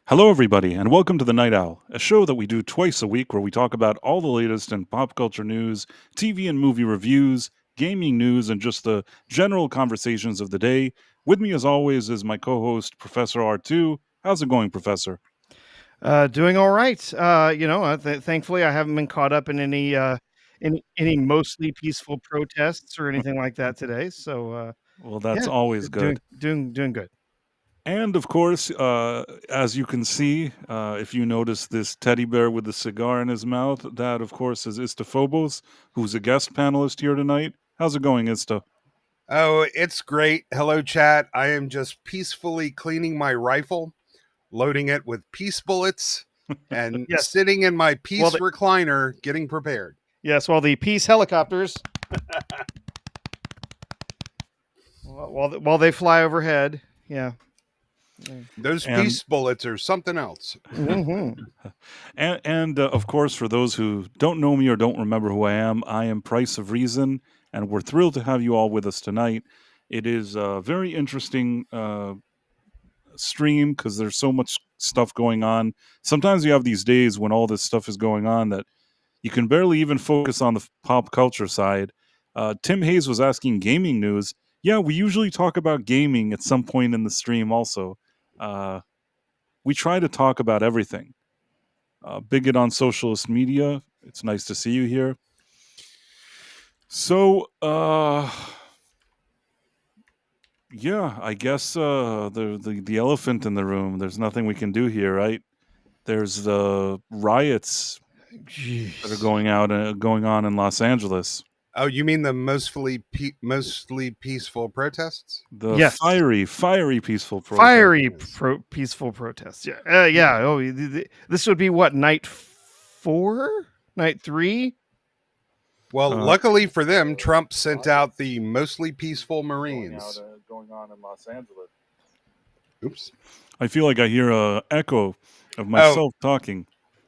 Hello, everybody, and welcome to The Night Owl, a show that we do twice a week where we talk about all the latest in pop culture news, TV and movie reviews, gaming news, and just the general conversations of the day. With me, as always, is my co host, Professor Artoo. How's it going, Professor? Doing all right. Thankfully, I haven't been caught up in any mostly peaceful protests or anything like that today. So, Well, that's yeah, always good. doing good. And of course, as you can see, if you notice this teddy bear with the cigar in his mouth, that of course is Istaphobos, who's a guest panelist here tonight. How's it going, Ista? Oh, it's great. Hello, chat. I am just peacefully cleaning my rifle, loading it with peace bullets, and Yes. sitting in my peace Well, the- recliner getting prepared. Yes, while the peace helicopters, while they fly overhead, yeah. Those And- peace bullets are something else. Mm-hmm. And of course, for those who don't know me or don't remember who I am Price of Reason, and we're thrilled to have you all with us tonight. It is a very interesting stream because there's so much stuff going on. Sometimes you have these days when all this stuff is going on that you can barely even focus on the pop culture side. Tim Hayes was asking gaming news. Yeah, we usually talk about gaming at some point in the stream also. We try to talk about everything. Bigot on socialist media. It's nice to see you here. So, yeah, I guess the elephant in the room. There's nothing we can do here, right? There's the riots that are going on in Los Angeles. Oh, you mean the mostly peaceful protests? The Yes. fiery peaceful protest. Peaceful protests. Yeah, yeah. Oh, this would be what, night 4, night 3? Well, luckily for them, Trump sent out the mostly peaceful Marines. Going on in Los Angeles. Oops. I feel like I hear a echo of myself talking.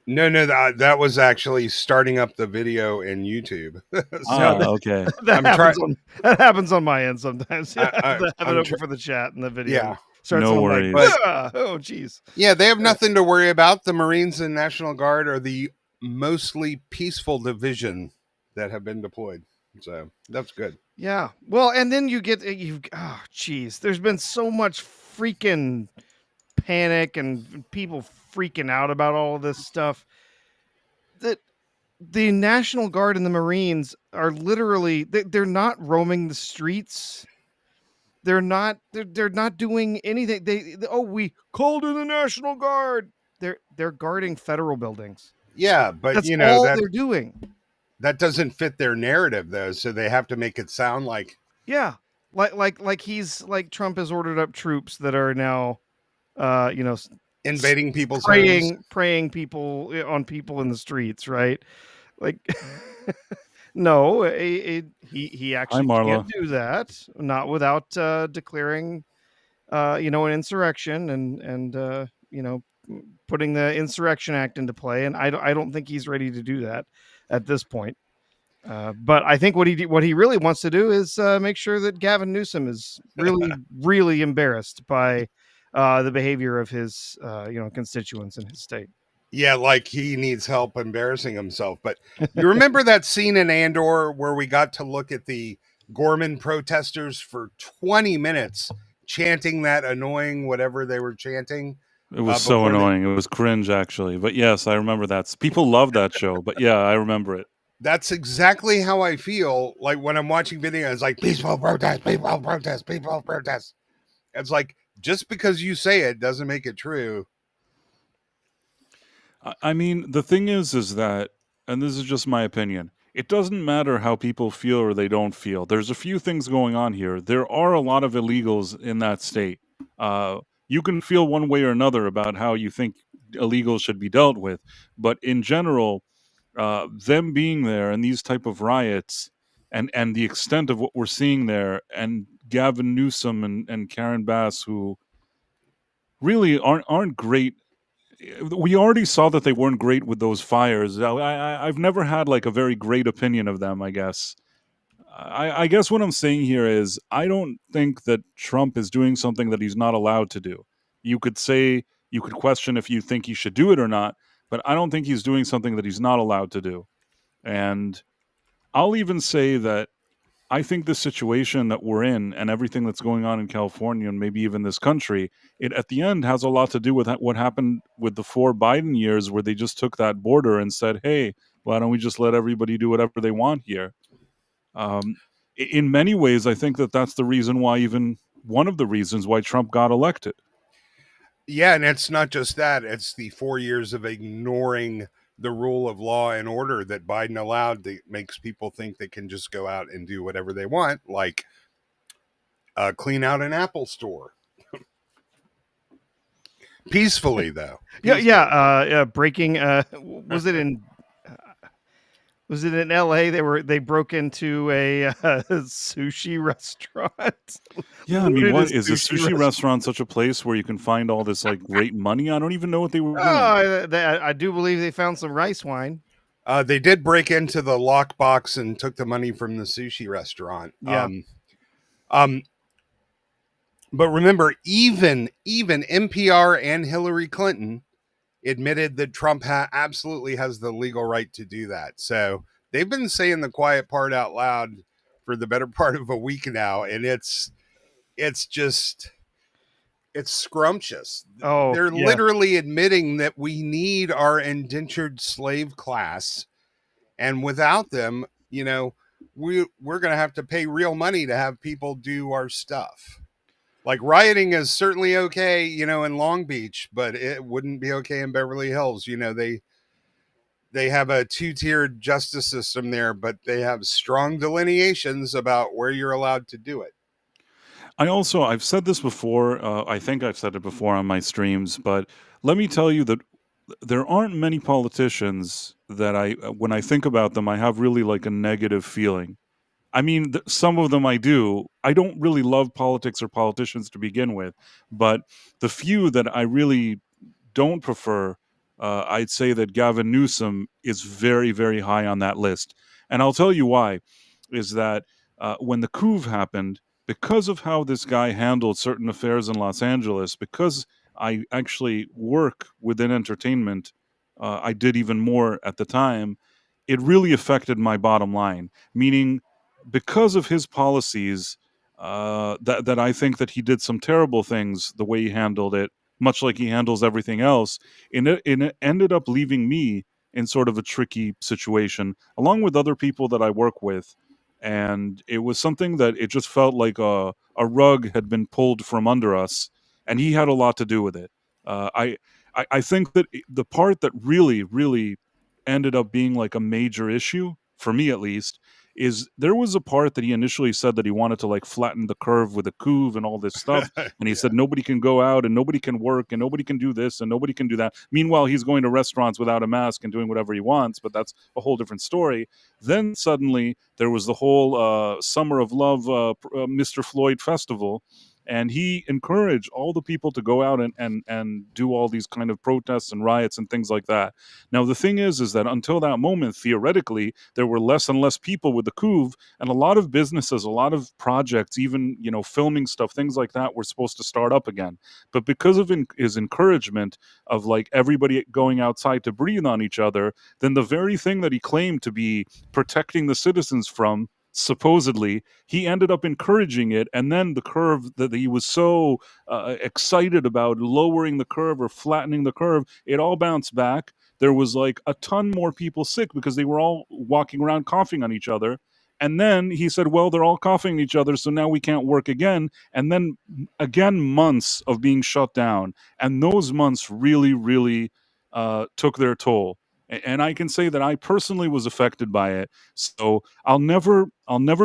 No, that was actually starting up the video in YouTube. Okay. That happens on my end sometimes. Yeah, I have it I'm open for the chat and the video. Yeah. Starts No on worries. like, oh, geez. Yeah, they have nothing to worry about. The Marines and National Guard are the mostly peaceful division that have been deployed. So that's good. Yeah. Well, and then oh, geez. There's been so much freaking panic and people freaking out about all of this stuff that the National Guard and the Marines are literally, they're not roaming the streets. They're not doing anything. We called in the National Guard. They're guarding federal buildings. Yeah, but That's all they're doing. That doesn't fit their narrative though, so they have to make it sound like like he's like Trump has ordered up troops that are now invading people's homes. preying people on people in the streets, right? Like no, he actually can't do that, not without declaring an insurrection and putting the Insurrection Act into play, and I don't think he's ready to do that at this point. But I think what he really wants to do is make sure that Gavin Newsom is really really embarrassed by the behavior of his constituents in his state. Yeah, like he needs help embarrassing himself. But you remember that scene in Andor where we got to look at the Gorman protesters for 20 minutes chanting that annoying whatever they were chanting? It was so annoying. It was cringe, actually. But yes, I remember that. People love that show. But yeah, I remember it. That's exactly how I feel like when I'm watching videos. Like peaceful protest, peaceful protest, peaceful protest. It's like just because you say it doesn't make it true. I mean, the thing is that, and this is just my opinion, it doesn't matter how people feel or they don't feel. There's a few things going on here. There are a lot of illegals in that state. You can feel one way or another about how you think illegals should be dealt with, but in general, them being there and these type of riots and the extent of what we're seeing there, and Gavin Newsom and Karen Bass, who really aren't great. We already saw that they weren't great with those fires. I've never had like a very great opinion of them, I guess. I guess what I'm saying here is I don't think that Trump is doing something that he's not allowed to do. You could say You could question if you think he should do it or not, but I don't think he's doing something that he's not allowed to do. And I'll even say that I think the situation that we're in and everything that's going on in California and maybe even this country, it at the end has a lot to do with what happened with the 4 Biden years, where they just took that border and said, hey, why don't we just let everybody do whatever they want here? In many ways, I think that that's the reason why, even one of the reasons why Trump got elected. Yeah, and it's not just that. It's the 4 years of ignoring the rule of law and order that Biden allowed that makes people think they can just go out and do whatever they want, like clean out an Apple store. Peacefully, though. Peacefully. Yeah. Breaking. Was it in LA? They broke into a sushi restaurant. Yeah, I mean, what is a sushi restaurant such a place where you can find all this like great money? I don't even know what they were doing. I do believe they found some rice wine. They did break into the lockbox and took the money from the sushi restaurant. Yeah. But remember, even NPR and Hillary Clinton admitted that Trump absolutely has the legal right to do that. So they've been saying the quiet part out loud for the better part of a week now, and it's scrumptious. Oh, they're literally admitting that we need our indentured slave class, and without them, we're going to have to pay real money to have people do our stuff. Like, rioting is certainly okay, in Long Beach, but it wouldn't be okay in Beverly Hills. They have a 2-tiered justice system there, but they have strong delineations about where you're allowed to do it. I've said this before. I think I've said it before on my streams, but let me tell you that there aren't many politicians that when I think about them, I have really like a negative feeling. I mean, some of them I do. I don't really love politics or politicians to begin with, but the few that I really don't prefer, I'd say that Gavin Newsom is very, very high on that list. And I'll tell you why, is that when the coup happened, because of how this guy handled certain affairs in Los Angeles, because I actually work within entertainment, I did even more at the time, it really affected my bottom line, meaning because of his policies, that I think that he did some terrible things the way he handled it, much like he handles everything else, and it ended up leaving me in sort of a tricky situation, along with other people that I work with. And it was something that it just felt like a rug had been pulled from under us, and he had a lot to do with it. I think that the part that really, really ended up being like a major issue, for me at least, is there was a part that he initially said that he wanted to like flatten the curve with a couve and all this stuff. And he said nobody can go out and nobody can work and nobody can do this and nobody can do that. Meanwhile, he's going to restaurants without a mask and doing whatever he wants, but that's a whole different story. Then suddenly there was the whole Summer of Love Mr. Floyd festival. And he encouraged all the people to go out and do all these kind of protests and riots and things like that. Now, the thing is that until that moment, theoretically, there were less and less people with the coup, and a lot of businesses, a lot of projects, even, filming stuff, things like that were supposed to start up again. But because of his encouragement of like everybody going outside to breathe on each other, then the very thing that he claimed to be protecting the citizens from, supposedly, he ended up encouraging it, and then the curve that he was so excited about, lowering the curve or flattening the curve, it all bounced back. There was like a ton more people sick because they were all walking around coughing on each other. And then he said, well, they're all coughing on each other, so now we can't work again. And then again, months of being shut down. And those months really, really took their toll. And I can say that I personally was affected by it. So I'll never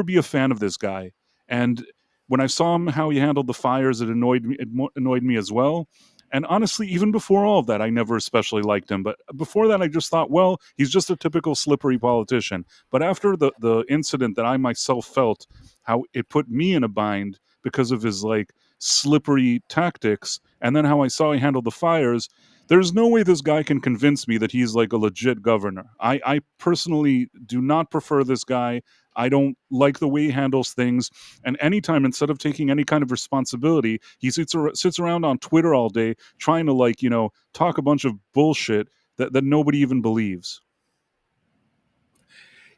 be a fan of this guy. And when I saw him, how he handled the fires, it annoyed me as well. And honestly, even before all of that, I never especially liked him. But before that, I just thought, well, he's just a typical slippery politician. But after the incident that I myself felt, how it put me in a bind because of his like slippery tactics, and then how I saw he handled the fires, there's no way this guy can convince me that he's like a legit governor. I personally do not prefer this guy. I don't like the way he handles things. And anytime, instead of taking any kind of responsibility, he sits around on Twitter all day trying to talk a bunch of bullshit that nobody even believes.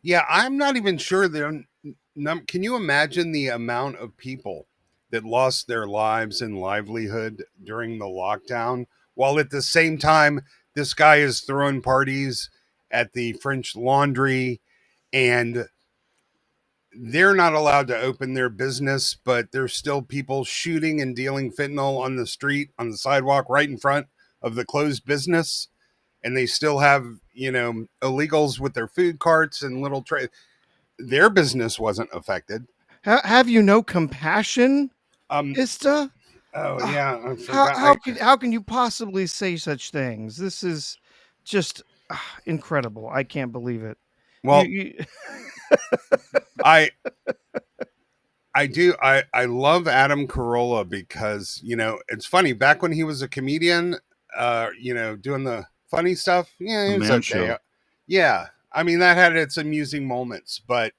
Yeah, I'm not even sure can you imagine the amount of people that lost their lives and livelihood during the lockdown, while at the same time this guy is throwing parties at the French Laundry, and they're not allowed to open their business, but there's still people shooting and dealing fentanyl on the street, on the sidewalk, right in front of the closed business. And they still have, illegals with their food carts and little their business wasn't affected. Have you no compassion, Ista? Oh yeah, I forgot. How can you possibly say such things? This is just incredible. I can't believe it. Well, I love Adam Carolla because it's funny. Back when he was a comedian, doing the funny stuff, yeah, it's okay. Show. Yeah, I mean that had its amusing moments, but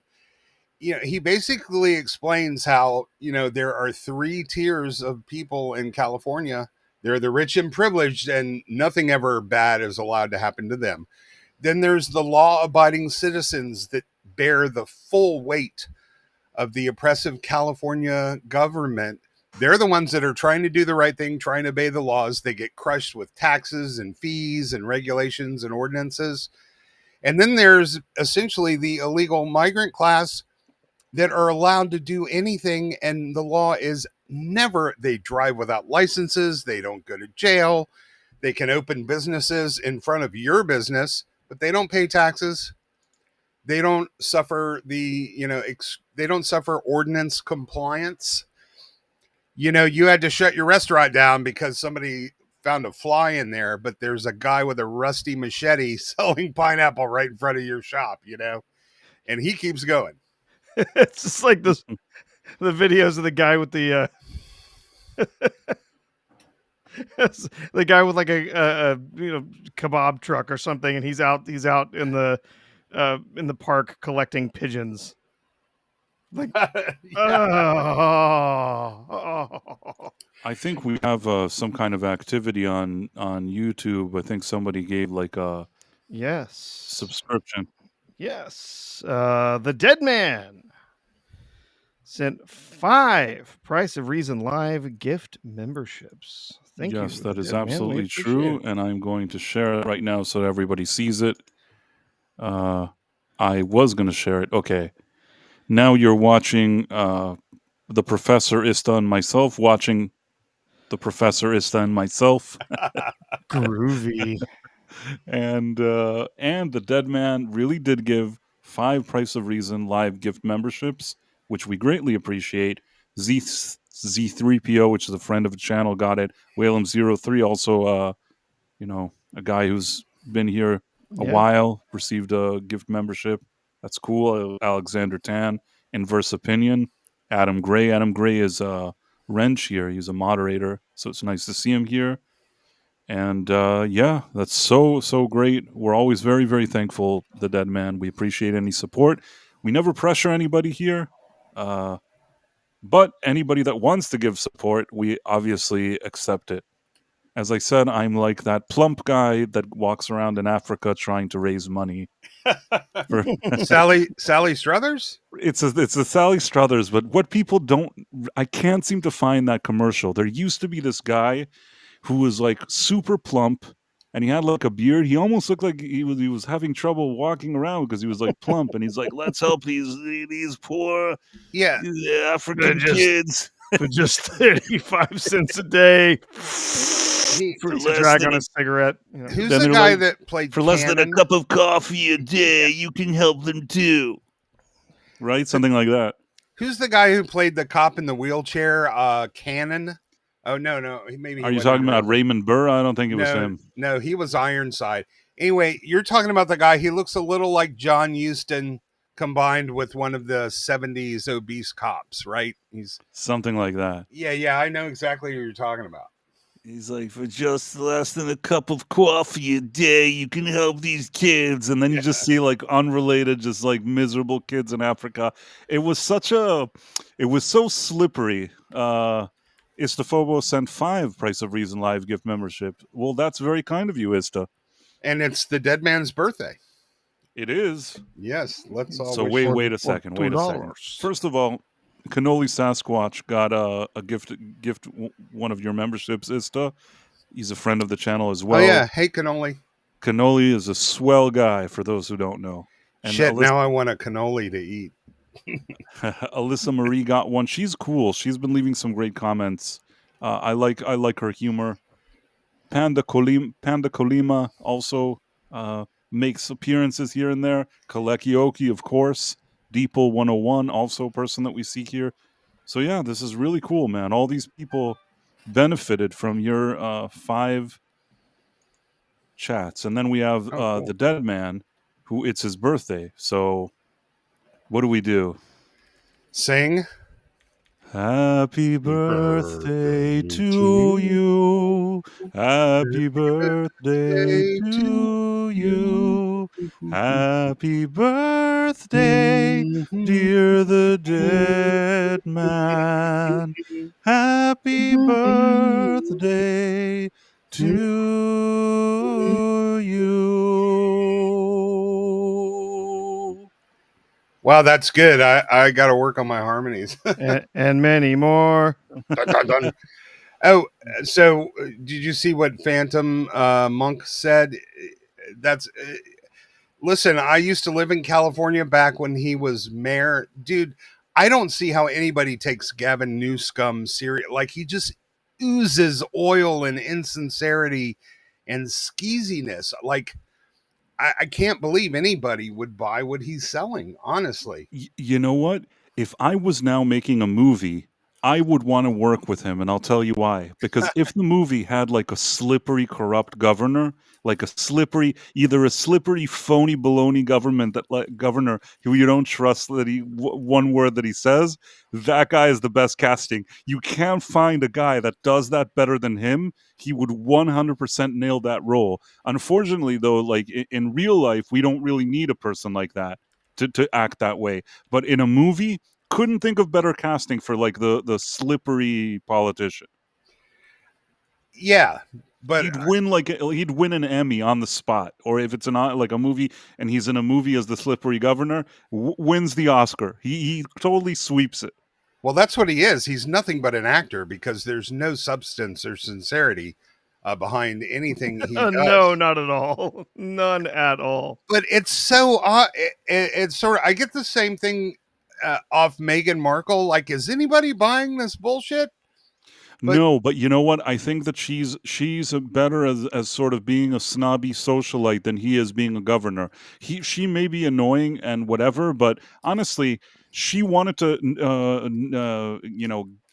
he basically explains how there are 3 tiers of people in California. They're the rich and privileged, and nothing ever bad is allowed to happen to them. Then there's the law-abiding citizens that bear the full weight of the oppressive California government. They're the ones that are trying to do the right thing, trying to obey the laws. They get crushed with taxes and fees and regulations and ordinances. And then there's essentially the illegal migrant class that are allowed to do anything, and the law is never, they drive without licenses, they don't go to jail, they can open businesses in front of your business, but they don't pay taxes. They don't suffer they don't suffer ordinance compliance. You had to shut your restaurant down because somebody found a fly in there, but there's a guy with a rusty machete selling pineapple right in front of your shop, and he keeps going. It's just like the videos of the guy with the the guy with like a kebab truck or something, and he's out in the park collecting pigeons. Like, I think we have some kind of activity on YouTube. I think somebody gave like a subscription. Yes, the Dead Man sent 5 Price of Reason Live gift memberships. Thank you. Yes, that is absolutely true, and I'm going to share it right now so everybody sees it. I was going to share it. Okay. Now you're watching the Professor Ista and myself watching the Professor Ista and myself. Groovy. And the Dead Man really did give 5 Price of Reason Live gift memberships, which we greatly appreciate. Z3PO, which is a friend of the channel, got it. Whalem03, also a guy who's been here a while, received a gift membership. That's cool. Alexander Tan, Inverse Opinion, Adam Gray. Adam Gray is a wrench here. He's a moderator, so it's nice to see him here. And that's so great. We're always very, very thankful, the Dead Man. We appreciate any support. We never pressure anybody here. But anybody that wants to give support, we obviously accept it. As I said, I'm like that plump guy that walks around in Africa trying to raise money. For Sally Struthers? It's a Sally Struthers, but what people don't, I can't seem to find that commercial. There used to be this guy who was like super plump, and he had like a beard. He almost looked like he was having trouble walking around because he was like plump, and he's like, "Let's help these poor African kids for just 35 cents a day." For drag on a cigarette. Who's the guy that played for less than a cup of coffee a day? You can help them too, right? Something like that. Who's the guy who played the cop in the wheelchair? Cannon. Oh no, maybe. Are you talking about Raymond Burr? I don't think it was him. No, he was Ironside. Anyway, you're talking about the guy. He looks a little like John Huston combined with one of the 70s obese cops, right? He's something like that. Yeah, I know exactly who you're talking about. He's like, for just less than a cup of coffee a day, you can help these kids. And then you just see like unrelated, just like miserable kids in Africa. It was so slippery. Istaphobos sent 5 Price of Reason Live gift membership. Well, that's very kind of you, Ista. And it's the dead man's birthday. It is. Yes, let's all So wait a second. First of all, Cannoli Sasquatch got a gift one of your memberships, Ista. He's a friend of the channel as well. Oh yeah, hey Cannoli. Cannoli is a swell guy, for those who don't know. And shit, now I want a cannoli to eat. Alyssa Marie got one. She's cool. She's been leaving some great comments. I like her humor. Panda Kolima also makes appearances here and there. Kalekioki, of course. Deeple 101, also a person that we see here. So yeah, this is really cool, man. All these people benefited from your 5 chats. And then we have cool. the dead man, who it's his birthday. So what do? Sing. Happy birthday to you. Happy birthday to you. Happy birthday, dear the dead man. Happy birthday to you. Wow, that's good. I got to work on my harmonies. and many more. Dun, dun, dun. Oh, so did you see what Phantom Monk said? That's listen, I used to live in California back when he was mayor. Dude, I don't see how anybody takes Gavin Newsom serious. Like, he just oozes oil and insincerity and skeeziness. Like, I can't believe anybody would buy what he's selling, honestly. You know what? If I was now making a movie, I would want to work with him, and I'll tell you why. Because if the movie had like a slippery, corrupt governor, like either a slippery, phony, baloney governor who you don't trust that one word that he says, that guy is the best casting. You can't find a guy that does that better than him. He would 100% nail that role. Unfortunately, though, like in real life, we don't really need a person like that to act that way. But in a movie, couldn't think of better casting for like the slippery politician. Yeah, but he'd win an Emmy on the spot, or if it's like a movie and he's in a movie as the slippery governor, wins the Oscar. He totally sweeps it. Well, that's what he is. He's nothing but an actor because there's no substance or sincerity behind anything he does. No, not at all. None at all. But it's so it's sort of, I get the same thing off Meghan Markle. Like, is anybody buying this bullshit? No, but you know what? I think that she's better as sort of being a snobby socialite than he is being a governor. She may be annoying and whatever, but honestly, she wanted to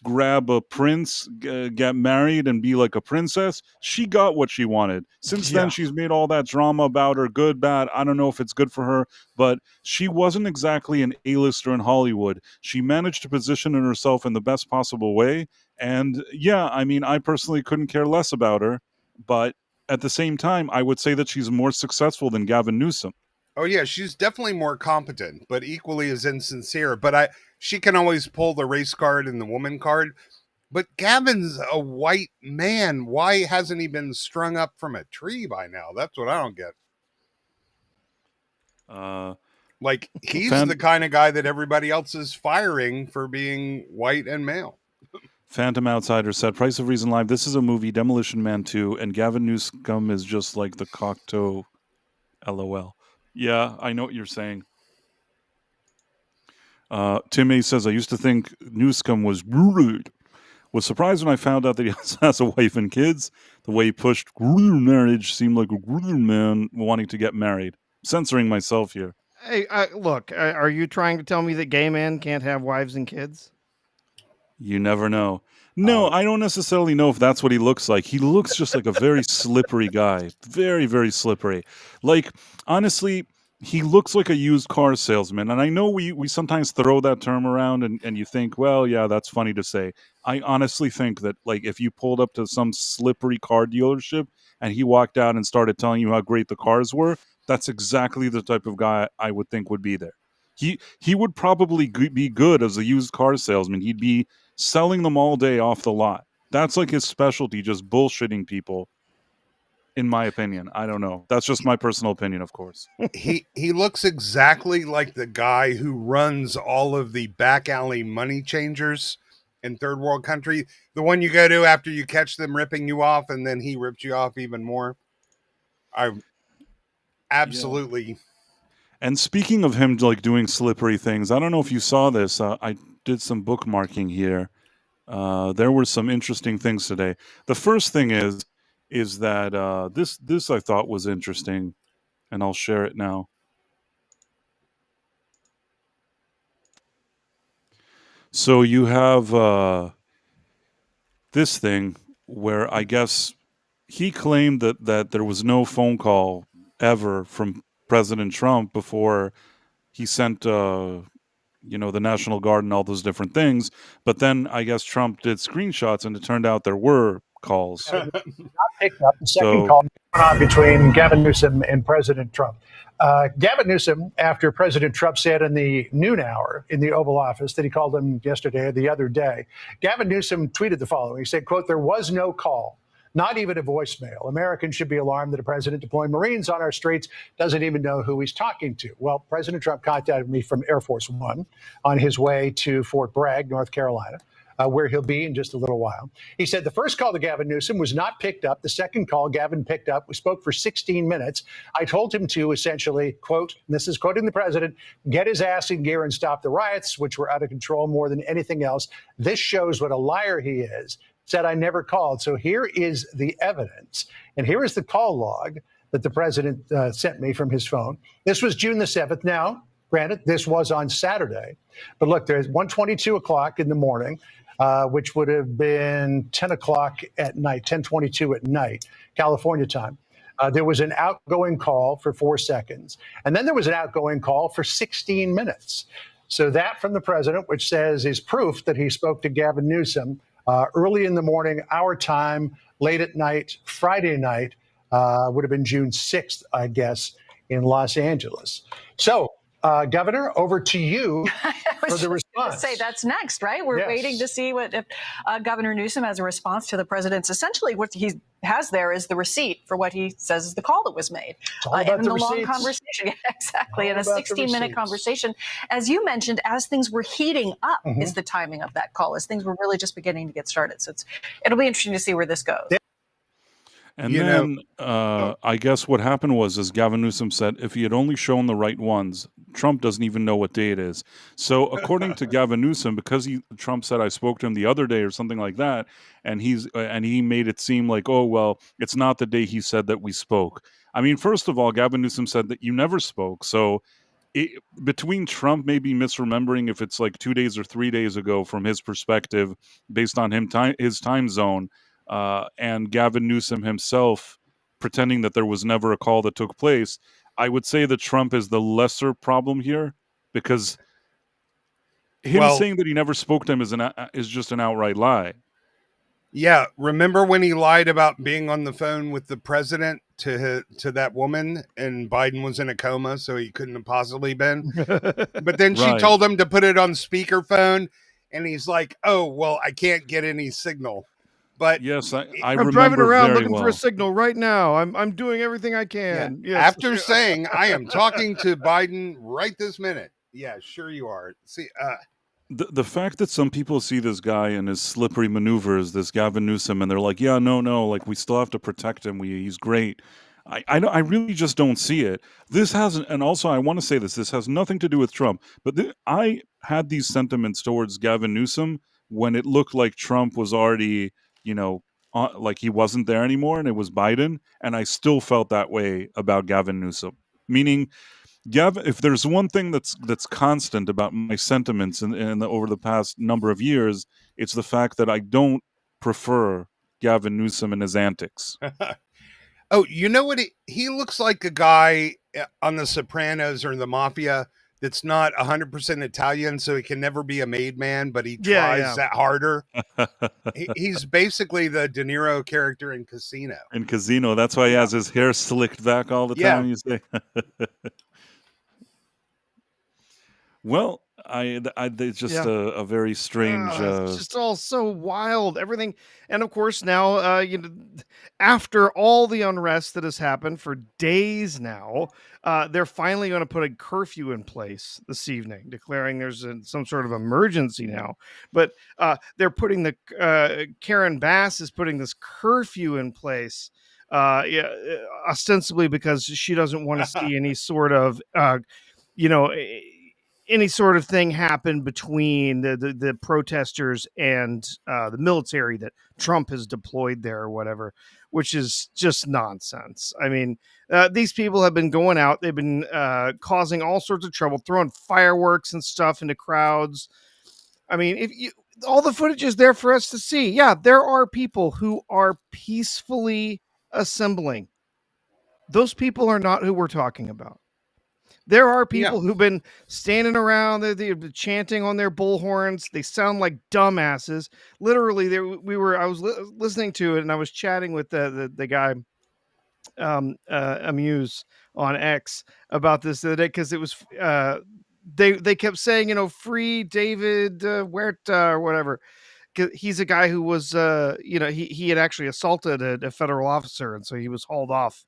grab a prince, get married, and be like a princess. She got what she wanted. Since then, she's made all that drama about her, good, bad. I don't know if it's good for her, but she wasn't exactly an A-lister in Hollywood. She managed to position herself in the best possible way. And yeah, I mean, I personally couldn't care less about her, but at the same time, I would say that she's more successful than Gavin Newsom. Oh yeah, she's definitely more competent, but equally as insincere. But she can always pull the race card and the woman card. But Gavin's a white man. Why hasn't he been strung up from a tree by now? That's what I don't get. Like, he's the kind of guy that everybody else is firing for being white and male. Phantom Outsider said, Price of Reason Live, this is a movie, Demolition Man 2, and Gavin Newsom is just like the Cocteau, LOL. Yeah, I know what you're saying. Tim A says, I used to think Newsom was rude. Was surprised when I found out that he also has a wife and kids. The way he pushed marriage seemed like a man wanting to get married. Censoring myself here. Hey, look, are you trying to tell me that gay men can't have wives and kids? You never know. No, I don't necessarily know if that's what he looks like. He looks just like a very slippery guy. Very, very slippery. Like, honestly, he looks like a used car salesman. And I know we sometimes throw that term around and you think, well, yeah, that's funny to say. I honestly think that, like, if you pulled up to some slippery car dealership and he walked out and started telling you how great the cars were, that's exactly the type of guy I would think would be there. He would probably be good as a used car salesman. He'd be selling them all day off the lot. That's like his specialty, just bullshitting people. In my opinion, I don't know. That's just my personal opinion, of course. He looks exactly like the guy who runs all of the back alley money changers in third world country. The one you go to after you catch them ripping you off, and then he rips you off even more. I absolutely. Yeah. And speaking of him like doing slippery things, I don't know if you saw this. I did some bookmarking here. There were some interesting things today. The first thing is that this I thought was interesting, and I'll share it now. So you have this thing where I guess he claimed that there was no phone call ever from President Trump before he sent the National Guard and all those different things. But then I guess Trump did screenshots, and it turned out there were calls. Not picked up the second call between Gavin Newsom and President Trump. Gavin Newsom, after President Trump said in the noon hour in the Oval Office that he called him yesterday or the other day, Gavin Newsom tweeted the following. He said, quote, "There was no call. Not even a voicemail. Americans should be alarmed that a president deploying Marines on our streets doesn't even know who he's talking to." Well, President Trump contacted me from Air Force One on his way to Fort Bragg, North Carolina, where he'll be in just a little while. He said the first call to Gavin Newsom was not picked up. The second call Gavin picked up. We spoke for 16 minutes. I told him to essentially, quote, and this is quoting the president, "get his ass in gear and stop the riots, which were out of control more than anything else. This shows what a liar he is. Said I never called." So here is the evidence. And here is the call log that the president sent me from his phone. This was June the 7th. Now, granted, this was on Saturday. But look, there's 1:22 o'clock in the morning, which would have been 10 o'clock at night, 10:22 at night, California time. There was an outgoing call for 4 seconds. And then there was an outgoing call for 16 minutes. So that from the president, which says is proof that he spoke to Gavin Newsom early in the morning, our time, late at night, Friday night, would have been June 6th, I guess, in Los Angeles. So, Governor, over to you for the response. Say that's next, right? We're waiting to see what if Governor Newsom has a response to the president's. Essentially, what he has there is the receipt for what he says is the call that was made. And the long conversation, exactly, in a 16-minute conversation. As you mentioned, as things were heating up, is the timing of that call, as things were really just beginning to get started. So it'll be interesting to see where this goes. And then I guess what happened was Gavin Newsom said if he had only shown the right ones, Trump doesn't even know what day it is. So according to Gavin Newsom, because Trump said I spoke to him the other day or something like that, and he made it seem like, oh, well, it's not the day he said that we spoke. I mean, first of all, Gavin Newsom said that you never spoke. So between Trump maybe misremembering if it's like 2 days or 3 days ago from his perspective, based on his time zone, and Gavin Newsom himself pretending that there was never a call that took place, I would say that Trump is the lesser problem here, because him saying that he never spoke to him is just an outright lie. Yeah, remember when he lied about being on the phone with the president to that woman, and Biden was in a coma, so he couldn't have possibly been. But then she told him to put it on speakerphone, and he's like, "Oh, well, I can't get any signal." But yes, I'm driving around looking for a signal right now. I'm doing everything I can. Yeah. Yes. After saying I am talking to Biden right this minute. Yeah, sure you are. See, the fact that some people see this guy and his slippery maneuvers, this Gavin Newsom, and they're like, yeah, no, like we still have to protect him. He's great. I really just don't see it. This hasn't, and also I want to say this has nothing to do with Trump, but I had these sentiments towards Gavin Newsom when it looked like Trump was already, like he wasn't there anymore and it was Biden. And I still felt that way about Gavin Newsom, meaning if there's one thing that's constant about my sentiments over the past number of years, it's the fact that I don't prefer Gavin Newsom and his antics. Oh, you know what? He looks like a guy on The Sopranos or the Mafia that's not 100% Italian, so he can never be a made man, but he tries that harder. He's basically the De Niro character in Casino. In Casino, that's why he has his hair slicked back all the time. You say. Well, it's just a very strange. It's just all so wild. Everything, and of course now, after all the unrest that has happened for days now, they're finally going to put a curfew in place this evening, declaring there's some sort of emergency now. But they're putting Karen Bass is putting this curfew in place, ostensibly because she doesn't want to see any sort of, any sort of thing happen between the protesters and the military that Trump has deployed there or whatever, which is just nonsense. I mean, these people have been going out. They've been causing all sorts of trouble, throwing fireworks and stuff into crowds. I mean, all the footage is there for us to see. Yeah, there are people who are peacefully assembling. Those people are not who we're talking about. There are people who've been standing around, they're chanting on their bullhorns. They sound like dumbasses. Literally, I was listening to it, and I was chatting with the guy, Amuse on X about this the other day, because it was they kept saying, free David Huerta or whatever. He's a guy who was he had actually assaulted a federal officer, and so he was hauled off.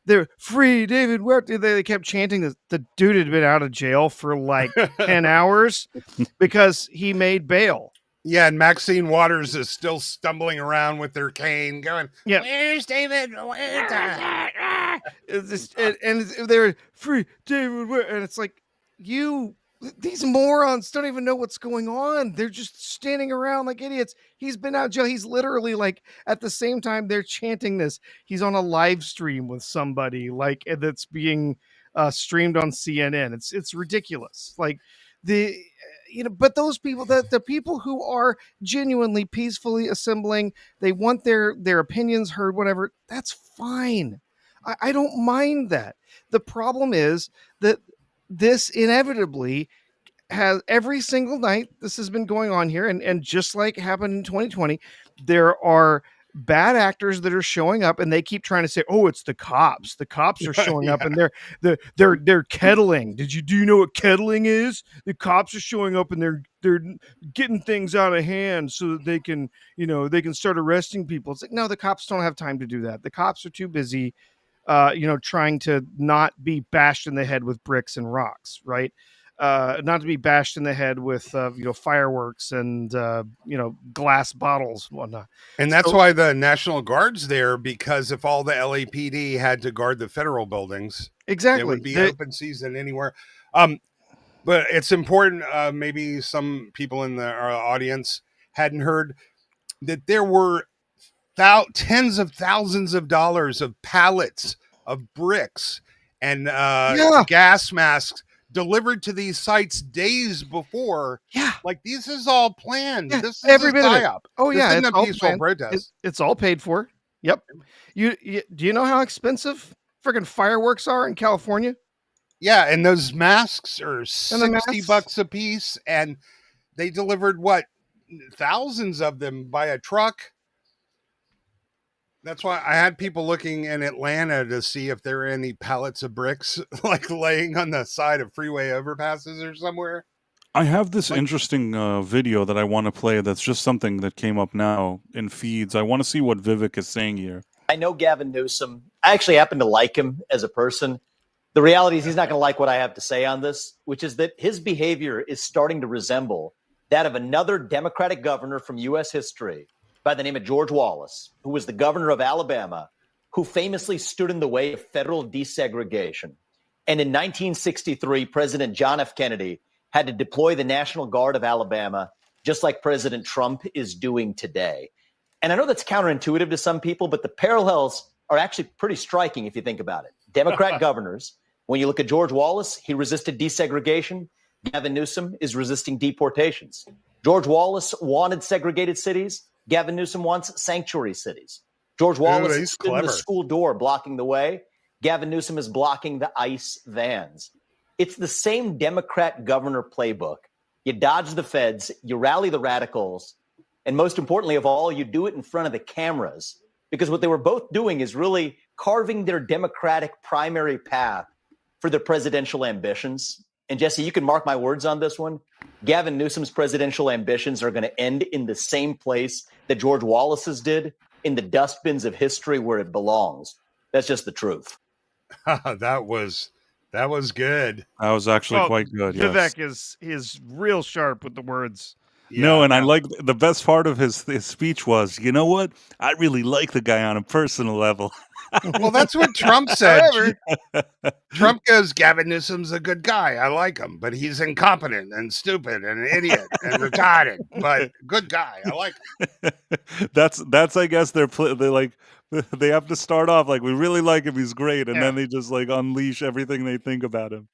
They're free David Huerta. They kept chanting that the dude had been out of jail for like 10 hours because he made bail. Yeah, and Maxine Waters is still stumbling around with their cane going, where's David Huerta? And they're free David Huerta. And it's like, these morons don't even know what's going on. They're just standing around like idiots. He's been out of jail. He's literally like, at the same time they're chanting this, he's on a live stream with somebody that's being streamed on CNN. It's ridiculous. Like but those people, the people who are genuinely peacefully assembling, they want their opinions heard, whatever, that's fine. I don't mind that. The problem is that this inevitably has every single night. This has been going on here. And just like happened in 2020, there are bad actors that are showing up and they keep trying to say, oh, it's the cops. The cops are showing up and they're kettling. Do you know what kettling is? The cops are showing up and they're getting things out of hand so that they can start arresting people. It's like, no, the cops don't have time to do that. The cops are too busy trying to not be bashed in the head with bricks and rocks, right? Not to be bashed in the head with, fireworks and, glass bottles and whatnot. And that's why the National Guard's there, because if all the LAPD had to guard the federal buildings, exactly, it would be open season anywhere. But it's important, maybe some people in our audience hadn't heard that there were tens of thousands of dollars of pallets of bricks and gas masks delivered to these sites days before. Yeah, like this is all planned. Yeah, this is every a bit psyop. of it. Oh yeah, it's a peaceful protest. It's all paid for. Yep. Do you know how expensive freaking fireworks are in California? Yeah, and those masks are $60 a piece, and they delivered thousands of them by a truck. That's why I had people looking in Atlanta to see if there were any pallets of bricks like laying on the side of freeway overpasses or somewhere. I have this interesting video that I want to play that's just something that came up now in feeds. I want to see what Vivek is saying here. I know Gavin Newsom. I actually happen to like him as a person. The reality is he's not going to like what I have to say on this, which is that his behavior is starting to resemble that of another Democratic governor from U.S. history by the name of George Wallace, who was the governor of Alabama, who famously stood in the way of federal desegregation. And in 1963, President John F. Kennedy had to deploy the National Guard of Alabama, just like President Trump is doing today. And I know that's counterintuitive to some people, but the parallels are actually pretty striking if you think about it. Democrat governors, when you look at George Wallace, he resisted desegregation. Gavin Newsom is resisting deportations. George Wallace wanted segregated cities. Gavin Newsom wants sanctuary cities. George Wallace stood in the school door blocking the way. Gavin Newsom is blocking the ICE vans. It's the same Democrat governor playbook. You dodge the feds, you rally the radicals, and most importantly of all, you do it in front of the cameras, because what they were both doing is really carving their Democratic primary path for their presidential ambitions. And Jesse, you can mark my words on this one. Gavin Newsom's presidential ambitions are going to end in the same place that George Wallace's did, in the dustbins of history where it belongs. That's just the truth. That was good. That was actually quite good. Vivek yes. is real sharp with the words. No, and I like the best part of his speech was, you know what? I really like the guy on a personal level. Well, that's what Trump said. Trump goes, Gavin Newsom's a good guy. I like him, but he's incompetent and stupid and an idiot and retarded, but good guy. I like him. That's I guess they like they have to start off like, we really like him, he's great, and then they just like unleash everything they think about him.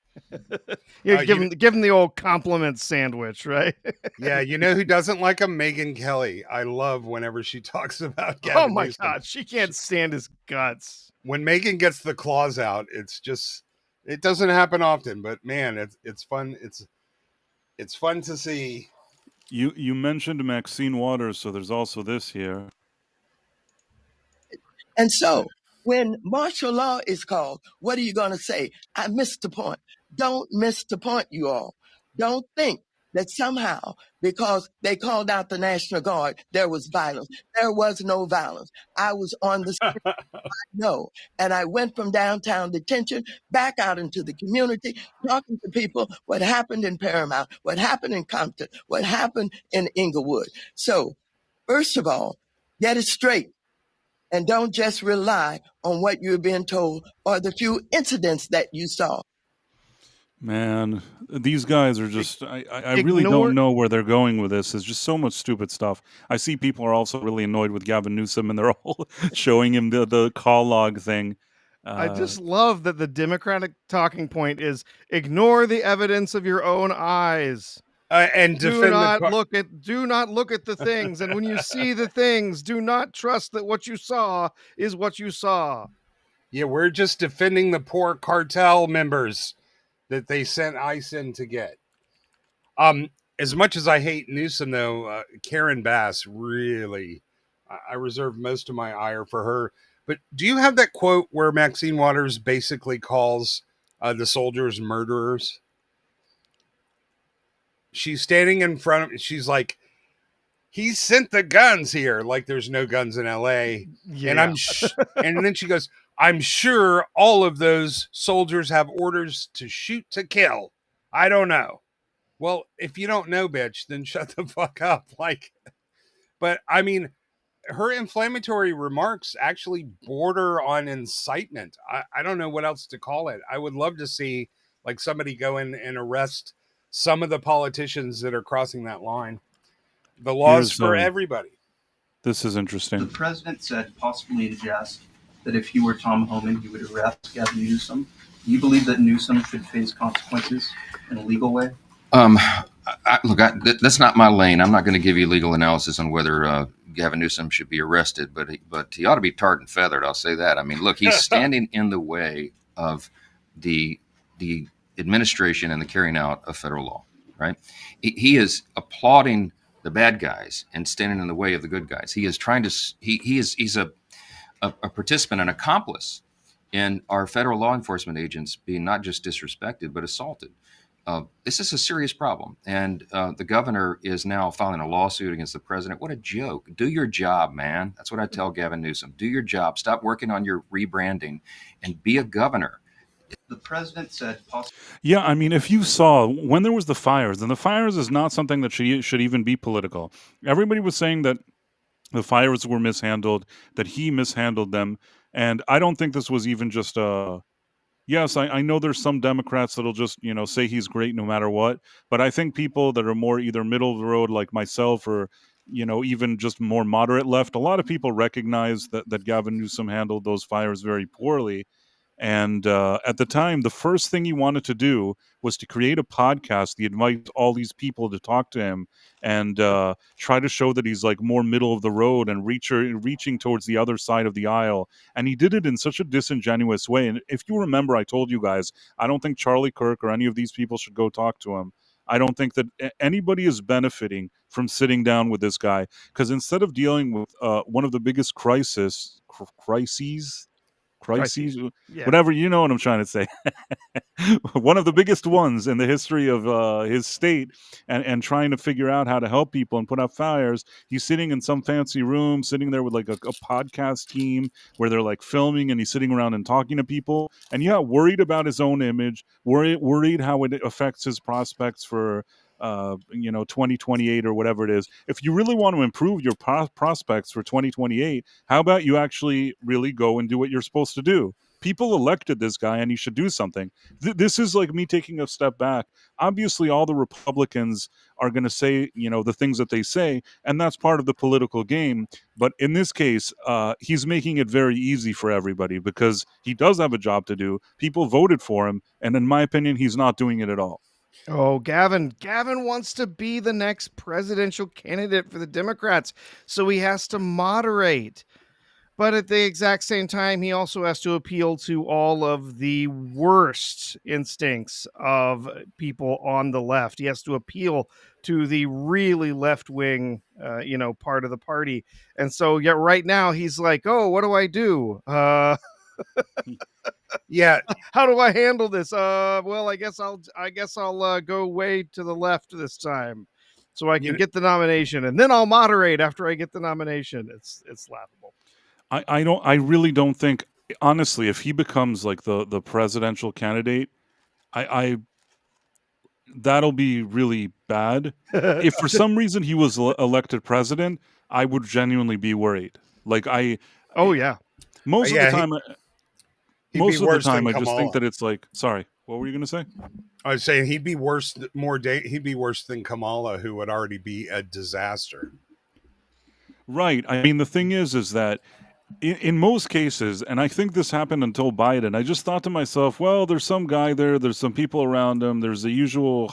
Give him the old compliment sandwich, right? Yeah, you know who doesn't like him? Megyn Kelly. I love whenever she talks about Gavin Oh my Newsom. God, she can't stand his guts. When Megyn gets the claws out, it doesn't happen often, but man, it's fun. It's fun to see. You mentioned Maxine Waters, so there's also this here. And so when martial law is called, what are you going to say? I missed the point. Don't miss the point, you all. Don't think that somehow, because they called out the National Guard, there was violence. There was no violence. I was on the street. No. And I went from downtown detention back out into the community, talking to people what happened in Paramount, what happened in Compton, what happened in Inglewood. So, first of all, get it straight. And don't just rely on what you're being told or the few incidents that you saw. Man, these guys are just, I really don't know where they're going with this. There's just so much stupid stuff. I see people are also really annoyed with Gavin Newsom, and they're all showing him the call log thing. I just love that the Democratic talking point is ignore the evidence of your own eyes. And do not look at the things. And when you see the things, do not trust that what you saw is what you saw. Yeah, we're just defending the poor cartel members that they sent ICE in to get. As much as I hate Newsom, though, Karen Bass, really, I reserve most of my ire for her. But do you have that quote where Maxine Waters basically calls the soldiers murderers? She's standing in front of, she's like, he sent the guns here. Like there's no guns in LA. Yeah. And and then she goes, I'm sure all of those soldiers have orders to shoot to kill. I don't know. Well, if you don't know, bitch, then shut the fuck up. Like, but I mean, her inflammatory remarks actually border on incitement. I don't know what else to call it. I would love to see like somebody go in and arrest some of the politicians that are crossing that line. The laws for everybody. This is interesting. The president said, possibly in jest, that if he were Tom Homan, he would arrest Gavin Newsom. Do you believe that Newsom should face consequences in a legal way? That's not my lane. I'm not going to give you legal analysis on whether Gavin Newsom should be arrested, but he ought to be tarred and feathered. I'll say that. I mean, look, he's standing in the way of the administration and the carrying out of federal law, right? He is applauding the bad guys and standing in the way of the good guys. He is trying to, he's a participant, an accomplice in our federal law enforcement agents being not just disrespected, but assaulted. This is a serious problem. And the governor is now filing a lawsuit against the president. What a joke. Do your job, man. That's what I tell Gavin Newsom. Do your job. Stop working on your rebranding and be a governor. The president said possibly. Yeah, I mean, if you saw when there was the fires, and the fires is not something that should even be political. Everybody was saying that the fires were mishandled, that he mishandled them. And I don't think this was even just yes, I know there's some Democrats that'll just, say he's great no matter what. But I think people that are more either middle of the road like myself or, even just more moderate left, a lot of people recognize that Gavin Newsom handled those fires very poorly. And at the time, the first thing he wanted to do was to create a podcast. He invited all these people to talk to him and try to show that he's like more middle of the road and reaching towards the other side of the aisle. And he did it in such a disingenuous way. And if you remember, I told you guys, I don't think Charlie Kirk or any of these people should go talk to him. I don't think that anybody is benefiting from sitting down with this guy, because instead of dealing with one of the biggest crises, Yeah. whatever, you know what I'm trying to say, one of the biggest ones in the history of his state, and trying to figure out how to help people and put out fires, he's sitting in some fancy room, sitting there with like a podcast team where they're like filming, and he's sitting around and talking to people, and worried about his own image, worried how it affects his prospects for 2028 or whatever it is. If you really want to improve your prospects for 2028, how about you actually really go and do what you're supposed to do? People elected this guy, and he should do something. This is like me taking a step back. Obviously, all the Republicans are going to say, the things that they say, and that's part of the political game. But in this case, he's making it very easy for everybody because he does have a job to do. People voted for him, and in my opinion, he's not doing it at all. Oh, Gavin wants to be the next presidential candidate for the Democrats, so he has to moderate. But at the exact same time, he also has to appeal to all of the worst instincts of people on the left. He has to appeal to the really left-wing, part of the party. And so, right now he's like, oh, what do I do? Yeah. How do I handle this? Well, I guess I'll go way to the left this time, so I can get the nomination, and then I'll moderate after I get the nomination. It's laughable. I really don't think, honestly, if he becomes like the presidential candidate, that'll be really bad. If for some reason he was elected president, I would genuinely be worried. Like most of the time. Most of the time, I just think that it's like, sorry, what were you going to say? I was saying he'd be worse. He'd be worse than Kamala, who would already be a disaster. Right. I mean, the thing is that in most cases, and I think this happened until Biden, I just thought to myself, well, there's some guy there, there's some people around him, there's the usual,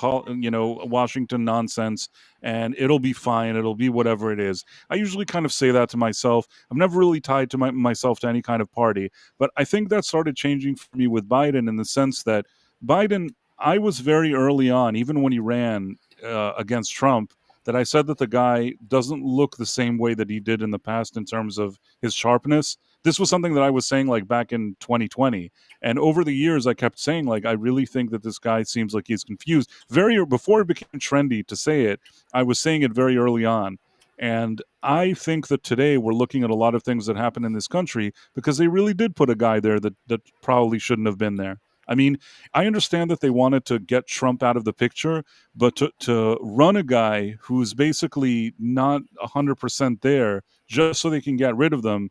Washington nonsense, and it'll be fine, it'll be whatever it is. I usually kind of say that to myself. I'm never really tied to myself to any kind of party, but I think that started changing for me with Biden, in the sense that Biden, I was very early on, even when he ran against Trump, that I said that the guy doesn't look the same way that he did in the past in terms of his sharpness. This was something that I was saying like back in 2020. And over the years, I kept saying, like, I really think that this guy seems like he's confused. Before it became trendy to say it, I was saying it very early on. And I think that today we're looking at a lot of things that happen in this country because they really did put a guy there that probably shouldn't have been there. I mean, I understand that they wanted to get Trump out of the picture, but to run a guy who's basically not 100% there just so they can get rid of them,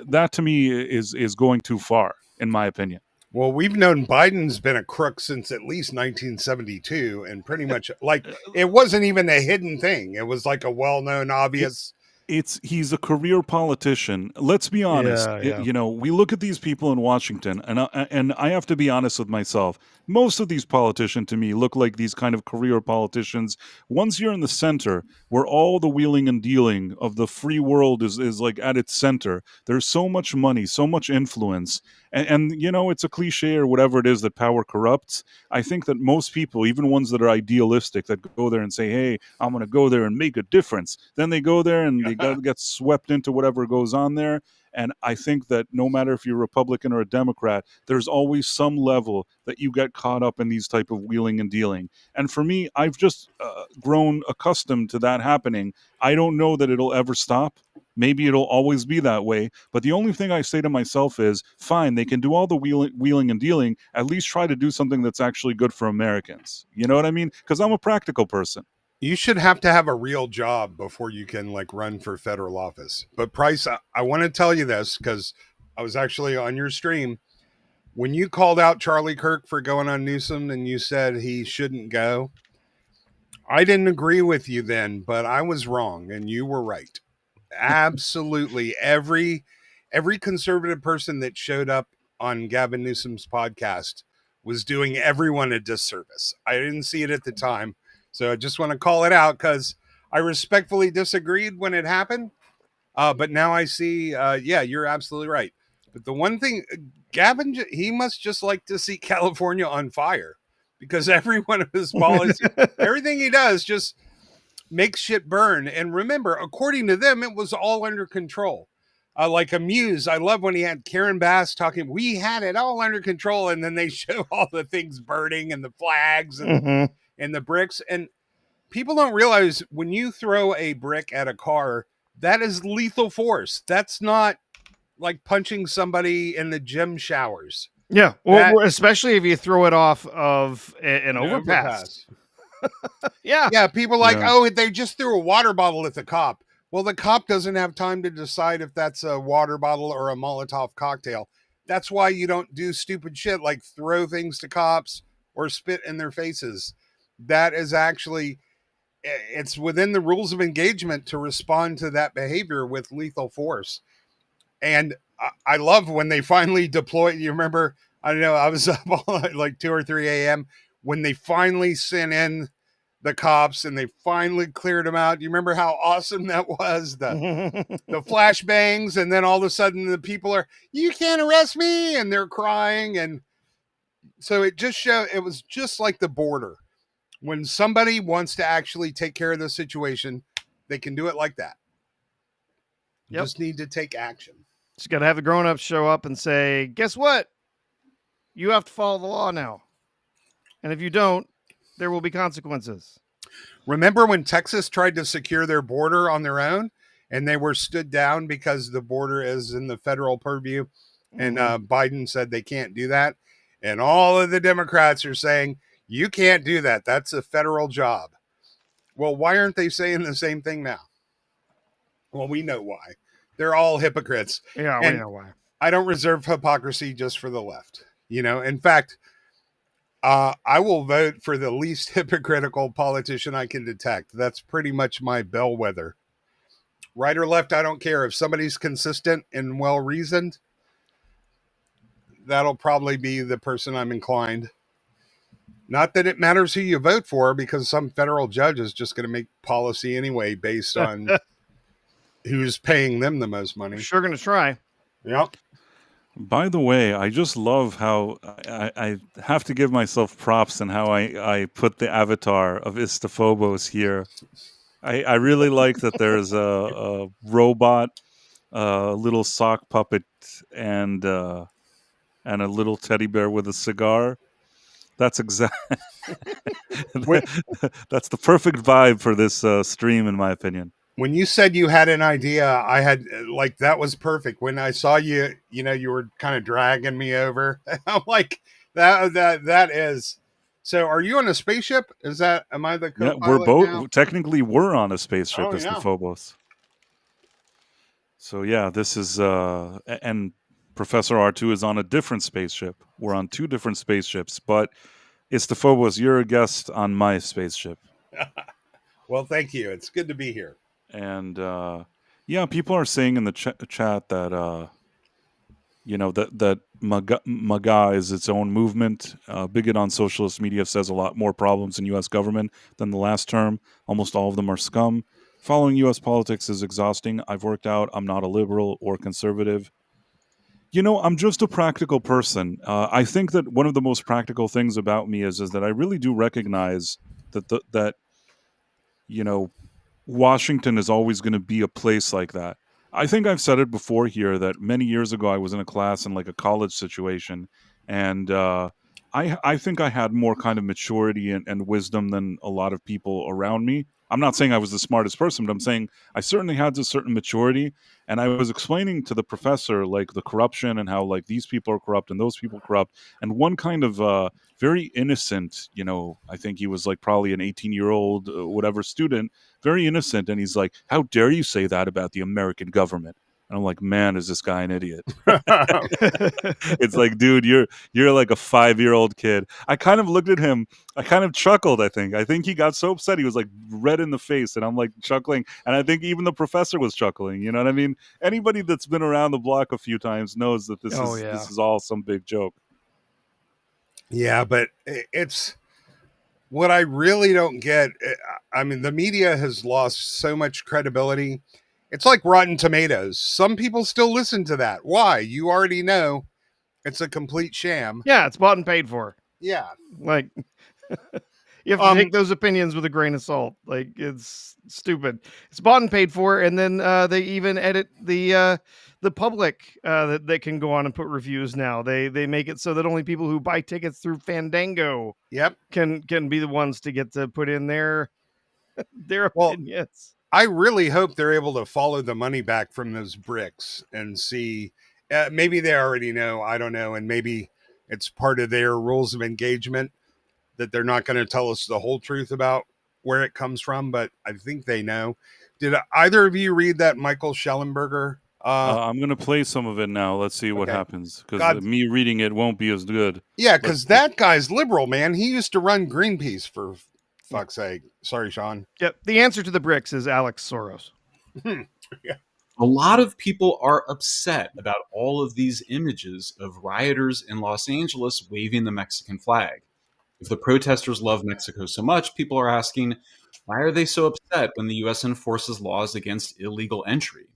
that to me is going too far, in my opinion. Well, we've known Biden's been a crook since at least 1972, and pretty much like it wasn't even a hidden thing. It was like a well-known, obvious. He's a career politician. Let's be honest. We look at these people in Washington, and I have to be honest with myself. Most of these politicians to me look like these kind of career politicians. Once you're in the center, where all the wheeling and dealing of the free world is like at its center, there's so much money, so much influence. And it's a cliche or whatever it is that power corrupts. I think that most people, even ones that are idealistic, that go there and say, hey, I'm going to go there and make a difference. Then they go there and they get swept into whatever goes on there. And I think that no matter if you're a Republican or a Democrat, there's always some level that you get caught up in these type of wheeling and dealing. And for me, I've just grown accustomed to that happening. I don't know that it'll ever stop. Maybe it'll always be that way. But the only thing I say to myself is, fine, they can do all the wheeling and dealing. At least try to do something that's actually good for Americans. You know what I mean? Because I'm a practical person. You should have to have a real job before you can like run for federal office. But Price, I want to tell you this because I was actually on your stream. When you called out Charlie Kirk for going on Newsom and you said he shouldn't go, I didn't agree with you then, but I was wrong and you were right. Absolutely. Every conservative person that showed up on Gavin Newsom's podcast was doing everyone a disservice. I didn't see it at the time, so I just want to call it out because I respectfully disagreed when it happened. But now I see, yeah, you're absolutely right. But the one thing, Gavin, he must just like to see California on fire because every one of his policies, everything he does just makes shit burn. And remember, according to them, it was all under control. Like Amuse, I love when he had Karen Bass talking, we had it all under control. And then they show all the things burning and the flags and, and the bricks. And people don't realize when you throw a brick at a car, that is lethal force. That's not like punching somebody in the gym showers. Yeah, or especially if you throw it off of an overpass. Yeah, people like, oh, they just threw a water bottle at the cop. Well, the cop doesn't have time to decide if that's a water bottle or a Molotov cocktail. That's why you don't do stupid shit like throw things to cops or spit in their faces. That is actually, it's within the rules of engagement to respond to that behavior with lethal force. And I love when they finally deploy. You remember, I don't know, I was up all like 2 or 3 a.m. when they finally sent in the cops and they finally cleared them out. You remember how awesome that was? The flashbangs, and then all of a sudden the people are, you can't arrest me, and they're crying. And so it just showed, it was just like the border. When somebody wants to actually take care of the situation, they can do it like that. You just need to take action. Just got to have the grown-ups show up and say, guess what? You have to follow the law now. And if you don't, there will be consequences. Remember when Texas tried to secure their border on their own and they were stood down because the border is in the federal purview? And Biden said they can't do that. And all of the Democrats are saying, you can't do that. That's a federal job. Well, why aren't they saying the same thing now? Well, we know why. They're all hypocrites. Yeah, we know why. I don't reserve hypocrisy just for the left. You know, in fact, I will vote for the least hypocritical politician I can detect. That's pretty much my bellwether. Right or left, I don't care. If somebody's consistent and well-reasoned, that'll probably be the person I'm inclined. Not that it matters who you vote for, because some federal judge is just going to make policy anyway based on who's paying them the most money. Sure going to try. Yep. By the way, I just love how I have to give myself props in how I put the avatar of Istaphobos here. I really like that there's a robot, a little sock puppet, and a little teddy bear with a cigar. That's exactly that's the perfect vibe for this stream, in my opinion. When you said you had an idea, I had like, that was perfect. When I saw you, you know, you were kind of dragging me over. I'm like, that is. So are you on a spaceship? Is that, am I the co-pilot? Yeah, we're both now? Technically we're on a spaceship, Oh, Istaphobos. So yeah, this is and Professor Artoo is on a different spaceship. We're on 2 different spaceships, but Istaphobos, you're a guest on my spaceship. Well, thank you. It's good to be here. And yeah, people are saying in the chat that you know, that MAGA is its own movement. Bigot on socialist media says a lot more problems in U.S. government than the last term. Almost all of them are scum. Following U.S. politics is exhausting. I've worked out I'm not a liberal or conservative. You know, I'm just a practical person. I think that one of the most practical things about me is that I really do recognize that you know, Washington is always going to be a place like that. I think I've said it before here that many years ago I was in a class in like a college situation, and I think I had more kind of maturity and wisdom than a lot of people around me. I'm not saying I was the smartest person, but I'm saying I certainly had a certain maturity. And I was explaining to the professor like the corruption and how like these people are corrupt and those people are corrupt. And one kind of very innocent, you know, I think he was like probably an 18-year-old whatever student, very innocent. And he's like, how dare you say that about the American government? And I'm like, man, is this guy an idiot? It's like, dude, you're like a 5-year-old kid. I kind of looked at him. I kind of chuckled, I think he got so upset. He was like red in the face, and I'm like chuckling. And I think even the professor was chuckling. You know what I mean? Anybody that's been around the block a few times knows that this is all some big joke. Yeah, but it's what I really don't get. I mean, the media has lost so much credibility. It's like Rotten Tomatoes. Some people still listen to that. Why? You already know it's a complete sham. Yeah, it's bought and paid for. Yeah. Like, you have to take those opinions with a grain of salt. Like, it's stupid. It's bought and paid for, and then they even edit the public that they can go on and put reviews now. They make it so that only people who buy tickets through Fandango can be the ones to get to put in their opinions. I really hope they're able to follow the money back from those bricks and see. Maybe they already know. I don't know. And maybe it's part of their rules of engagement that they're not going to tell us the whole truth about where it comes from. But I think they know. Did either of you read that Michael Schellenberger? I'm going to play some of it now. Let's see what happens. Because me reading it won't be as good. Yeah, because that guy's liberal, man. He used to run Greenpeace for fuck's sake. Sorry, Sean. Yep. The answer to the bricks is Alex Soros. Yeah. A lot of people are upset about all of these images of rioters in Los Angeles waving the Mexican flag. If the protesters love Mexico so much, people are asking, why are they so upset when the U.S. enforces laws against illegal entry?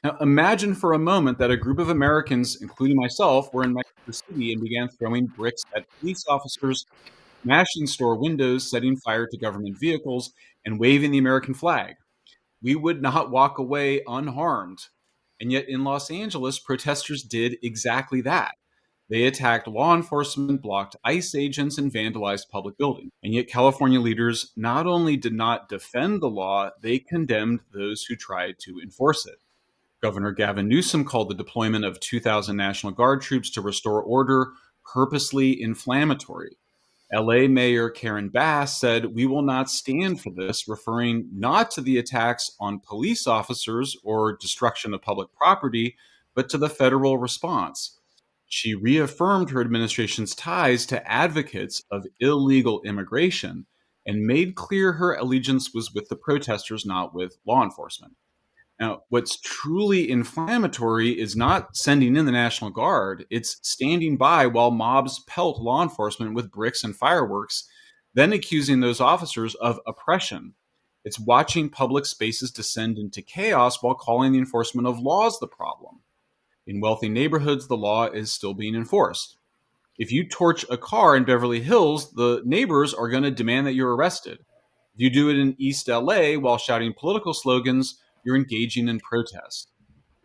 Now, imagine for a moment that a group of Americans, including myself, were in Mexico City and began throwing bricks at police officers, smashing store windows, setting fire to government vehicles, and waving the American flag. We would not walk away unharmed. And yet in Los Angeles, protesters did exactly that. They attacked law enforcement, blocked ICE agents, and vandalized public buildings. And yet California leaders not only did not defend the law, they condemned those who tried to enforce it. Governor Gavin Newsom called the deployment of 2,000 National Guard troops to restore order purposely inflammatory. LA Mayor Karen Bass said, "We will not stand for this," referring not to the attacks on police officers or destruction of public property, but to the federal response. She reaffirmed her administration's ties to advocates of illegal immigration and made clear her allegiance was with the protesters, not with law enforcement. Now, what's truly inflammatory is not sending in the National Guard. It's standing by while mobs pelt law enforcement with bricks and fireworks, then accusing those officers of oppression. It's watching public spaces descend into chaos while calling the enforcement of laws the problem. In wealthy neighborhoods, the law is still being enforced. If you torch a car in Beverly Hills, the neighbors are going to demand that you're arrested. If you do it in East LA while shouting political slogans, you're engaging in protest.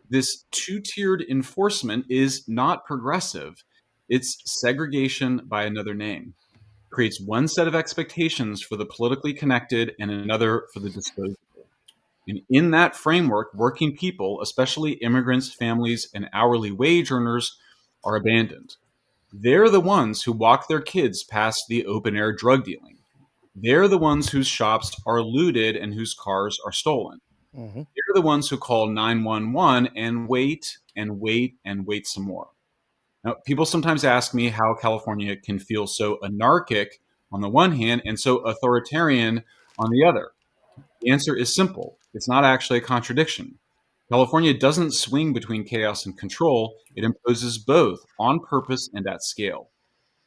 This two-tiered enforcement is not progressive. It's segregation by another name. It creates one set of expectations for the politically connected and another for the disposable. And in that framework, working people, especially immigrants, families, and hourly wage earners, are abandoned. They're the ones who walk their kids past the open-air drug dealing. They're the ones whose shops are looted and whose cars are stolen. Mm-hmm. They're the ones who call 911 and wait and wait and wait some more. Now, people sometimes ask me how California can feel so anarchic on the one hand and so authoritarian on the other. The answer is simple. It's not actually a contradiction. California doesn't swing between chaos and control. It imposes both on purpose and at scale.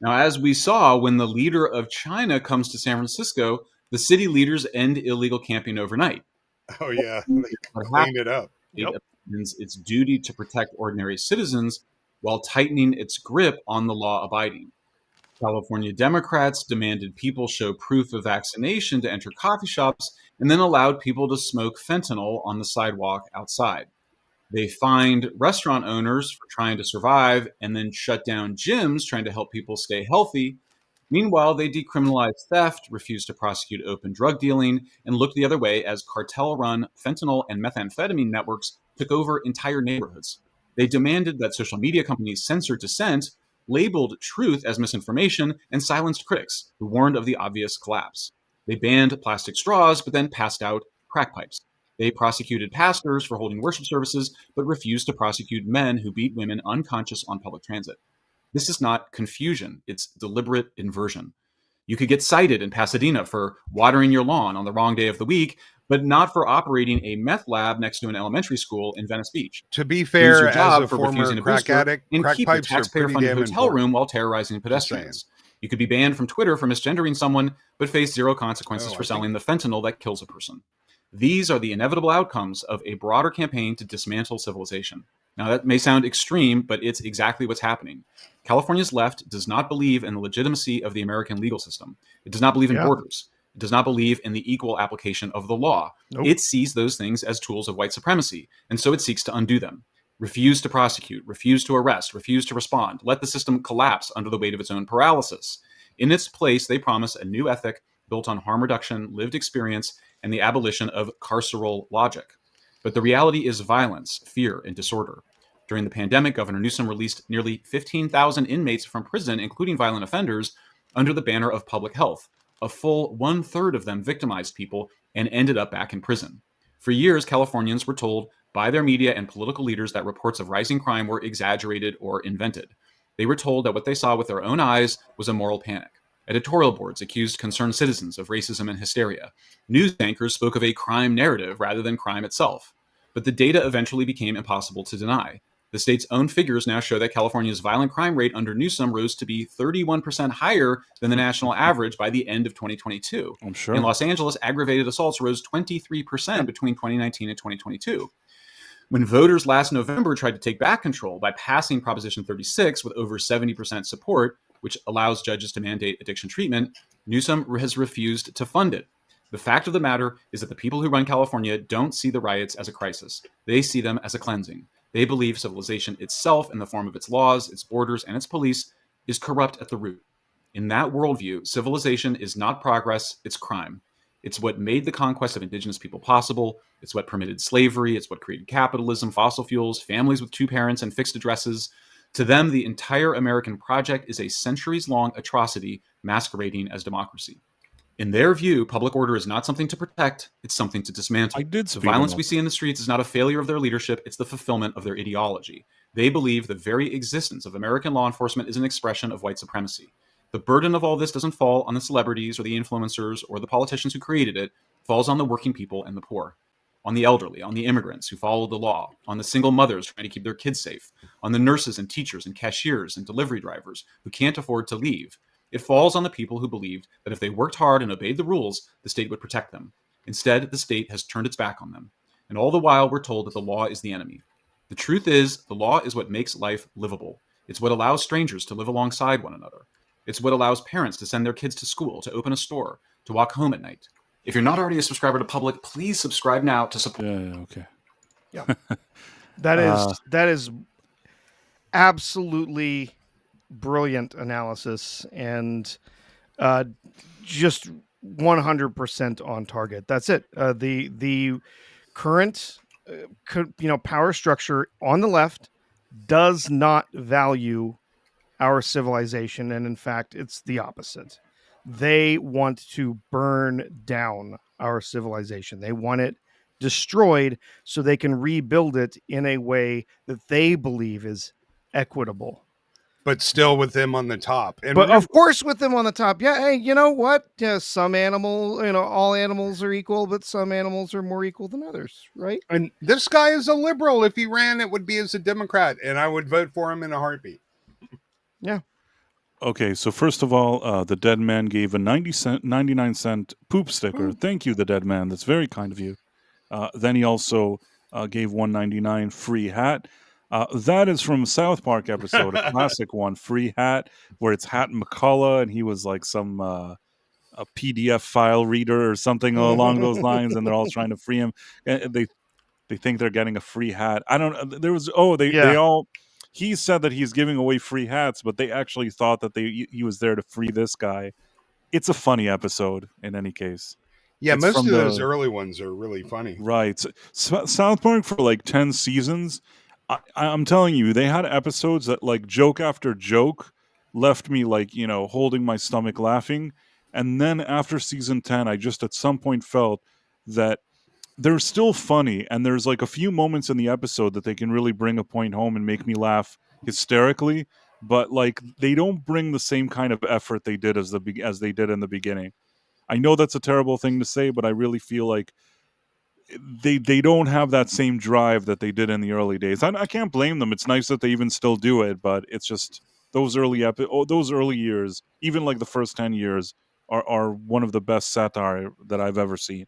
Now, as we saw, when the leader of China comes to San Francisco, the city leaders end illegal camping overnight. Oh, yeah. They cleaned it up. It abandons its duty to protect ordinary citizens while tightening its grip on the law-abiding. California Democrats demanded people show proof of vaccination to enter coffee shops and then allowed people to smoke fentanyl on the sidewalk outside. They fined restaurant owners for trying to survive and then shut down gyms trying to help people stay healthy. Meanwhile, they decriminalized theft, refused to prosecute open drug dealing, and looked the other way as cartel-run fentanyl and methamphetamine networks took over entire neighborhoods. They demanded that social media companies censor dissent, labeled truth as misinformation, and silenced critics who warned of the obvious collapse. They banned plastic straws, but then passed out crack pipes. They prosecuted pastors for holding worship services, but refused to prosecute men who beat women unconscious on public transit. This is not confusion, it's deliberate inversion. You could get cited in Pasadena for watering your lawn on the wrong day of the week, but not for operating a meth lab next to an elementary school in Venice Beach. To be Lose fair, your as job a for former refusing a crack booster addict, and crack keep a pipes are pretty taxpayer-funded damn hotel important. room while terrorizing pedestrians. You could be banned from Twitter for misgendering someone, but face zero consequences for selling the fentanyl that kills a person. These are the inevitable outcomes of a broader campaign to dismantle civilization. Now, that may sound extreme, but it's exactly what's happening. California's left does not believe in the legitimacy of the American legal system. It does not believe in borders. It does not believe in the equal application of the law. Nope. It sees those things as tools of white supremacy, and so it seeks to undo them. Refuse to prosecute, refuse to arrest, refuse to respond. Let the system collapse under the weight of its own paralysis. In its place, they promise a new ethic built on harm reduction, lived experience, and the abolition of carceral logic. But the reality is violence, fear, and disorder. During the pandemic, Governor Newsom released nearly 15,000 inmates from prison, including violent offenders, under the banner of public health. A full 1/3 of them victimized people and ended up back in prison. For years, Californians were told by their media and political leaders that reports of rising crime were exaggerated or invented. They were told that what they saw with their own eyes was a moral panic. Editorial boards accused concerned citizens of racism and hysteria. News anchors spoke of a crime narrative rather than crime itself. But the data eventually became impossible to deny. The state's own figures now show that California's violent crime rate under Newsom rose to be 31% higher than the national average by the end of 2022. I'm sure. In Los Angeles, aggravated assaults rose 23% between 2019 and 2022. When voters last November tried to take back control by passing Proposition 36 with over 70% support, which allows judges to mandate addiction treatment, Newsom has refused to fund it. The fact of the matter is that the people who run California don't see the riots as a crisis. They see them as a cleansing. They believe civilization itself, in the form of its laws, its borders, and its police, is corrupt at the root. In that worldview, civilization is not progress, it's crime. It's what made the conquest of indigenous people possible. It's what permitted slavery. It's what created capitalism, fossil fuels, families with 2 parents, and fixed addresses. To them, the entire American project is a centuries-long atrocity masquerading as democracy. In their view, public order is not something to protect, it's something to dismantle. The violence we see in the streets is not a failure of their leadership, it's the fulfillment of their ideology. They believe the very existence of American law enforcement is an expression of white supremacy. The burden of all this doesn't fall on the celebrities or the influencers or the politicians who created it. It falls on the working people and the poor, on the elderly, on the immigrants who follow the law, on the single mothers trying to keep their kids safe, on the nurses and teachers and cashiers and delivery drivers who can't afford to leave. It falls on the people who believed that if they worked hard and obeyed the rules, the state would protect them. Instead, the state has turned its back on them. And all the while, we're told that the law is the enemy. The truth is, the law is what makes life livable. It's what allows strangers to live alongside one another. It's what allows parents to send their kids to school, to open a store, to walk home at night. If you're not already a subscriber to Public, please subscribe now to support. Okay. Yeah. That is absolutely brilliant analysis and just 100% on target. That's it. The current power structure on the left does not value our civilization, and in fact, it's the opposite. They want to burn down our civilization. They want it destroyed so they can rebuild it in a way that they believe is equitable. But still with them on the top. And but of course with them on the top. Yeah, hey, you know what? Yeah, some animal, all animals are equal, but some animals are more equal than others, right? And this guy is a liberal. If he ran, it would be as a Democrat, and I would vote for him in a heartbeat. Yeah. Okay, so first of all, the dead man gave a 99 cent poop sticker. Thank you, the dead man. That's very kind of you. Then he also gave $1.99 free hat. That is from a South Park episode, a classic one, free hat, where it's Hat McCullough, and he was like some a PDF file reader or something along those lines, and they're all trying to free him. And they think they're getting a free hat. I don't. There was they all. He said that he's giving away free hats, but they actually thought that he was there to free this guy. It's a funny episode in any case. Yeah, most of those early ones are really funny. Right. South Park for like 10 seasons. I'm telling you, they had episodes that like joke after joke left me like, holding my stomach laughing. And then after season 10, I just at some point felt that they're still funny, and there's like a few moments in the episode that they can really bring a point home and make me laugh hysterically, but like they don't bring the same kind of effort they did as they did in the beginning. I know that's a terrible thing to say, but I really feel like they don't have that same drive that they did in the early days. I can't blame them. It's nice that they even still do it, but it's just those those early years, even like the first 10 years, are one of the best satire that I've ever seen.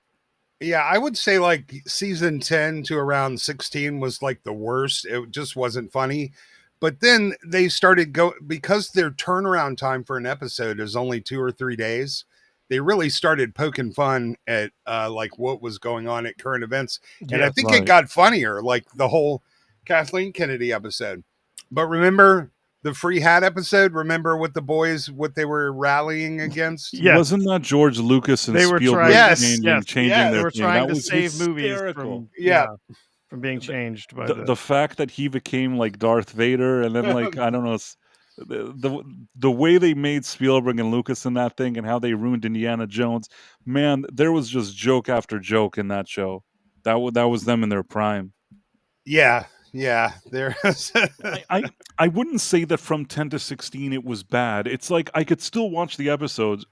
Yeah, I would say like season 10 to around 16 was like the worst. It just wasn't funny. But then they started because their turnaround time for an episode is only 2 or 3 days. They really started poking fun at like what was going on at current events. And I think it got funnier, like the whole Kathleen Kennedy episode. But remember the free hat episode? Remember what the boys, what they were rallying against? Yes. Wasn't that George Lucas and they were Spielberg changing their they were thing? trying That to was save movies hysterical. from being changed by the fact that he became like Darth Vader, and then like I don't know, the way they made Spielberg and Lucas in that thing, and how they ruined Indiana Jones. Man, there was just joke after joke in that show. That was them in their prime. Yeah, there. I wouldn't say that from 10 to 16 it was bad. It's like I could still watch the episodes,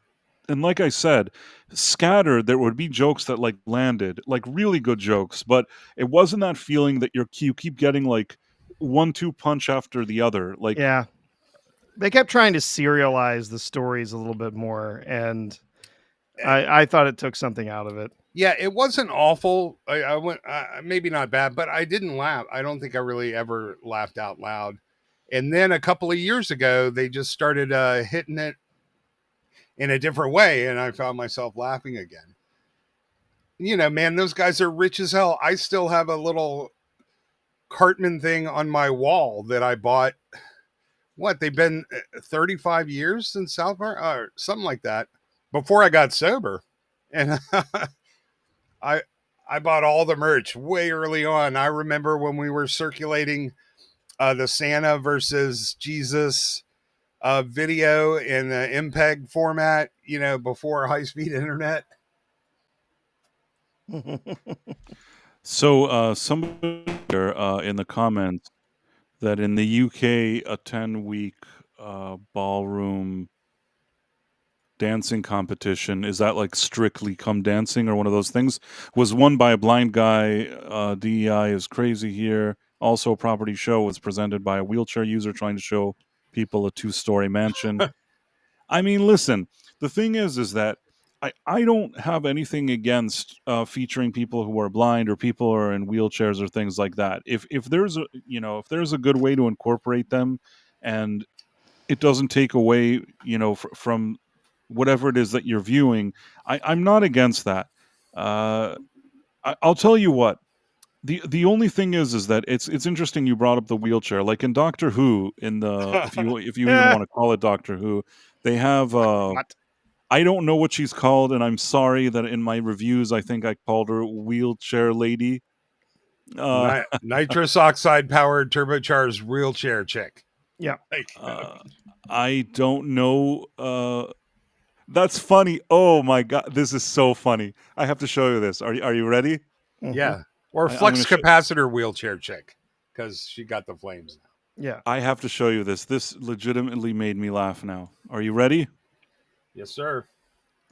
and like I said, scattered there would be jokes that like landed, like really good jokes, but it wasn't that feeling that you keep getting like 1-2 punch after the other. Like they kept trying to serialize the stories a little bit more, and I thought it took something out of it. Yeah, it wasn't awful. I went maybe not bad, but I didn't laugh. I don't think I really ever laughed out loud. And then a couple of years ago, they just started hitting it in a different way, and I found myself laughing again. You know, man, those guys are rich as hell. I still have a little Cartman thing on my wall that I bought. What, they've been 35 years since South Park, or something like that, before I got sober. And I bought all the merch way early on. I remember when we were circulating the Santa versus Jesus video in the MPEG format, you know, before high-speed internet. So somebody in the comments that in the UK a 10-week ballroom dancing competition, is that like Strictly Come Dancing or one of those things, was won by a blind guy. DEI is crazy here. Also, a property show was presented by a wheelchair user trying to show people a 2-story mansion. I mean, listen, the thing is that I don't have anything against featuring people who are blind or people who are in wheelchairs or things like that. If there's a if there's a good way to incorporate them, and it doesn't take away from whatever it is that you're viewing, I'm not against that. I'll tell you what. The only thing is that it's interesting you brought up the wheelchair. Like in Doctor Who, in the if you even want to call it Doctor Who, they have I don't know what she's called, and I'm sorry that in my reviews I think I called her Wheelchair Lady. Nitrous oxide powered turbocharged wheelchair chick. Yeah. I don't know. That's funny. Oh my god, this is so funny. I have to show you this. Are you ready? Yeah. Or flux capacitor wheelchair chick, because she got the flames now. Yeah. I have to show you this. This legitimately made me laugh now. Are you ready? Yes, sir.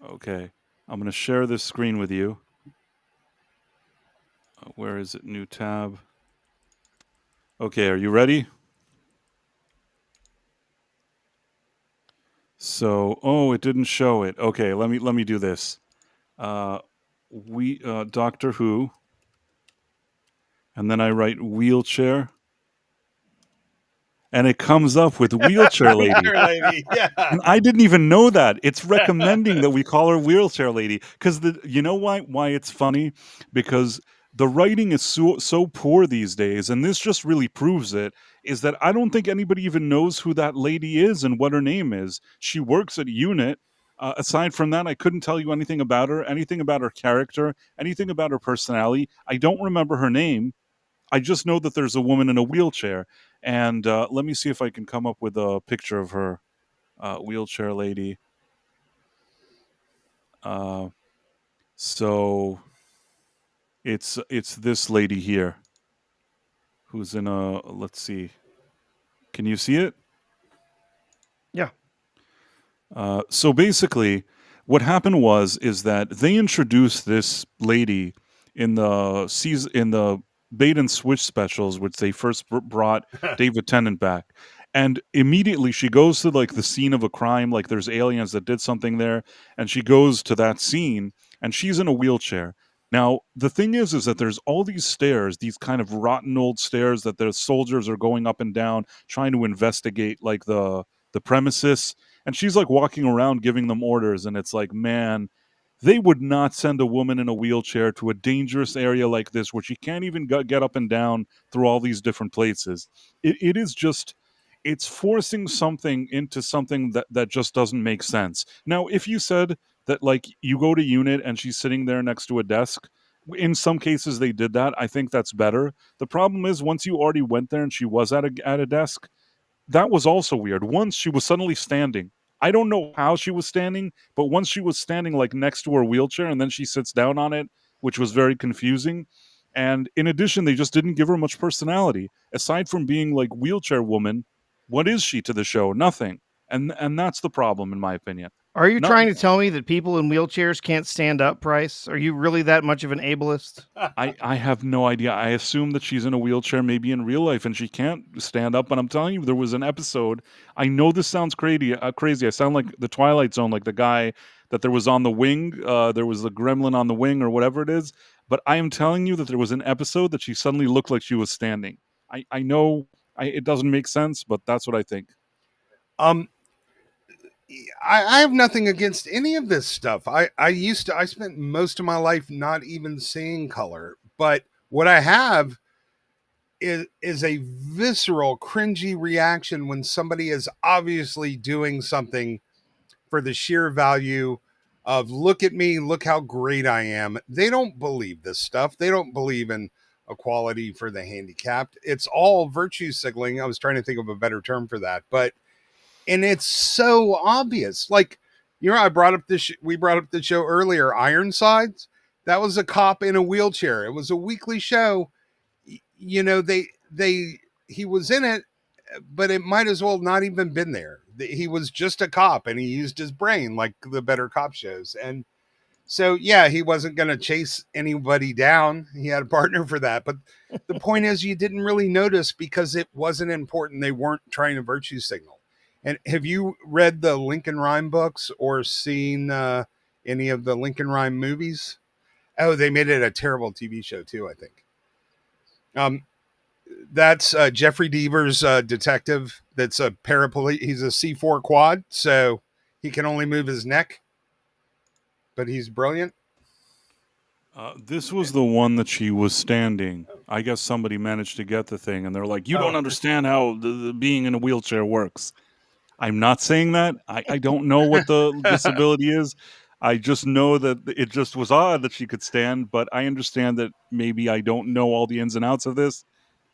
Okay. I'm going to share this screen with you. Where is it? New tab. Okay, are you ready? So, it didn't show it. Okay, let me do this. Doctor Who, and then I write wheelchair, and it comes up with Wheelchair Lady. Wheelchair Lady, yeah. And I didn't even know that. It's recommending that we call her Wheelchair Lady, because you know why it's funny? Because the writing is so poor these days, and this just really proves it, is that I don't think anybody even knows who that lady is and what her name is. She works at UNIT. Aside from that, I couldn't tell you anything about her, anything about her character, anything about her personality. I don't remember her name. I just know that there's a woman in a wheelchair. And let me see if I can come up with a picture of her. Wheelchair Lady. So It's this lady here who's in a, let's see. Can you see it? Yeah. So basically, what happened is that they introduced this lady in the bait and switch specials, which they first brought David Tennant back, and immediately she goes to like the scene of a crime, like there's aliens that did something there, and she goes to that scene, and she's in a wheelchair. Now the thing is that there's all these stairs, these kind of rotten old stairs that the soldiers are going up and down trying to investigate, like the premises, and she's like walking around giving them orders, and it's like, man, they would not send a woman in a wheelchair to a dangerous area like this where she can't even get up and down through all these different places. It is just, it's forcing something into something that just doesn't make sense. Now if you said that like you go to unit and she's sitting there next to a desk, in some cases they did that, I think that's better. The problem is once you already went there and she was at a desk, that was also weird. Once she was suddenly standing. I don't know how she was standing, but once she was standing like next to her wheelchair and then she sits down on it, which was very confusing. And in addition, they just didn't give her much personality. Aside from being like wheelchair woman, what is she to the show? Nothing. And that's the problem, in my opinion. Are you trying to tell me that people in wheelchairs can't stand up, Price? Are you really that much of an ableist? I have no idea. I assume that she's in a wheelchair maybe in real life and she can't stand up. But I'm telling you, there was an episode. I know this sounds crazy. I sound like the Twilight Zone, like the guy that there was on the wing. There was the gremlin on the wing or whatever it is. But I am telling you that there was an episode that she suddenly looked like she was standing. I know it doesn't make sense, but that's what I think. I have nothing against any of this stuff. I spent most of my life not even seeing color, but what I have is a visceral, cringy reaction when somebody is obviously doing something for the sheer value of look at me, look how great I am. They don't believe this stuff. They don't believe in equality for the handicapped. It's all virtue signaling. I was trying to think of a better term for that, and it's so obvious. Like, you know, we brought up the show earlier, Ironsides. That was a cop in a wheelchair. It was a weekly show. You know, he was in it, but it might as well not even been there. He was just a cop and he used his brain like the better cop shows. And so, yeah, he wasn't going to chase anybody down. He had a partner for that. But the point is, you didn't really notice because it wasn't important. They weren't trying to virtue signal. And have you read the Lincoln Rhyme books or seen any of the Lincoln Rhyme movies? Oh, they made it a terrible TV show too, I think. That's Jeffrey Deaver's detective. That's a paraplegic. He's a C4 quad, so he can only move his neck, but he's brilliant. This was the one that she was standing. I guess somebody managed to get the thing, and they're like, you don't understand how the being in a wheelchair works. I'm not saying that. I don't know what the disability is. I just know that it just was odd that she could stand, but I understand that maybe I don't know all the ins and outs of this.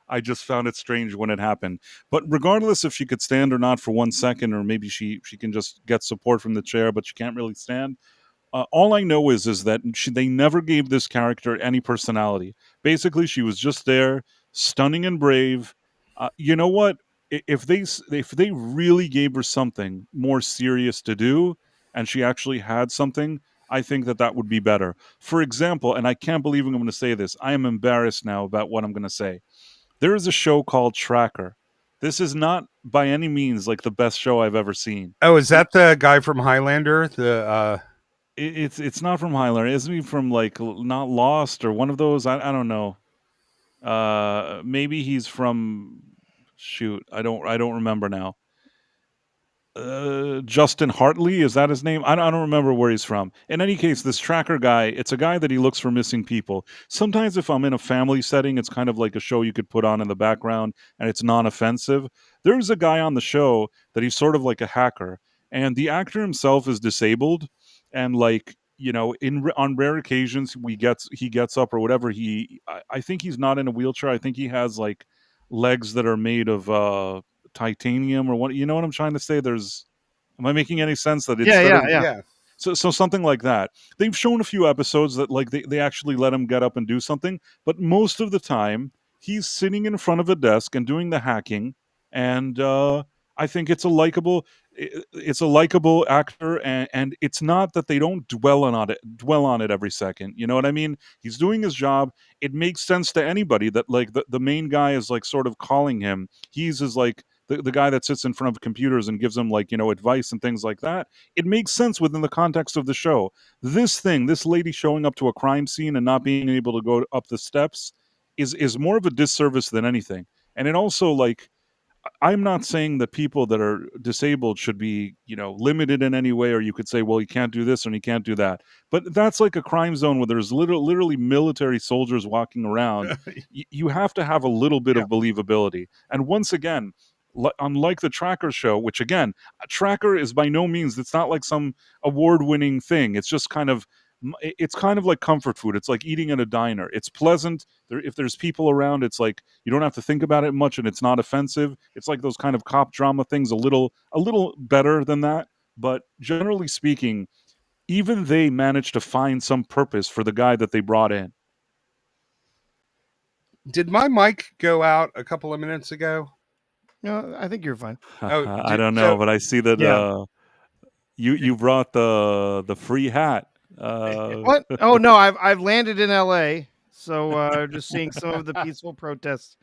I just found it strange when it happened. But regardless if she could stand or not for 1 second, or maybe she can just get support from the chair, but she can't really stand. All I know is that they never gave this character any personality. Basically, she was just there, stunning and brave. You know what? If they really gave her something more serious to do, and she actually had something, I think that would be better. For example, and I can't believe I'm going to say this. I am embarrassed now about what I'm going to say. There is a show called Tracker. This is not by any means like the best show I've ever seen. Oh, is that the guy from Highlander? It's not from Highlander. Isn't he from like not Lost or one of those? I don't know. Maybe he's from. Shoot, I don't remember now. Justin Hartley, is that his name? I don't remember where he's from. In any case, this Tracker guy, it's a guy that he looks for missing people. Sometimes if I'm in a family setting, it's kind of like a show you could put on in the background and it's non-offensive. There's a guy on the show that he's sort of like a hacker, and the actor himself is disabled, and like, you know, on rare occasions he gets up or whatever. I think he's not in a wheelchair. I think he has like legs that are made of titanium or what, you know what I'm trying to say? Am I making any sense that it's yeah. So something like that. They've shown a few episodes that like they actually let him get up and do something, but most of the time he's sitting in front of a desk and doing the hacking. And I think it's a likable actor, and it's not that they don't dwell on it every second. You know what I mean? He's doing his job. It makes sense to anybody that like the main guy is like sort of calling him. He's is like the guy that sits in front of computers and gives them like, you know, advice and things like that. It makes sense within the context of the show. This lady showing up to a crime scene and not being able to go up the steps is more of a disservice than anything. And it also like, I'm not saying that people that are disabled should be, you know, limited in any way, or you could say, well, you can't do this and you can't do that. But that's like a crime zone where there's literally military soldiers walking around. You have to have a little bit of believability. And once again, unlike the Tracker show, which again, a Tracker is by no means, it's not like some award-winning thing. It's just kind of like comfort food. It's like eating at a diner. It's pleasant. If there's people around, it's like you don't have to think about it much, and it's not offensive. It's like those kind of cop drama things, a little better than that. But generally speaking, even they managed to find some purpose for the guy that they brought in. Did my mic go out a couple of minutes ago? No, I think you're fine. I don't know, but I see that you brought the free hat. What? Oh no, I've landed in LA, so just seeing some of the peaceful protests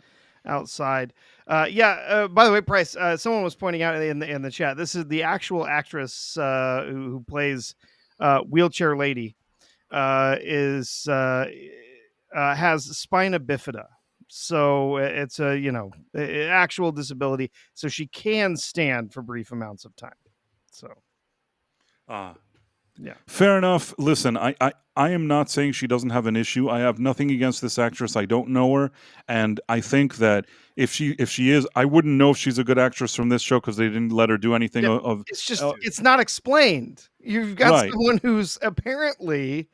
outside. By the way, Price, someone was pointing out in the chat, this is the actual actress who plays Wheelchair Lady has spina bifida. So it's a actual disability, so she can stand for brief amounts of time. So yeah, fair enough. Listen, I am not saying she doesn't have an issue. I have nothing against this actress. I don't know her, and I think that if she is, I wouldn't know if she's a good actress from this show because they didn't let her do anything of. It's just it's not explained. You've got someone who's apparently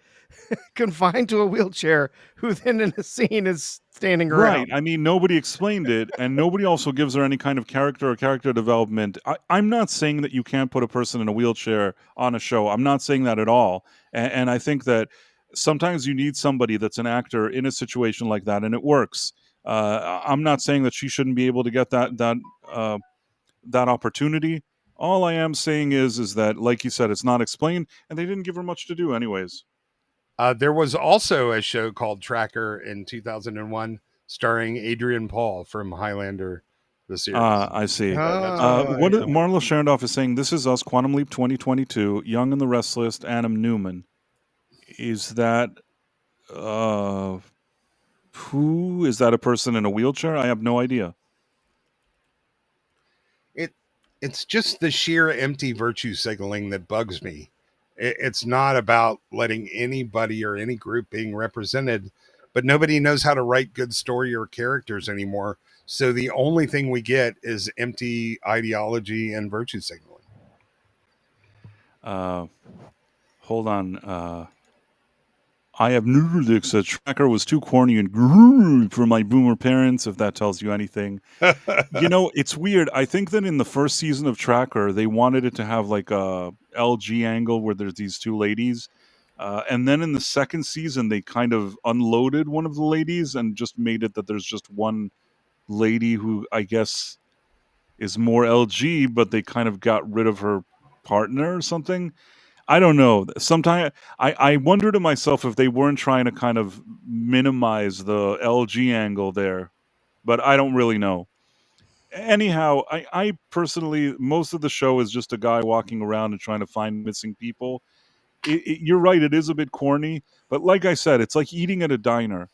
confined to a wheelchair who then in a scene is standing around. Right. I mean, nobody explained it, and nobody also gives her any kind of character or character development. I'm not saying that you can't put a person in a wheelchair on a show. I'm not saying that at all. And I think that sometimes you need somebody that's an actor in a situation like that, and it works. I'm not saying that she shouldn't be able to get that opportunity. All I am saying is that, like you said, it's not explained, and they didn't give her much to do anyways. There was also a show called Tracker in 2001 starring Adrian Paul from Highlander, the series. I see. Marlo Sherendorf is saying, this is us, Quantum Leap 2022, Young and the Restless, Adam Newman. Is that... who? Is that a person in a wheelchair? I have no idea. It's just the sheer empty virtue signaling that bugs me. It's not about letting anybody or any group being represented, but nobody knows how to write good story or characters anymore. So the only thing we get is empty ideology and virtue signaling. Hold on. I have Nudix. A Tracker was too corny and for my boomer parents, if that tells you anything. You know, it's weird. I think that in the first season of Tracker, they wanted it to have like a LG angle where there's these two ladies. And then in the second season, they kind of unloaded one of the ladies and just made it that there's just one lady who I guess is more LG, but they kind of got rid of her partner or something. I don't know. Sometimes I wonder to myself if they weren't trying to kind of minimize the LG angle there, but I don't really know. Anyhow, I personally, most of the show is just a guy walking around and trying to find missing people. You're right, it is a bit corny, but like I said, it's like eating at a diner.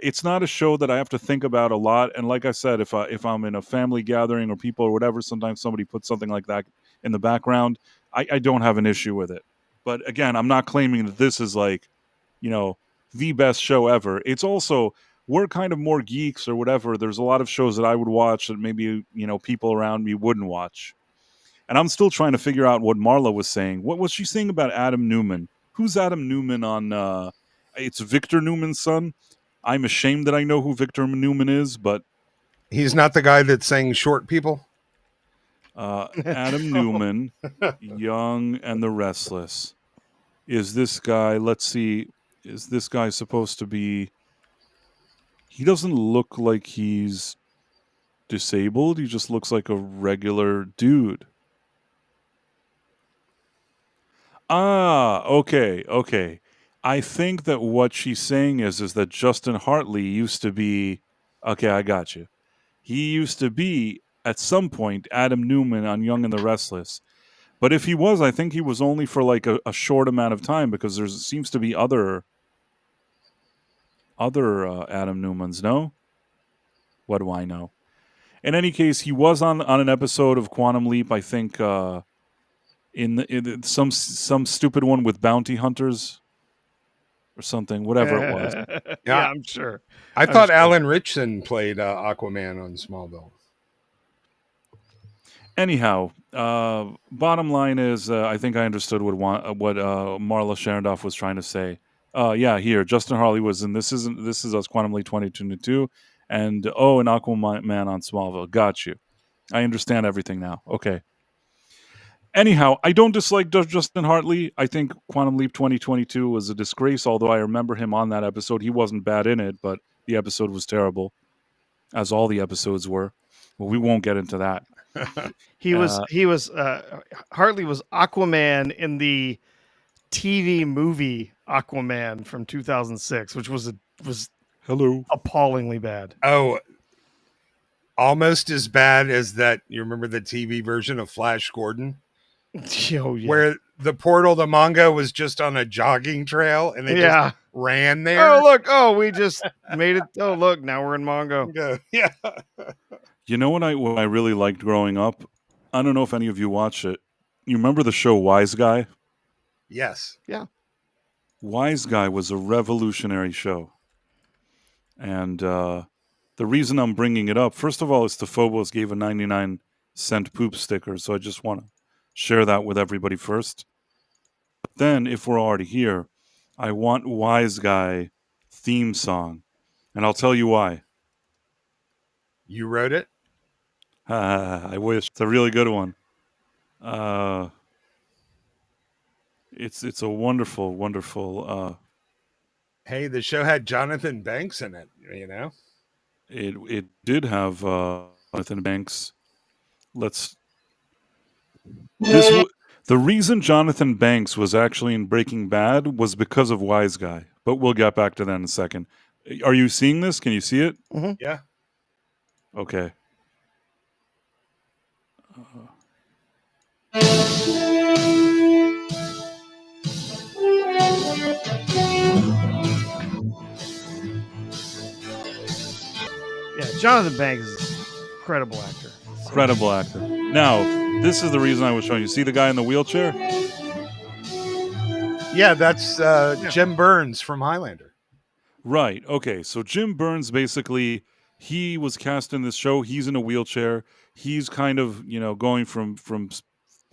It's not a show that I have to think about a lot. And like I said, if I'm in a family gathering or people or whatever, sometimes somebody puts something like that in the background, I don't have an issue with it. But again, I'm not claiming that this is like, you know, the best show ever. It's also, we're kind of more geeks or whatever. There's a lot of shows that I would watch that maybe, you know, people around me wouldn't watch. And I'm still trying to figure out what Marla was saying. What was she saying about Adam Newman? Who's Adam Newman on, it's Victor Newman's son? I'm ashamed that I know who Victor Newman is, but... He's not the guy that sang Short People? Adam Newman, Young and the Restless. is this guy, let's see, is this guy supposed to be, he doesn't look like he's disabled. He just looks like a regular dude. Ah, okay. I think that what she's saying is that Justin Hartley used to be, okay, I got you. He used to be, at some point, Adam Newman on Young and the Restless. But if he was, I think he was only for like a short amount of time, because there seems to be other Adam Newmans, no? What do I know? In any case, he was on an episode of Quantum Leap, I think, in some stupid one with bounty hunters or something, whatever it was. Yeah, I'm sure. I thought Alan Ritchson played Aquaman on Smallville. Anyhow, bottom line is, I think I understood what Marla Sharondoff was trying to say. Yeah, here Justin Hartley was in this is us Quantum Leap 2022, and an Aquaman on Smallville. Got you. I understand everything now. Okay. Anyhow, I don't dislike Justin Hartley. I think Quantum Leap 2022 was a disgrace, although I remember him on that episode. He wasn't bad in it, but the episode was terrible, as all the episodes were. Well, we won't get into that. Hartley was Aquaman in the TV movie Aquaman from 2006, which was appallingly bad. Oh, almost as bad as that. You remember the TV version of Flash Gordon? Oh, yeah. Where the portal to Mongo was just on a jogging trail and they just ran there. Oh, look. Oh, we just made it. Oh, look. Now we're in Mongo. Yeah. You know what I really liked growing up? I don't know if any of you watch it. You remember the show Wise Guy? Yes. Yeah. Wise Guy was a revolutionary show. And the reason I'm bringing it up, first of all, Istaphobos gave a 99-cent poop sticker, so I just want to share that with everybody first. But then, if we're already here, I want Wise Guy theme song. And I'll tell you why. You wrote it? I wish. It's a really good one. It's a wonderful, wonderful. Hey, the show had Jonathan Banks in it. You know, it did have Jonathan Banks. The reason Jonathan Banks was actually in Breaking Bad was because of Wise Guy, but we'll get back to that in a second. Are you seeing this? Can you see it? Mm-hmm. Yeah. Okay. Yeah, Jonathan Banks is an incredible actor. Incredible actor. Now, this is the reason I was showing you. See the guy in the wheelchair? Yeah, that's Jim Burns from Highlander. Right. Okay. So Jim Burns, basically, he was cast in this show. He's in a wheelchair. He's kind of, going from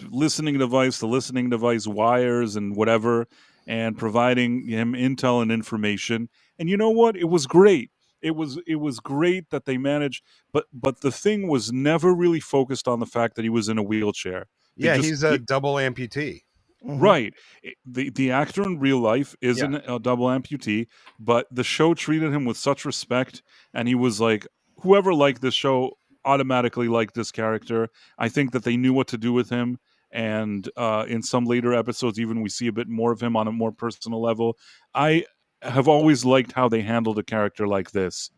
listening device to listening device, wires and whatever, and providing him intel and information. And you know what? It was great. It was great that they managed, but the thing was never really focused on the fact that he was in a wheelchair. He's a double amputee. Mm-hmm. Right. The actor in real life isn't a double amputee, but the show treated him with such respect, and he was like, whoever liked this show automatically liked this character. I think that they knew what to do with him, and in some later episodes, even we see a bit more of him on a more personal level. I have always liked how they handled a character like this.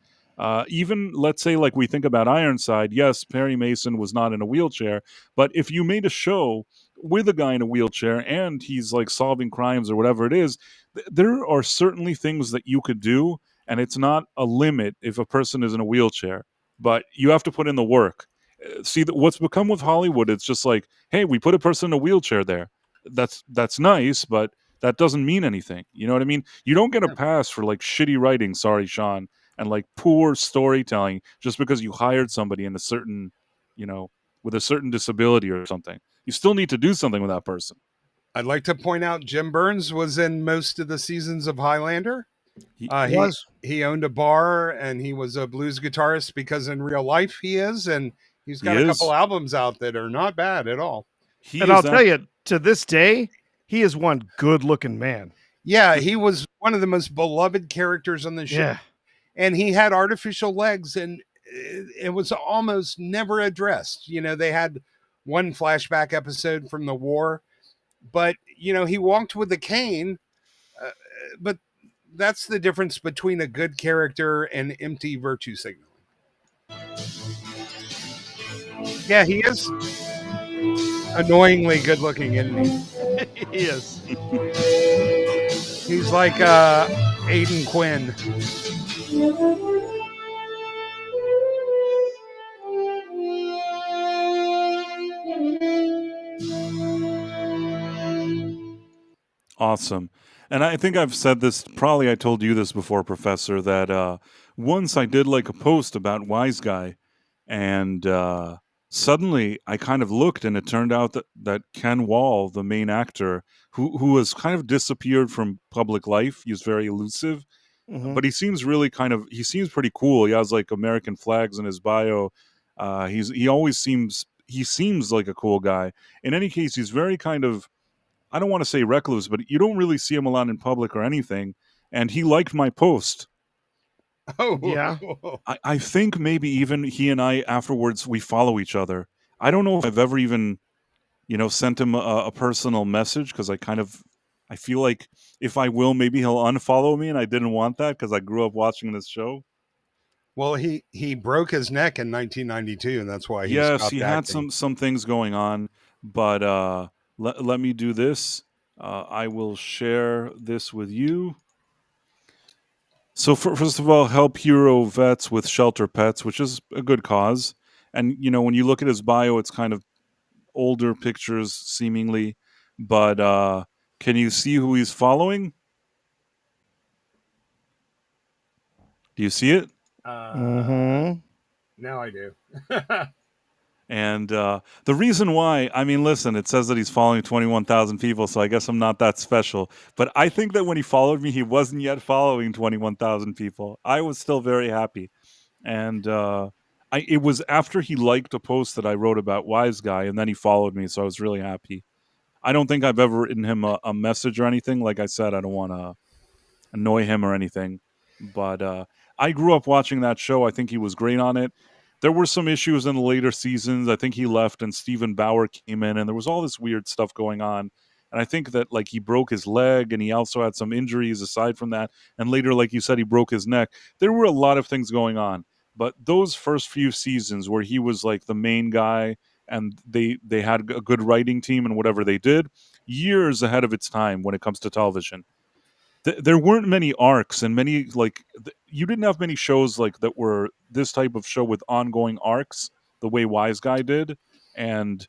Even, let's say, like we think about Ironside, yes, Perry Mason was not in a wheelchair, but if you made a show with a guy in a wheelchair and he's like solving crimes or whatever it is, there are certainly things that you could do, and it's not a limit if a person is in a wheelchair, but you have to put in the work. See, what's become with Hollywood, it's just like, hey, we put a person in a wheelchair there. That's nice, but that doesn't mean anything. You know what I mean? You don't get a pass for like shitty writing, sorry, Sean, and like poor storytelling just because you hired somebody in a certain, with a certain disability or something. You still need to do something with that person. I'd like to point out Jim Burns was in most of the seasons of Highlander. He owned a bar and he was a blues guitarist, because in real life he is, and he's got a couple albums out that are not bad at all. I'll tell you, to this day, he is one good-looking man. Yeah, he was one of the most beloved characters on the show. Yeah. And he had artificial legs, and it was almost never addressed. You know, they had one flashback episode from the war, but, you know, he walked with a cane. But that's the difference between a good character and empty virtue signaling. Yeah, he is annoyingly good looking, isn't he? He is. He's like Aiden Quinn. Awesome. And I think I've said this, probably I told you this before, Professor, that once I did like a post about Wise Guy, and suddenly I kind of looked, and it turned out that Ken Wall, the main actor, who has kind of disappeared from public life, he's very elusive, but he seems really he seems pretty cool. He has like American flags in his bio. He seems like a cool guy. In any case, he's very kind of, I don't want to say recluse, but you don't really see him a lot in public or anything. And he liked my post. Oh, yeah. I think maybe even he and I afterwards, we follow each other. I don't know if I've ever even, sent him a personal message, because I feel like if I will, maybe he'll unfollow me, and I didn't want that because I grew up watching this show. Well, he broke his neck in 1992, and that's why he stopped acting. Had some things going on, but let me do this. I will share this with you. So first of all, help hero vets with shelter pets, which is a good cause. And, when you look at his bio, it's kind of older pictures seemingly, but can you see who he's following? Do you see it? Now I do. And the reason why, listen, it says that he's following 21,000 people, so I guess I'm not that special. But I think that when he followed me, he wasn't yet following 21,000 people. I was still very happy. And it was after he liked a post that I wrote about Wise Guy, and then he followed me, so I was really happy. I don't think I've ever written him a message or anything. Like I said, I don't want to annoy him or anything. But I grew up watching that show. I think he was great on it. There were some issues in the later seasons. I think he left and Stephen Bauer came in, and there was all this weird stuff going on. And I think that he broke his leg, and he also had some injuries aside from that. And later, like you said, he broke his neck. There were a lot of things going on. But those first few seasons where he was like the main guy, and they had a good writing team and whatever they did, years ahead of its time when it comes to television. There weren't many arcs, and many you didn't have many shows that were this type of show with ongoing arcs the way Wise Guy did, and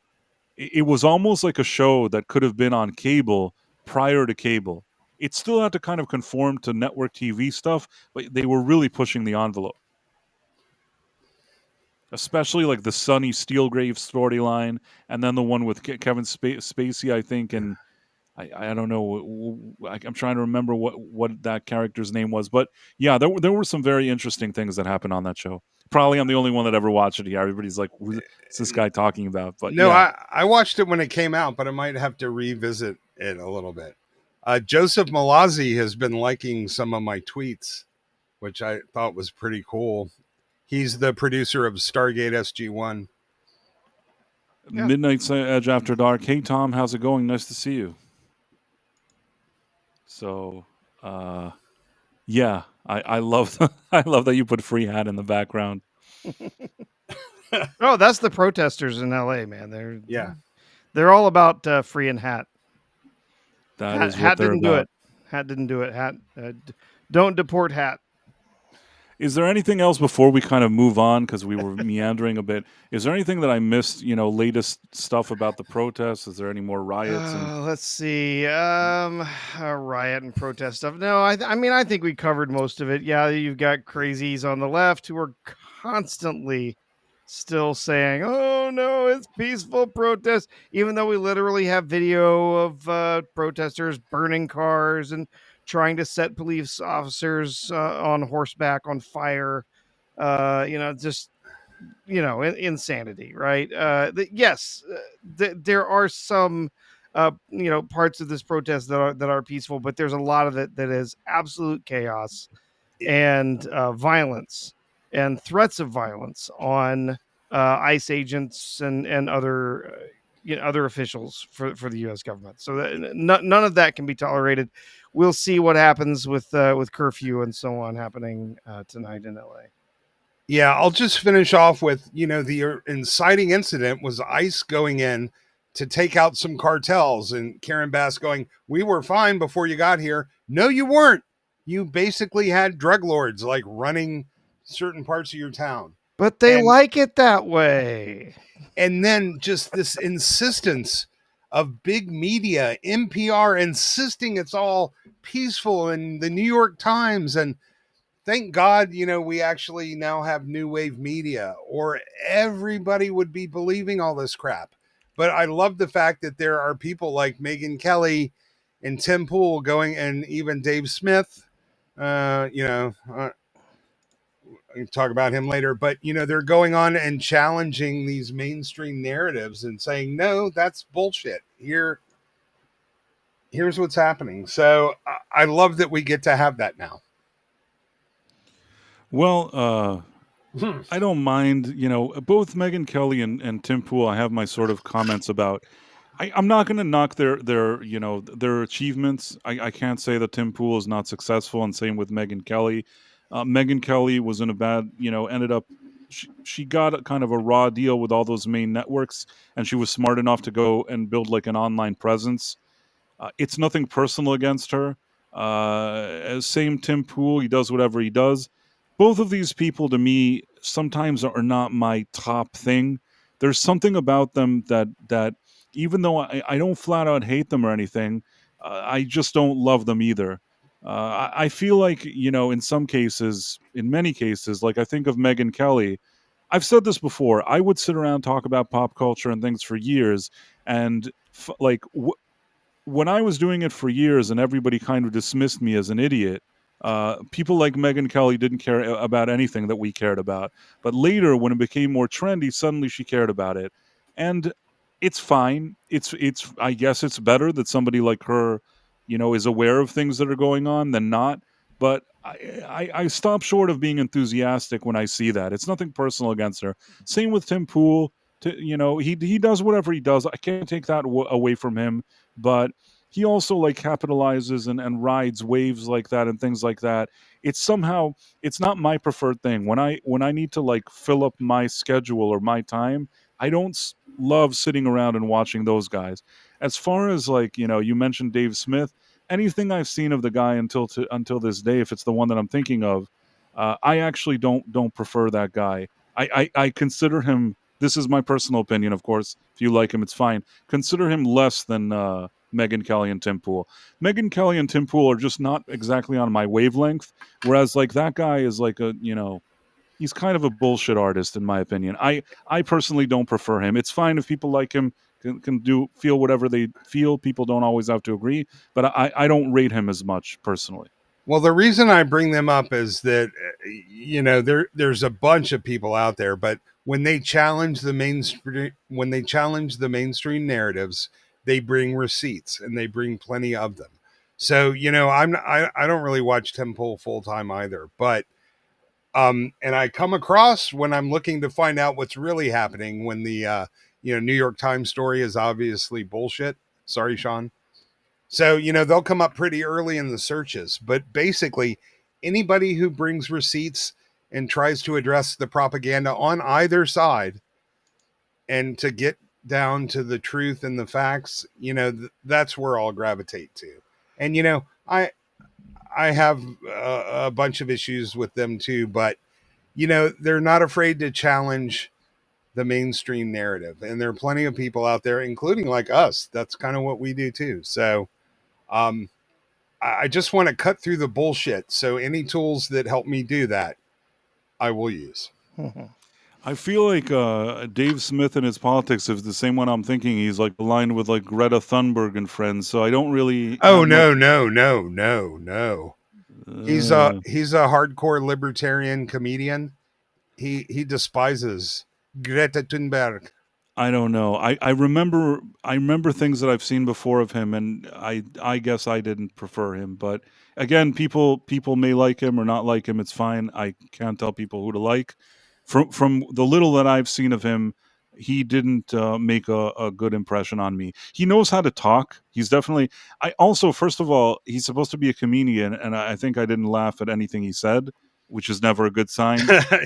it was almost like a show that could have been on cable prior to cable. It still had to kind of conform to network TV stuff, but they were really pushing the envelope. Especially the Sonny Steelgrave storyline, and then the one with Kevin Spacey, I think, and I don't know. I'm trying to remember what that character's name was, but yeah, there were some very interesting things that happened on that show. Probably I'm the only one that ever watched it here. Everybody's like, "What's this guy talking about?" But no, yeah. I watched it when it came out, but I might have to revisit it a little bit. Joseph Malazzi has been liking some of my tweets, which I thought was pretty cool. He's the producer of Stargate SG-1. Yeah. Midnight's Edge After Dark. Hey, Tom, how's it going? Nice to see you. So, yeah, I love I love that you put Free Hat in the background. Oh, that's the protesters in LA, man. They're all about Free and Hat. That is what Hat they're didn't about. do it. Hat didn't do it. Hat, don't deport Hat. Is there anything else before we kind of move on, because we were meandering a bit? Is there anything that I missed? Latest stuff about the protests? Is there any more riots? Let's see. Riot and protest stuff. No, I think we covered most of it. Yeah, you've got crazies on the left who are constantly still saying, "Oh no, it's peaceful protest," even though we literally have video of protesters burning cars and trying to set police officers on horseback on fire. Insanity, right? Yes, there are some parts of this protest that are peaceful, but there's a lot of it that is absolute chaos and violence and threats of violence on ICE agents and other other officials for the U.S. government. So none of that can be tolerated. We'll see what happens with curfew and so on happening tonight in LA. Yeah, I'll just finish off with, the inciting incident was ICE going in to take out some cartels, and Karen Bass going, "We were fine before you got here." No, you weren't. You basically had drug lords like running certain parts of your town. But they like it that way. And then just this insistence of big media, NPR, insisting it's all peaceful, and the New York Times, and thank God, we actually now have new wave media, or everybody would be believing all this crap. But I love the fact that there are people like Megyn Kelly and Tim Pool going, and even Dave Smith, we can talk about him later, but they're going on and challenging these mainstream narratives and saying, no, that's bullshit. Here's what's happening. So I love that we get to have that now. Well, I don't mind, both Megyn Kelly and Tim Pool, I have my sort of comments about. I'm not going to knock their achievements. I can't say that Tim Pool is not successful, and same with Megyn Kelly. Megyn Kelly was in a bad, ended up, she got a kind of a raw deal with all those main networks, and she was smart enough to go and build like an online presence. It's nothing personal against her. Same Tim Pool, he does whatever he does. Both of these people, to me, sometimes are not my top thing. There's something about them that even though I don't flat out hate them or anything, I just don't love them either. I feel like, in some cases, in many cases, like I think of Megyn Kelly, I've said this before, I would sit around and talk about pop culture and things for years. And when I was doing it for years and everybody kind of dismissed me as an idiot, people like Megyn Kelly didn't care about anything that we cared about. But later, when it became more trendy, suddenly she cared about it. And it's fine. It's I guess it's better that somebody like her, is aware of things that are going on than not. But I stop short of being enthusiastic when I see that. It's nothing personal against her. Same with Tim Pool. He does whatever he does. I can't take that away from him. But he also like capitalizes and rides waves like that and things like that. It's not my preferred thing. When I need to like fill up my schedule or my time, I don't love sitting around and watching those guys. As far as like, you mentioned Dave Smith, anything I've seen of the guy until this day, if it's the one that I'm thinking of, I actually don't prefer that guy. I consider him, this is my personal opinion, of course. If you like him, it's fine. Consider him less than Megyn Kelly and Tim Pool. Megyn Kelly and Tim Pool are just not exactly on my wavelength, whereas like that guy is like he's kind of a bullshit artist in my opinion. I personally don't prefer him. It's fine if people like him can feel whatever they feel. People don't always have to agree, but I don't rate him as much personally. Well, the reason I bring them up is that, there's a bunch of people out there, but when they challenge the mainstream narratives, they bring receipts and they bring plenty of them. So, I don't really watch Tim Pool full time either, but, and I come across when I'm looking to find out what's really happening when the, New York Times story is obviously bullshit. Sorry, Sean. So, they'll come up pretty early in the searches, but basically anybody who brings receipts and tries to address the propaganda on either side and to get down to the truth and the facts, that's where I'll gravitate to. And, I have a bunch of issues with them too, but, they're not afraid to challenge the mainstream narrative. And there are plenty of people out there, including like us. That's kind of what we do too. So, I just want to cut through the bullshit. So any tools that help me do that, I will use. I feel like Dave Smith and his politics is the same one I'm thinking. He's like aligned with like Greta Thunberg and friends. So I don't really. Oh, no. He's a hardcore libertarian comedian. He despises Greta Thunberg. I don't know. I remember things that I've seen before of him, and I guess I didn't prefer him. But again, people may like him or not like him. It's fine. I can't tell people who to like. From the little that I've seen of him, he didn't make a good impression on me. He knows how to talk. He's definitely. I also, first of all, he's supposed to be a comedian, and I think I didn't laugh at anything he said, which is never a good sign.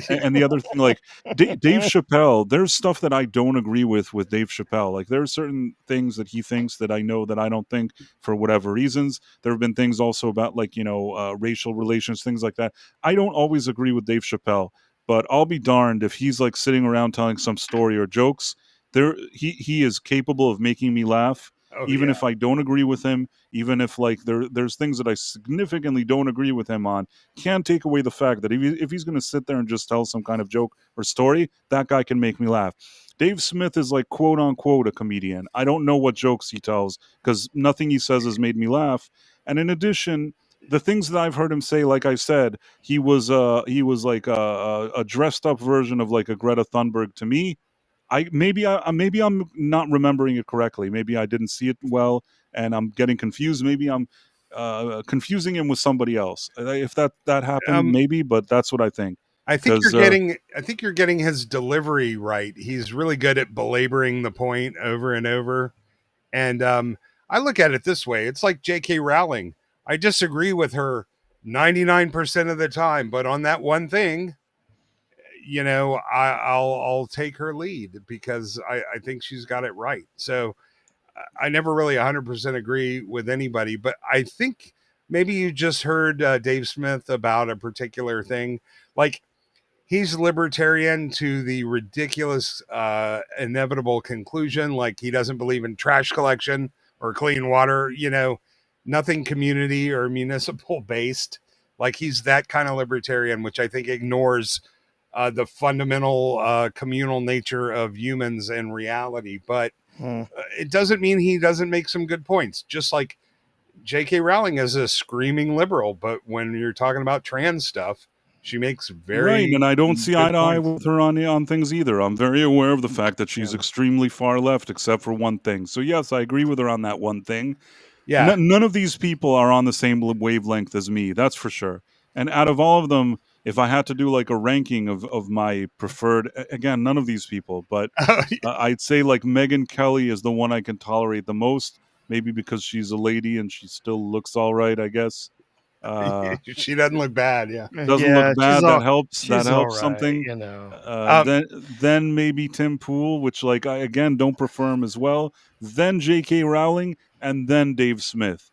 And the other thing, like Dave Chappelle, there's stuff that I don't agree with Dave Chappelle. Like there are certain things that he thinks that I know that I don't think for whatever reasons. There have been things also about like, racial relations, things like that. I don't always agree with Dave Chappelle, but I'll be darned if he's like sitting around telling some story or jokes. He is capable of making me laugh. Even if I don't agree with him, even if like there's things that I significantly don't agree with him on, can't take away the fact that if he's going to sit there and just tell some kind of joke or story, that guy can make me laugh. Dave Smith is like quote unquote a comedian. I don't know what jokes he tells because nothing he says has made me laugh. And in addition, the things that I've heard him say, like I said, he was like a dressed up version of like a Greta Thunberg to me. Maybe I'm not remembering it correctly. Maybe I didn't see it well, and I'm getting confused. Maybe I'm confusing him with somebody else. If that happened, maybe, but that's what I think. I think you're getting his delivery right. He's really good at belaboring the point over and over. And I look at it this way: it's like J.K. Rowling. I disagree with her 99% of the time, but on that one thing, I'll take her lead because I think she's got it right. So I never really 100% agree with anybody, but I think maybe you just heard Dave Smith about a particular thing. Like he's libertarian to the ridiculous, inevitable conclusion. Like he doesn't believe in trash collection or clean water, nothing community or municipal based. Like he's that kind of libertarian, which I think ignores the fundamental communal nature of humans and reality. But it doesn't mean he doesn't make some good points. Just like J.K. Rowling is a screaming liberal, but when you're talking about trans stuff, she makes very right, and I don't see eye to eye points with her on things either. I'm very aware of the fact that she's extremely far left, except for one thing. So yes, I agree with her on that one thing. Yeah, none of these people are on the same wavelength as me. That's for sure. And out of all of them, if I had to do like a ranking of my preferred, again, none of these people, but I'd say like Megyn Kelly is the one I can tolerate the most. Maybe because she's a lady and she still looks all right, I guess. She doesn't look bad. Yeah, doesn't look bad. That helps. That helps right, something. Then maybe Tim Pool, which like I again don't prefer him as well. Then J.K. Rowling, and then Dave Smith.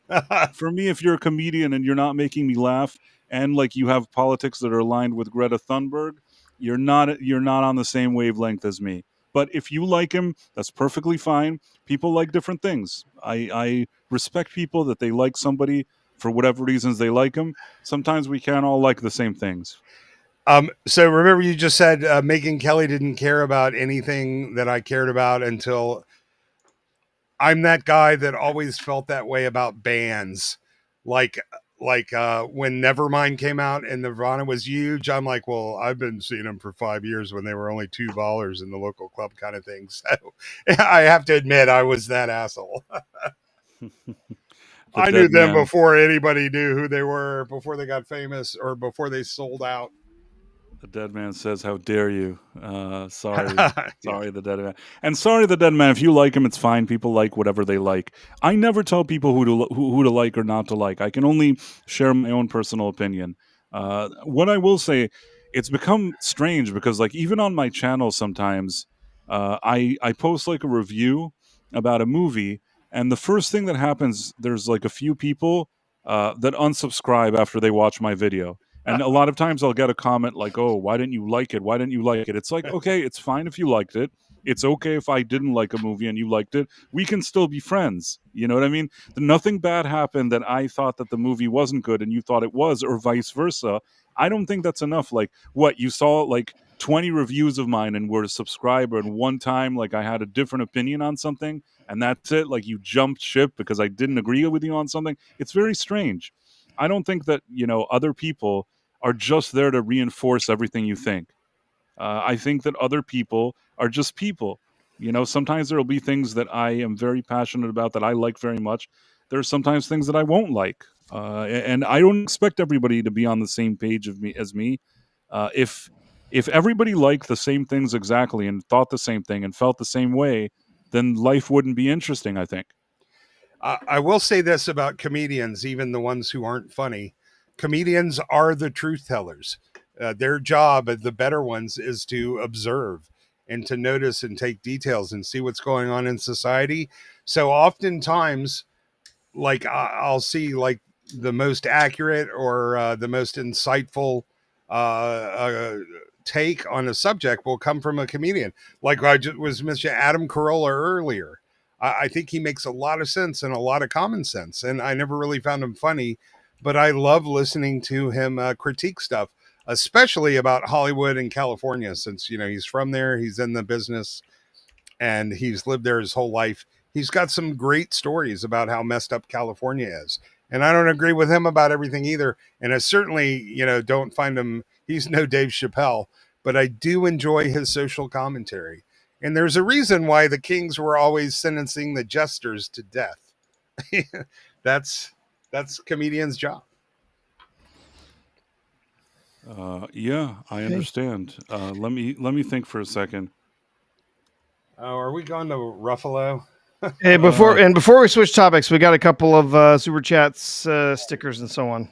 For me, if you're a comedian and you're not making me laugh, and like you have politics that are aligned with Greta Thunberg, you're not on the same wavelength as me. But if you like him, that's perfectly fine. People like different things. I respect people that they like somebody for whatever reasons they like them. Sometimes we can't all like the same things. So remember you just said Megyn Kelly didn't care about anything that I cared about until I'm that guy that always felt that way about bands. Like when Nevermind came out and Nirvana was huge, I'm like, well, I've been seeing them for 5 years when they were only $2 in the local club kind of thing. So I have to admit I was that asshole. I knew them before anybody knew who they were, before they got famous or before they sold out. The Dead Man says, "How dare you?" Sorry, the Dead Man, and sorry, the Dead Man. If you like him, it's fine. People like whatever they like. I never tell people who to like or not to like. I can only share my own personal opinion. What I will say, it's become strange because, like, even on my channel, sometimes I post like a review about a movie, and the first thing that happens, there's like a few people that unsubscribe after they watch my video. And a lot of times I'll get a comment like, "Oh, why didn't you like it? Why didn't you like it?" It's like, okay, it's fine if you liked it. It's okay if I didn't like a movie and you liked it. We can still be friends. You know what I mean? Nothing bad happened that I thought that the movie wasn't good and you thought it was, or vice versa. I don't think that's enough. Like, what, you saw like 20 reviews of mine and were a subscriber, and one time like I had a different opinion on something, and that's it? Like, you jumped ship because I didn't agree with you on something? It's very strange. I don't think that, other people are just there to reinforce everything you think. I think that other people are just people. You know, sometimes there will be things that I am very passionate about that I like very much. There are sometimes things that I won't like, and I don't expect everybody to be on the same page as me. If everybody liked the same things exactly and thought the same thing and felt the same way, then life wouldn't be interesting, I think. I will say this about comedians, even the ones who aren't funny. Comedians are the truth tellers. Their job, the better ones, is to observe and to notice and take details and see what's going on in society. So oftentimes, like I'll see like the most accurate or the most insightful take on a subject will come from a comedian. Like I just was mentioning Adam Carolla earlier. I think he makes a lot of sense and a lot of common sense. And I never really found him funny, but I love listening to him critique stuff, especially about Hollywood and California, since, you know, he's from there, he's in the business, and he's lived there his whole life. He's got some great stories about how messed up California is. And I don't agree with him about everything either. And I certainly, you know, don't find him, he's no Dave Chappelle, but I do enjoy his social commentary. And there's a reason why the kings were always sentencing the jesters to death. That's comedian's job. Yeah, I understand. Let me think for a second. Oh, are we going to Ruffalo? Hey, before we switch topics, we got a couple of super chats, stickers, and so on.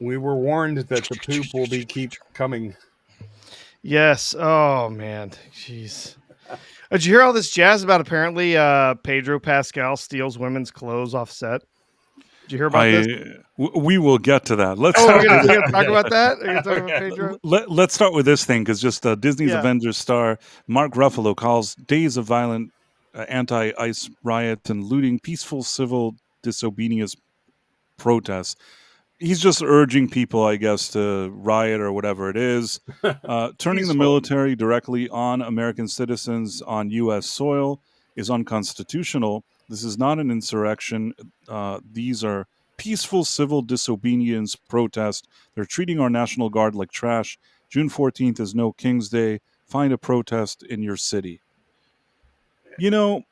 We were warned that the poop will keep coming. Yes. Oh man, jeez. Did you hear all this jazz about apparently Pedro Pascal steals women's clothes off set? Did you hear about this? We will get to that. Let's we're gonna talk about that. Are you talking about Pedro? Let's start with this thing, because just Disney's Avengers star Mark Ruffalo calls days of violent anti-ICE riots and looting peaceful civil disobedience protests. He's just urging people, I guess, to riot or whatever it is. Turning the military directly on American citizens on U.S. soil is unconstitutional. This is not an insurrection. These are peaceful civil disobedience protests. They're treating our National Guard like trash. June 14th is no King's Day. Find a protest in your city. You know,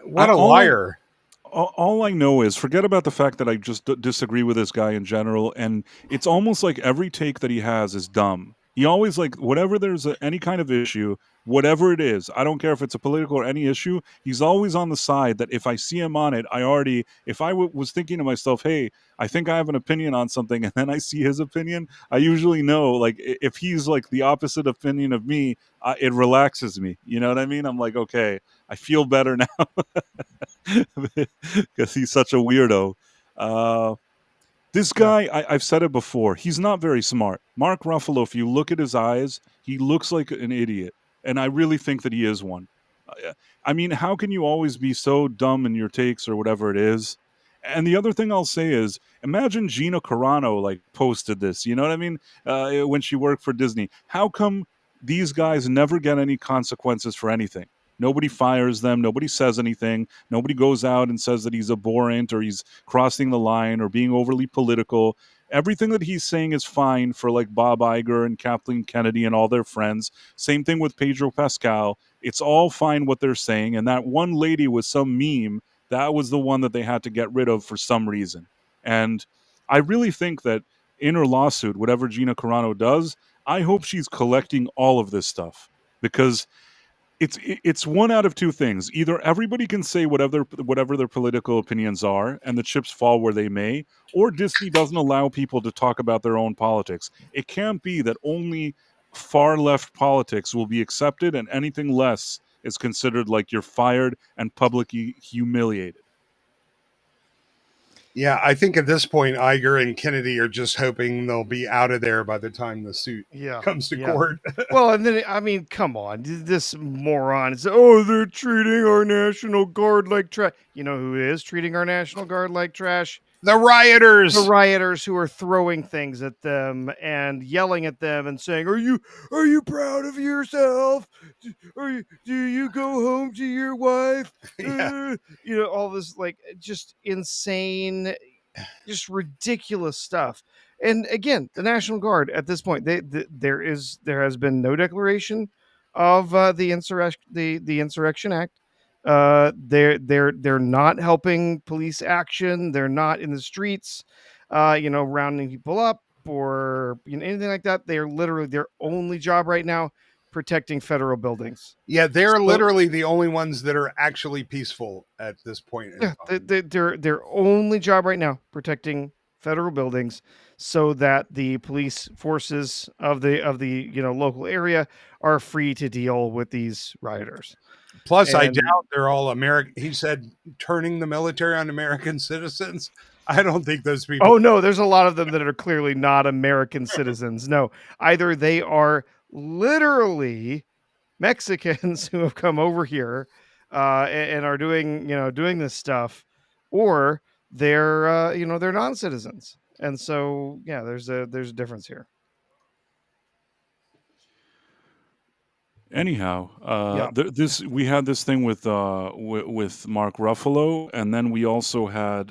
what a liar. All I know is, forget about the fact that I just disagree with this guy in general, and it's almost like every take that he has is dumb. He always, like, whatever there's any kind of issue, whatever it is, I don't care if it's a political or any issue, he's always on the side that if I see him on it, if I was thinking to myself, hey, I think I have an opinion on something, and then I see his opinion, I usually know, like, if he's like the opposite opinion of me, it relaxes me. You know what I mean? I'm like, okay, I feel better now because he's such a weirdo. This guy, I've said it before, he's not very smart. Mark Ruffalo, if you look at his eyes, he looks like an idiot. And I really think that he is one. I mean, how can you always be so dumb in your takes or whatever it is? And the other thing I'll say is, imagine Gina Carano like posted this, you know what I mean? When she worked for Disney. How come these guys never get any consequences for anything? Nobody fires them. Nobody says anything. Nobody goes out and says that he's abhorrent or he's crossing the line or being overly political. Everything that he's saying is fine for like Bob Iger and Kathleen Kennedy and all their friends. Same thing with Pedro Pascal. It's all fine what they're saying. And that one lady with some meme, that was the one that they had to get rid of for some reason. And I really think that in her lawsuit, whatever Gina Carano does, I hope she's collecting all of this stuff, because it's one out of two things. Either everybody can say whatever their political opinions are and the chips fall where they may, or Disney doesn't allow people to talk about their own politics. It can't be that only far left politics will be accepted and anything less is considered like you're fired and publicly humiliated. Yeah, I think at this point, Iger and Kennedy are just hoping they'll be out of there by the time the suit comes to court. Well, and then, I mean, come on. This moron is, they're treating our National Guard like trash. You know who is treating our National Guard like trash? The rioters. The rioters who are throwing things at them and yelling at them and saying, are you proud of yourself? Do you go home to your wife? You know, all this like just insane, just ridiculous stuff. And again, the National Guard at this point, there has been no declaration of the Insurrection Act. They're not helping police action. They're not in the streets, rounding people up or anything like that. They're literally their only job right now protecting federal buildings. Yeah, they're literally the only ones that are actually peaceful at this point. Yeah, their only job right now protecting federal buildings, so that the police forces of the local area are free to deal with these rioters. Plus, I doubt they're all American. He said turning the military on American citizens. I don't think those people. Oh no, there's a lot of them that are clearly not American citizens. No, either they are literally Mexicans who have come over here and are doing this stuff, or they're they're non-citizens. And so yeah, there's a difference here. Anyhow, we had this thing with Mark Ruffalo, and then we also had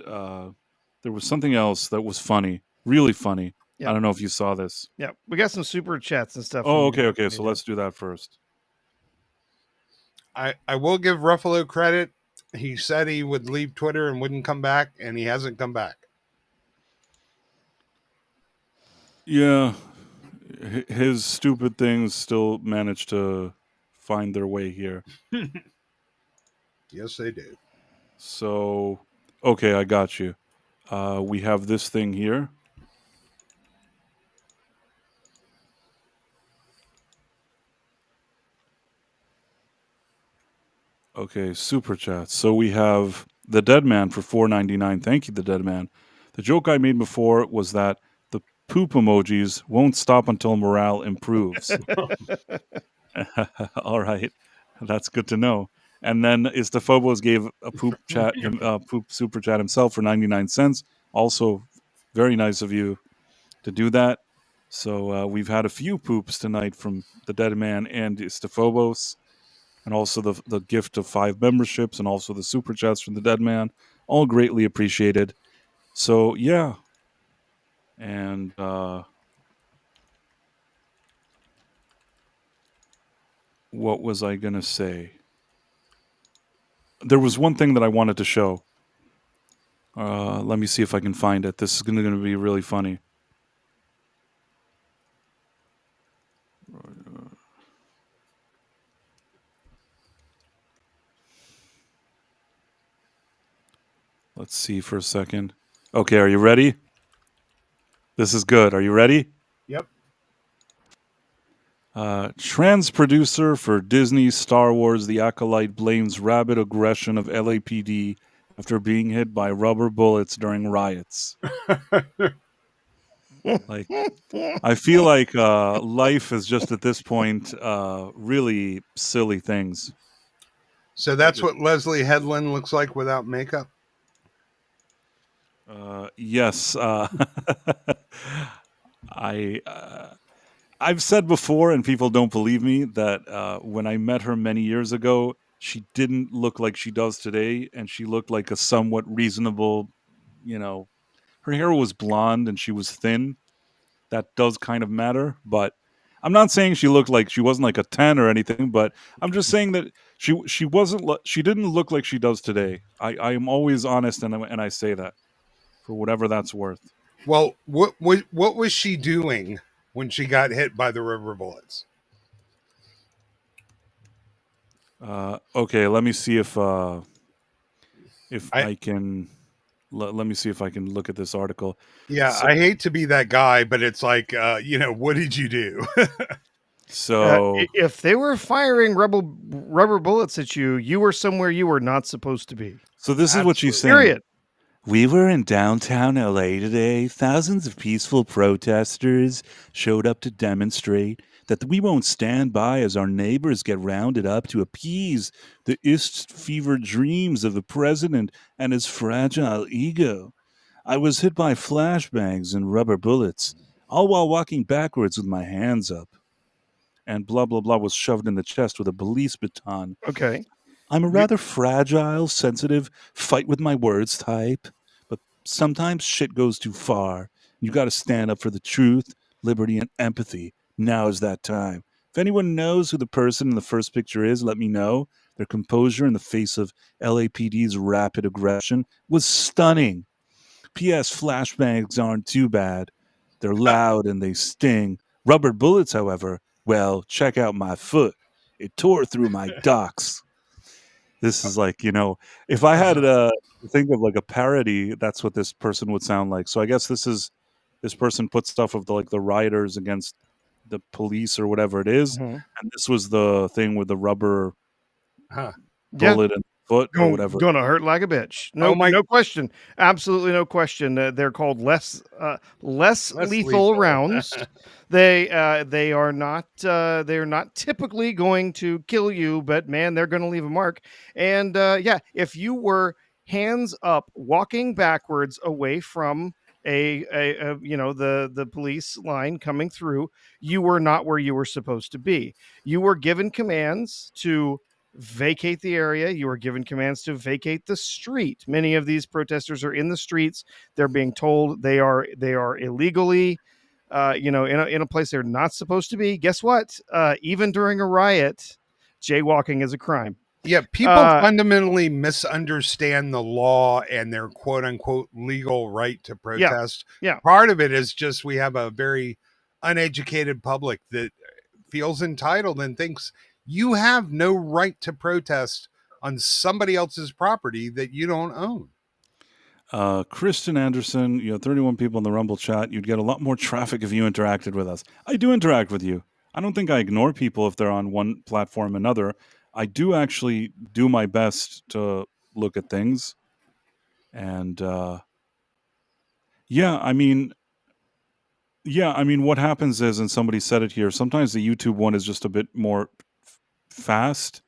there was something else that was funny, really funny. Yep. I don't know if you saw this. Yeah, we got some super chats and stuff. Oh, okay. So let's do that first. I will give Ruffalo credit. He said he would leave Twitter and wouldn't come back, and he hasn't come back. Yeah, his stupid things still manage to find their way here. Yes, they do. So, okay, I got you. We have this thing here. Okay, super chat. So we have the Dead Man for $4.99. Thank you, the Dead Man. The joke I made before was that the poop emojis won't stop until morale improves. All right, that's good to know. And then Istaphobos gave a poop super chat himself for 99 cents. Also, very nice of you to do that. So we've had a few poops tonight from the Dead Man and Istaphobos. And also the gift of 5 memberships, and also the super chats from the Dead Man, all greatly appreciated. So yeah, and what was I gonna say? There was one thing that I wanted to show. Let me see if I can find it. This is going to be really funny. Let's see for a second. Okay, are you ready? This is good. Are you ready? Yep. Trans producer for Disney's Star Wars The Acolyte blames rabid aggression of LAPD after being hit by rubber bullets during riots. Like, I feel like life is just at this point really silly things. So that's what Leslie Headland looks like without makeup? Yes. I've said before, and people don't believe me, that when I met her many years ago, she didn't look like she does today, and she looked like a somewhat reasonable, her hair was blonde and she was thin. That does kind of matter, but I'm not saying she wasn't like a 10 or anything, but I'm just saying that she didn't look like she does today. I am always honest, and I say that for whatever that's worth. Well, what was she doing when she got hit by the rubber bullets? Okay, let me see if I can. Let me see if I can look at this article. Yeah, I hate to be that guy, but it's like, what did you do? So if they were firing rubber bullets at you, you were somewhere you were not supposed to be. So this is what she's saying. Period. We were in downtown LA today. Thousands of peaceful protesters showed up to demonstrate that we won't stand by as our neighbors get rounded up to appease the fever dreams of the president and his fragile ego. I was hit by flashbangs and rubber bullets, all while walking backwards with my hands up. And blah, blah, blah was shoved in the chest with a police baton. Okay. I'm a rather fragile, sensitive, fight with my words type, but sometimes shit goes too far, You got to stand up for the truth, liberty, and empathy. Now is that time. If anyone knows who the person in the first picture is, let me know. Their composure in the face of LAPD's rapid aggression was stunning. P.S. Flashbangs aren't too bad. They're loud and they sting. Rubber bullets, however, well, check out my foot. It tore through my docks. This is like, if I had to think of like a parody, that's what this person would sound like. So I guess this person put stuff of the rioters against the police or whatever it is, and this was the thing with the rubber bullet and foot or whatever. Gonna hurt like a bitch. No, no question. Absolutely no question. They're called less lethal rounds. They are not typically going to kill you, but man, they're going to leave a mark. And if you were hands up walking backwards away from the police line coming through, you were not where you were supposed to be. You were given commands to vacate the area. You were given commands to vacate the street. Many of these protesters are in the streets. They're being told they are illegally in a place they're not supposed to be. Guess what? Even during a riot, jaywalking is a crime. Yeah, people fundamentally misunderstand the law and their quote unquote legal right to protest. Yeah. Part of it is just we have a very uneducated public that feels entitled and thinks you have no right to protest on somebody else's property that you don't own. Kristen Anderson, 31 people in the Rumble chat. You'd get a lot more traffic if you interacted with us. I do interact with you. I don't think I ignore people if they're on one platform or another. I do actually do my best to look at things. And what happens is, and somebody said it here, sometimes the YouTube one is just a bit more fast.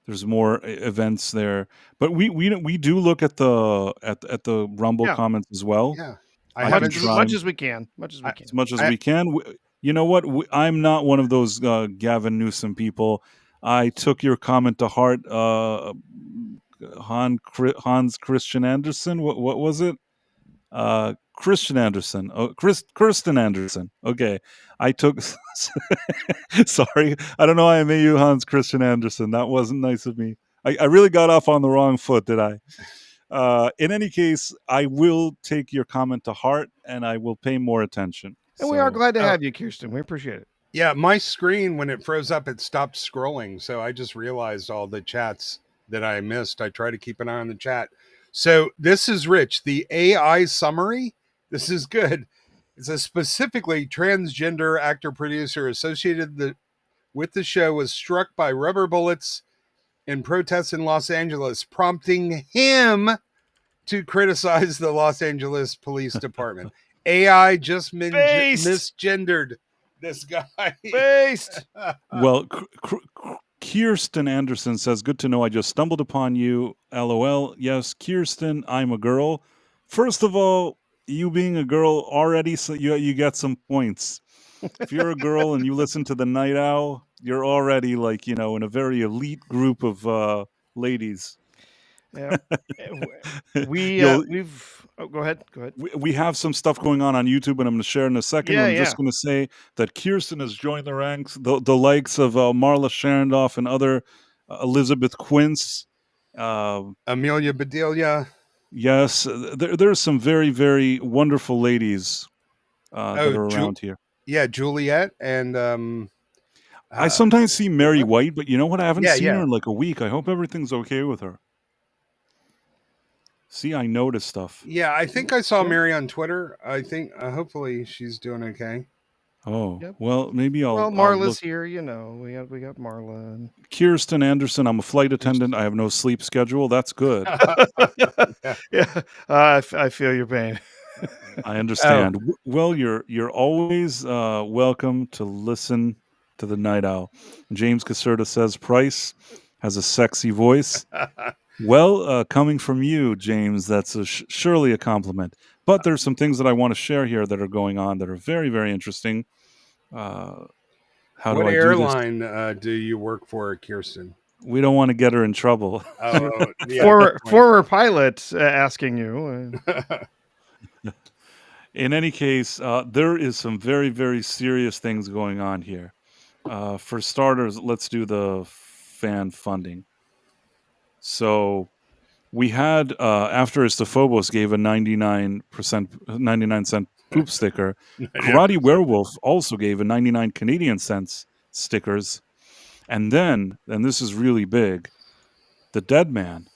There's more events there, but we do look at the Rumble comments as well. Yeah, as much as we can. As much as we can. You know what? I'm not one of those Gavin Newsom people. I took your comment to heart. Hans Christian Andersen. What was it? Christian Andersen. Oh, Kirsten Andersen. Okay. I took. Sorry. I don't know why I made you Hans Christian Andersen. That wasn't nice of me. I really got off on the wrong foot, did I? In any case, I will take your comment to heart and I will pay more attention. And we are glad to have you, Kirsten. We appreciate it. Yeah, my screen, when it froze up, it stopped scrolling. So I just realized all the chats that I missed. I try to keep an eye on the chat. So this is Rich. The AI summary. This is good. It's a specifically transgender actor producer associated with the show was struck by rubber bullets in protests in Los Angeles, prompting him to criticize the Los Angeles Police Department. AI just misgendered this guy. Based. Well, Kirsten Anderson says, good to know I just stumbled upon you. LOL. Yes, Kirsten, I'm a girl. First of all, you being a girl already, so you get some points. If you're a girl and you listen to the Night Owl, you're already in a very elite group of ladies. Yeah. Go ahead. We have some stuff going on YouTube, and I'm going to share in a second. I'm just going to say that Kirsten has joined the ranks, the likes of Marla Sharondoff and other Elizabeth Quince, Amelia Bedelia. Yes, there's some very, very wonderful ladies that are around here. Yeah, Juliet and I sometimes see Mary White, but you know what? I haven't seen her in like a week. I hope everything's okay with her. See, I noticed stuff. Yeah, I think I saw Mary on Twitter. I think hopefully she's doing okay. Oh, well, maybe I'll. Well, Marla's here, we got Marla. And Kirsten Anderson. I'm a flight attendant. I have no sleep schedule. That's good. Yeah, I feel your pain. I understand. Well, you're always welcome to listen to the Night Owl. James Caserta says Price has a sexy voice. Well, coming from you, James, that's surely a compliment. But there's some things that I want to share here that are going on that are very, very interesting. What airline do you work for, Kirsten? We don't want to get her in trouble. Former pilot asking you. In any case, there is some very, very serious things going on here. For starters, let's do the fan funding. So we had, after Istaphobos gave a 99% poop sticker, Karate Werewolf also gave a 99 Canadian cents stickers. And then, and this is really big, the Dead Man.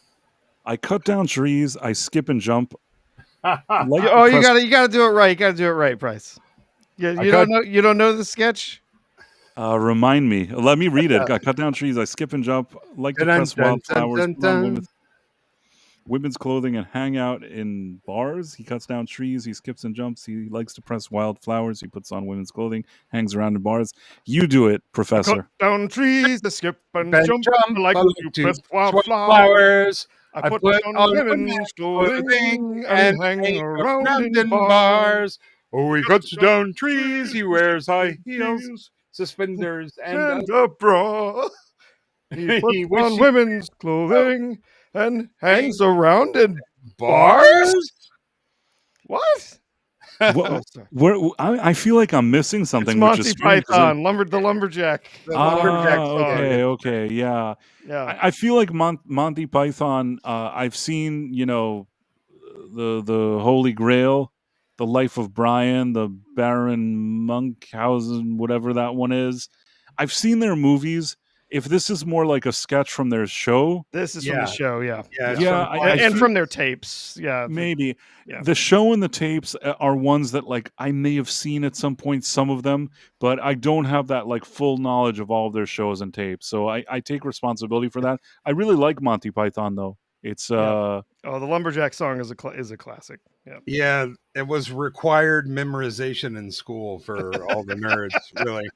I cut down trees, I skip and jump. You gotta do it right. You gotta do it right, Price. Yeah, you don't know the sketch? Remind me. Let me read it. I cut down trees, I skip and jump, like to press wildflowers, put on women's clothing and hang out in bars. He cuts down trees, he skips and jumps, he likes to press wildflowers, he puts on women's clothing, hangs around in bars. You do it, Professor. I cut down trees, I skip and jump, like to press wildflowers. I put on women's clothing and hang around in bars. Oh, he cuts down trees, he wears high heels, suspenders, and a bra. He puts on women's clothing and hangs around in bars? What? I feel like I'm missing something. It's Monty Python, the lumberjack. The lumberjack song. Okay, yeah. I feel like Monty Python. I've seen, the Holy Grail, the Life of Brian, the Baron Munchausen, whatever that one is. I've seen their movies. If this is more like a sketch from their show, this is from the show, yeah, and from their tapes, yeah, maybe. Yeah. The show and the tapes are ones that I may have seen at some point, some of them, but I don't have that full knowledge of all of their shows and tapes. So I take responsibility for that. I really like Monty Python though. It's the lumberjack song is a classic. Yeah, it was required memorization in school for all the nerds, really.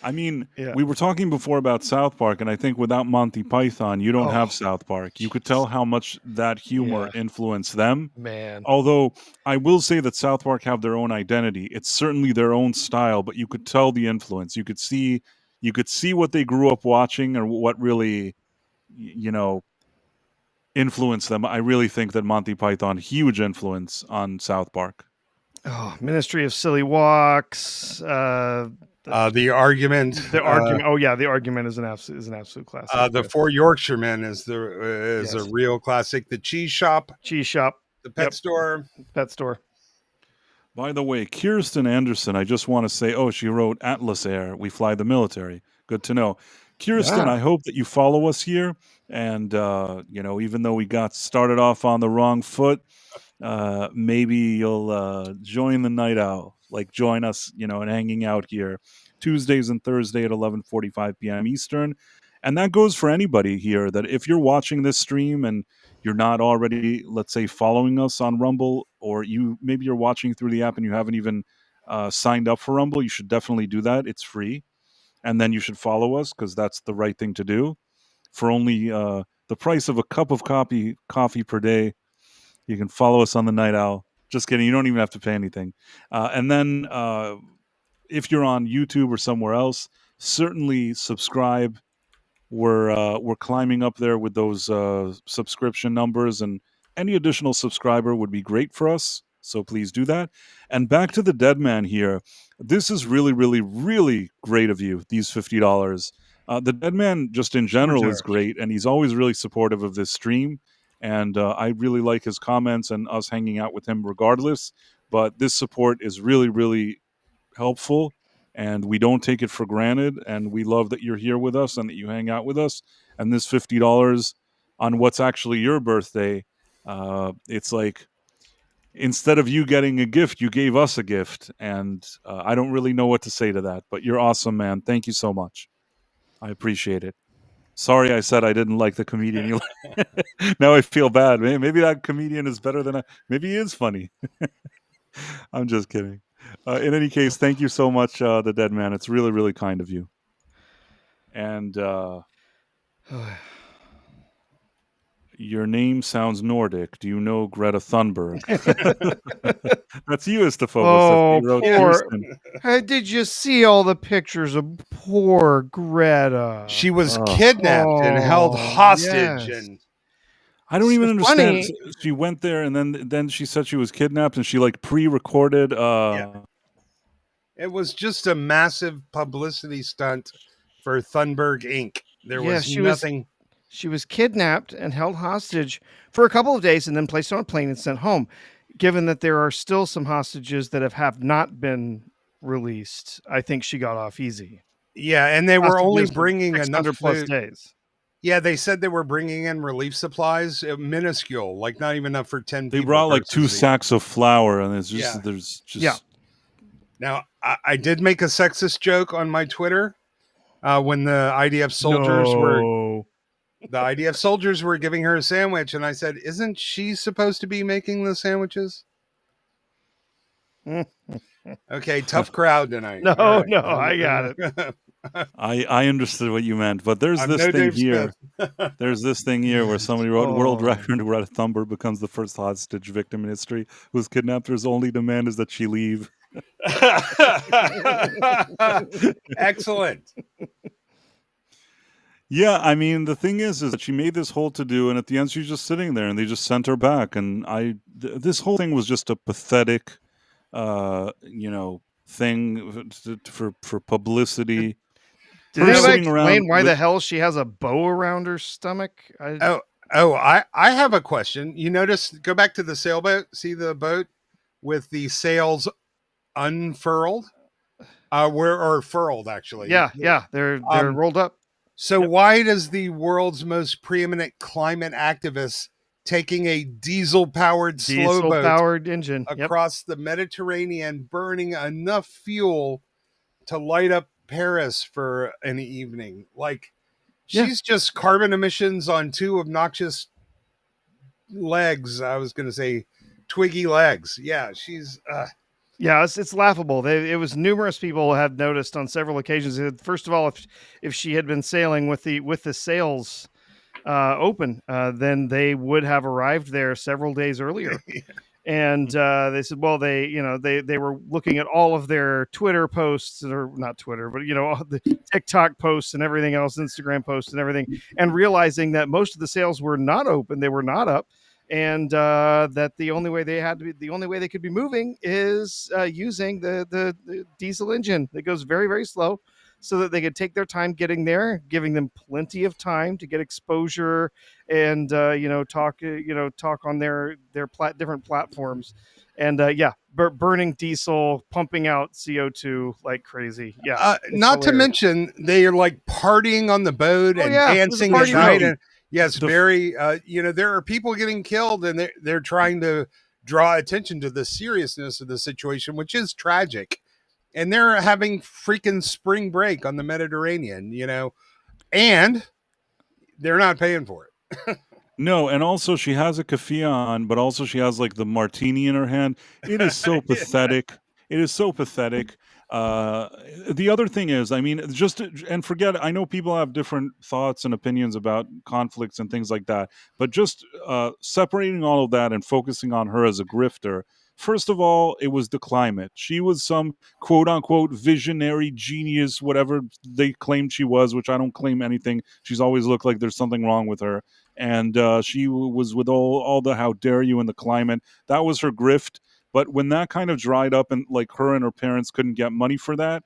I mean, we were talking before about South Park, and I think without Monty Python, you don't have South Park. You could tell how much that humor influenced them. Man. Although, I will say that South Park have their own identity. It's certainly their own style, but you could tell the influence. You could see what they grew up watching or what really, influenced them. I really think that Monty Python, huge influence on South Park. Oh, Ministry of Silly Walks, the argument. The argument. The argument is an absolute classic. The Four Yorkshiremen is a real classic. The Cheese Shop. The Pet Store. Pet Store. By the way, Kirsten Anderson, I just want to say, she wrote Atlas Air. We fly the military. Good to know. Kirsten, I hope that you follow us here. And, even though we got started off on the wrong foot, maybe you'll join the Night Owl. Join us, and hanging out here Tuesdays and Thursday at 11:45 p.m. Eastern. And that goes for anybody here, that if you're watching this stream and you're not already, let's say, following us on Rumble, or maybe you're watching through the app and you haven't even signed up for Rumble, you should definitely do that. It's free. And then you should follow us because that's the right thing to do. For only the price of a cup of coffee per day, you can follow us on the Night Owl. Just kidding. You don't even have to pay anything. And then if you're on YouTube or somewhere else, certainly subscribe. We're climbing up there with those subscription numbers, and any additional subscriber would be great for us. So please do that. And back to the Dead Man here. This is really, really, really great of you, these $50. The Dead Man just in general is great, and he's always really supportive of this stream. And I really like his comments and us hanging out with him regardless. But this support is really, really helpful, and we don't take it for granted. And we love that you're here with us and that you hang out with us. And this $50 on what's actually your birthday, it's like instead of you getting a gift, you gave us a gift. And I don't really know what to say to that. But you're awesome, man. Thank you so much. I appreciate it. Sorry, I said I didn't like the comedian. You now I feel bad. Maybe that comedian is better than maybe he is funny. I'm just kidding. In any case, thank you so much, the Dead Man. It's really, really kind of you. And your name sounds Nordic. Do you know Greta Thunberg? That's you, Istaphobos. Hey, did you see all the pictures of poor Greta? She was kidnapped and held hostage. And I don't even understand. Funny. She went there, and then she said she was kidnapped, and she like pre-recorded. It was just a massive publicity stunt for Thunberg Inc. There was nothing. She was kidnapped and held hostage for a couple of days, and then placed on a plane and sent home. Given that there are still some hostages that have not been released, I think she got off easy. Yeah, and they were only bringing enough 600+ days. Yeah, they said they were bringing in relief supplies, minuscule, like not even enough for 10 people. They brought like 2 sacks of flour, and it's just there's just Now I did make a sexist joke on my Twitter when the IDF soldiers were giving her a sandwich, and I said, "Isn't she supposed to be making the sandwiches?" Okay, tough crowd tonight. No, I got it. I understood what you meant, but there's this thing here. There's this thing here where somebody wrote world record where Thunberg becomes the first hostage victim in history whose kidnapper's only demand is that she leave. Excellent. Yeah, I mean, the thing is that she made this whole to-do, and at the end she's just sitting there, and they just sent her back. And this whole thing was just a pathetic, thing for publicity. Did anybody explain why the hell she has a bow around her stomach? I have a question. You notice, go back to the sailboat, see the boat with the sails unfurled? Or furled, actually. Yeah, they're rolled up. So why does the world's most preeminent climate activist taking a diesel-powered slowboat engine across the Mediterranean, burning enough fuel to light up Paris for an evening? Like, she's just carbon emissions on 2 obnoxious legs. I was going to say twiggy legs. Yeah, she's... Yeah, it's laughable. It was numerous people have noticed on several occasions. First of all, if she had been sailing with the sails open, then they would have arrived there several days earlier. And they said, well, they were looking at all of their Twitter posts, or not Twitter, but all the TikTok posts and everything else, Instagram posts and everything, and realizing that most of the sails were not open, they were not up. And that the only way they could be moving is using the diesel engine that goes very, very slow, so that they could take their time getting there, giving them plenty of time to get exposure and talk on their different platforms, and burning diesel, pumping out CO2 like crazy. Yeah, not to mention they are like partying on the boat and dancing at night. And yes, very. There are people getting killed, and they're trying to draw attention to the seriousness of the situation, which is tragic. And they're having freaking spring break on the Mediterranean, and they're not paying for it. No, and also she has a keffiyeh on, but also she has like the martini in her hand. It is so pathetic. It is so pathetic. The other thing is, I mean, and forget, I know people have different thoughts and opinions about conflicts and things like that, but just separating all of that and focusing on her as a grifter. First of all, it was the climate. She was some quote-unquote visionary genius, whatever they claimed she was, which I don't claim anything. She's always looked like there's something wrong with her. And she was with all the how dare you in the climate. That was her grift. But when that kind of dried up and like her and her parents couldn't get money for that,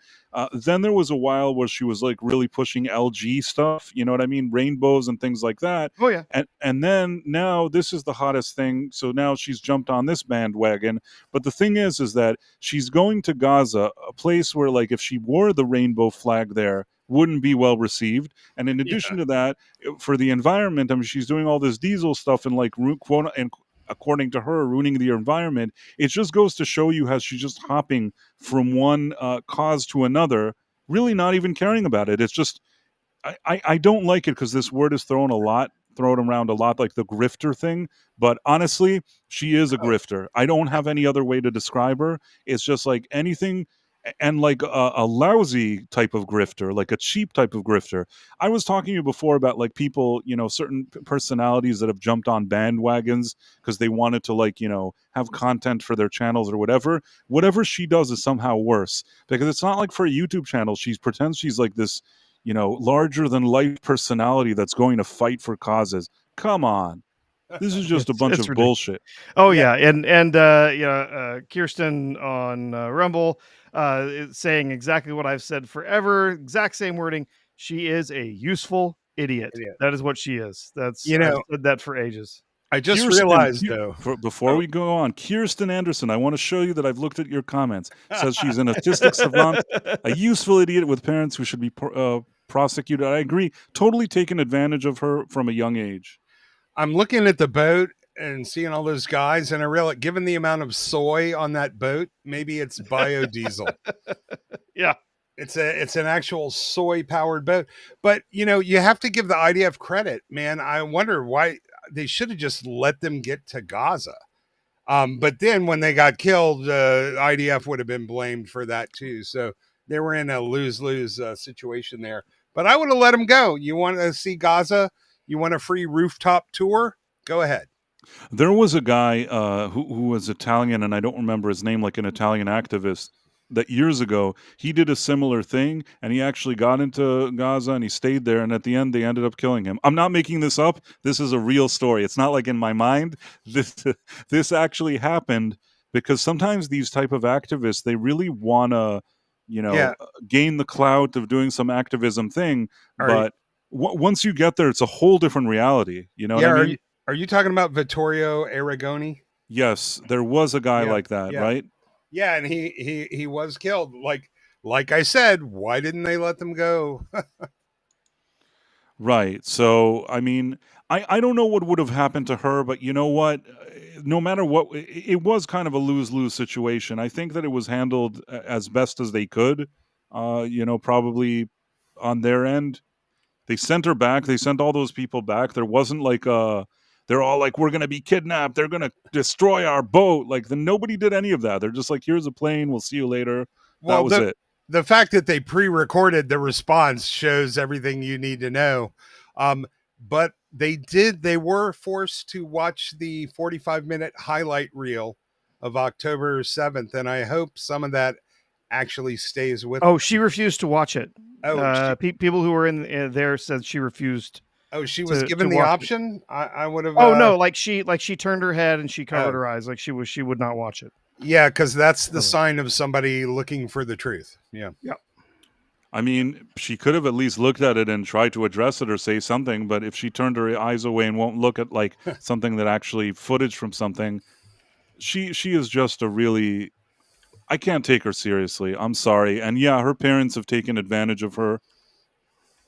then there was a while where she was like really pushing LG stuff, you know what I mean? Rainbows and things like that. Oh, yeah. And then now this is the hottest thing. So now she's jumped on this bandwagon. But the thing is that she's going to Gaza, a place where like if she wore the rainbow flag there, wouldn't be well received. And in addition to that, for the environment, I mean, she's doing all this diesel stuff and like quote and according to her, ruining the environment. It just goes to show you how she's just hopping from one cause to another, really not even caring about it. It's just, I don't like it because this word is thrown around a lot, like the grifter thing. But honestly, she is a grifter. I don't have any other way to describe her. It's just like anything. And like a lousy type of grifter, like a cheap type of grifter. I was talking to you before about like people, certain personalities that have jumped on bandwagons because they wanted to like, have content for their channels or whatever. Whatever she does is somehow worse because it's not like for a YouTube channel. She pretends she's like this, larger than life personality that's going to fight for causes. Come on. This is just a bunch of ridiculous. bullshit. Oh yeah, and Kirsten on Rumble is saying exactly what I've said forever, exact same wording. She is a useful idiot. That is what she is. I've said that for ages. I just realized though, before we go on, Kirsten Anderson, I want to show you that I've looked at your comments. Says she's an autistic savant, a useful idiot with parents who should be prosecuted. I agree. Totally taken advantage of her from a young age. I'm looking at the boat and seeing all those guys, and I realize, given the amount of soy on that boat, maybe it's biodiesel. Yeah. It's an actual soy powered boat. But you have to give the IDF credit, man. I wonder why they should have just let them get to Gaza. But then when they got killed, IDF would have been blamed for that too. So they were in a lose-lose situation there. But I would have let them go. You want to see Gaza? You want a free rooftop tour? Go ahead. There was a guy who was Italian, and I don't remember his name, like an Italian activist, that years ago he did a similar thing, and he actually got into Gaza and he stayed there, and at the end they ended up killing him. I'm not making this up. This is a real story. It's not like in my mind. This actually happened, because sometimes these type of activists, they really want to gain the clout of doing some activism thing, but once you get there, it's a whole different reality. You know what I mean? Are you talking about Vittorio Arrigoni? Yes, there was a guy like that, right? Yeah, and he was killed. Like I said, why didn't they let them go? Right. So, I mean, I don't know what would have happened to her, but you know what? No matter what, it was kind of a lose-lose situation. I think that it was handled as best as they could, probably on their end. They sent her back. They sent all those people back. There wasn't like they're all like, we're going to be kidnapped. They're going to destroy our boat. Like, nobody did any of that. They're just like, here's a plane. We'll see you later. Well, that was it. The fact that they pre-recorded the response shows everything you need to know. But they were forced to watch the 45-minute highlight reel of October 7th. And I hope some of that actually stays with them. She refused to watch it. People who were in there said she refused. Oh, she was given the option. I would have. Oh no! Like she turned her head and she covered her eyes. Like she would not watch it. Yeah, because that's the sign of somebody looking for the truth. Yeah. Yep. I mean, she could have at least looked at it and tried to address it or say something. But if she turned her eyes away and won't look at like something that actually footage from something, she is just a really. I can't take her seriously. I'm sorry. And yeah, her parents have taken advantage of her.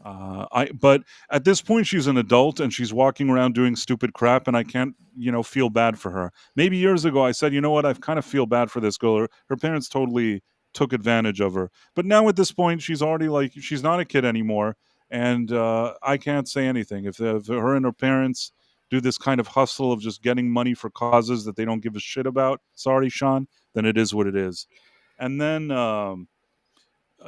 But at this point, she's an adult and she's walking around doing stupid crap, and I can't, feel bad for her. Maybe years ago I said, you know what, I kind of feel bad for this girl. Her parents totally took advantage of her. But now at this point, she's already she's not a kid anymore, and I can't say anything. If her and her parents do this kind of hustle of just getting money for causes that they don't give a shit about, sorry, Sean, then it is what it is. And then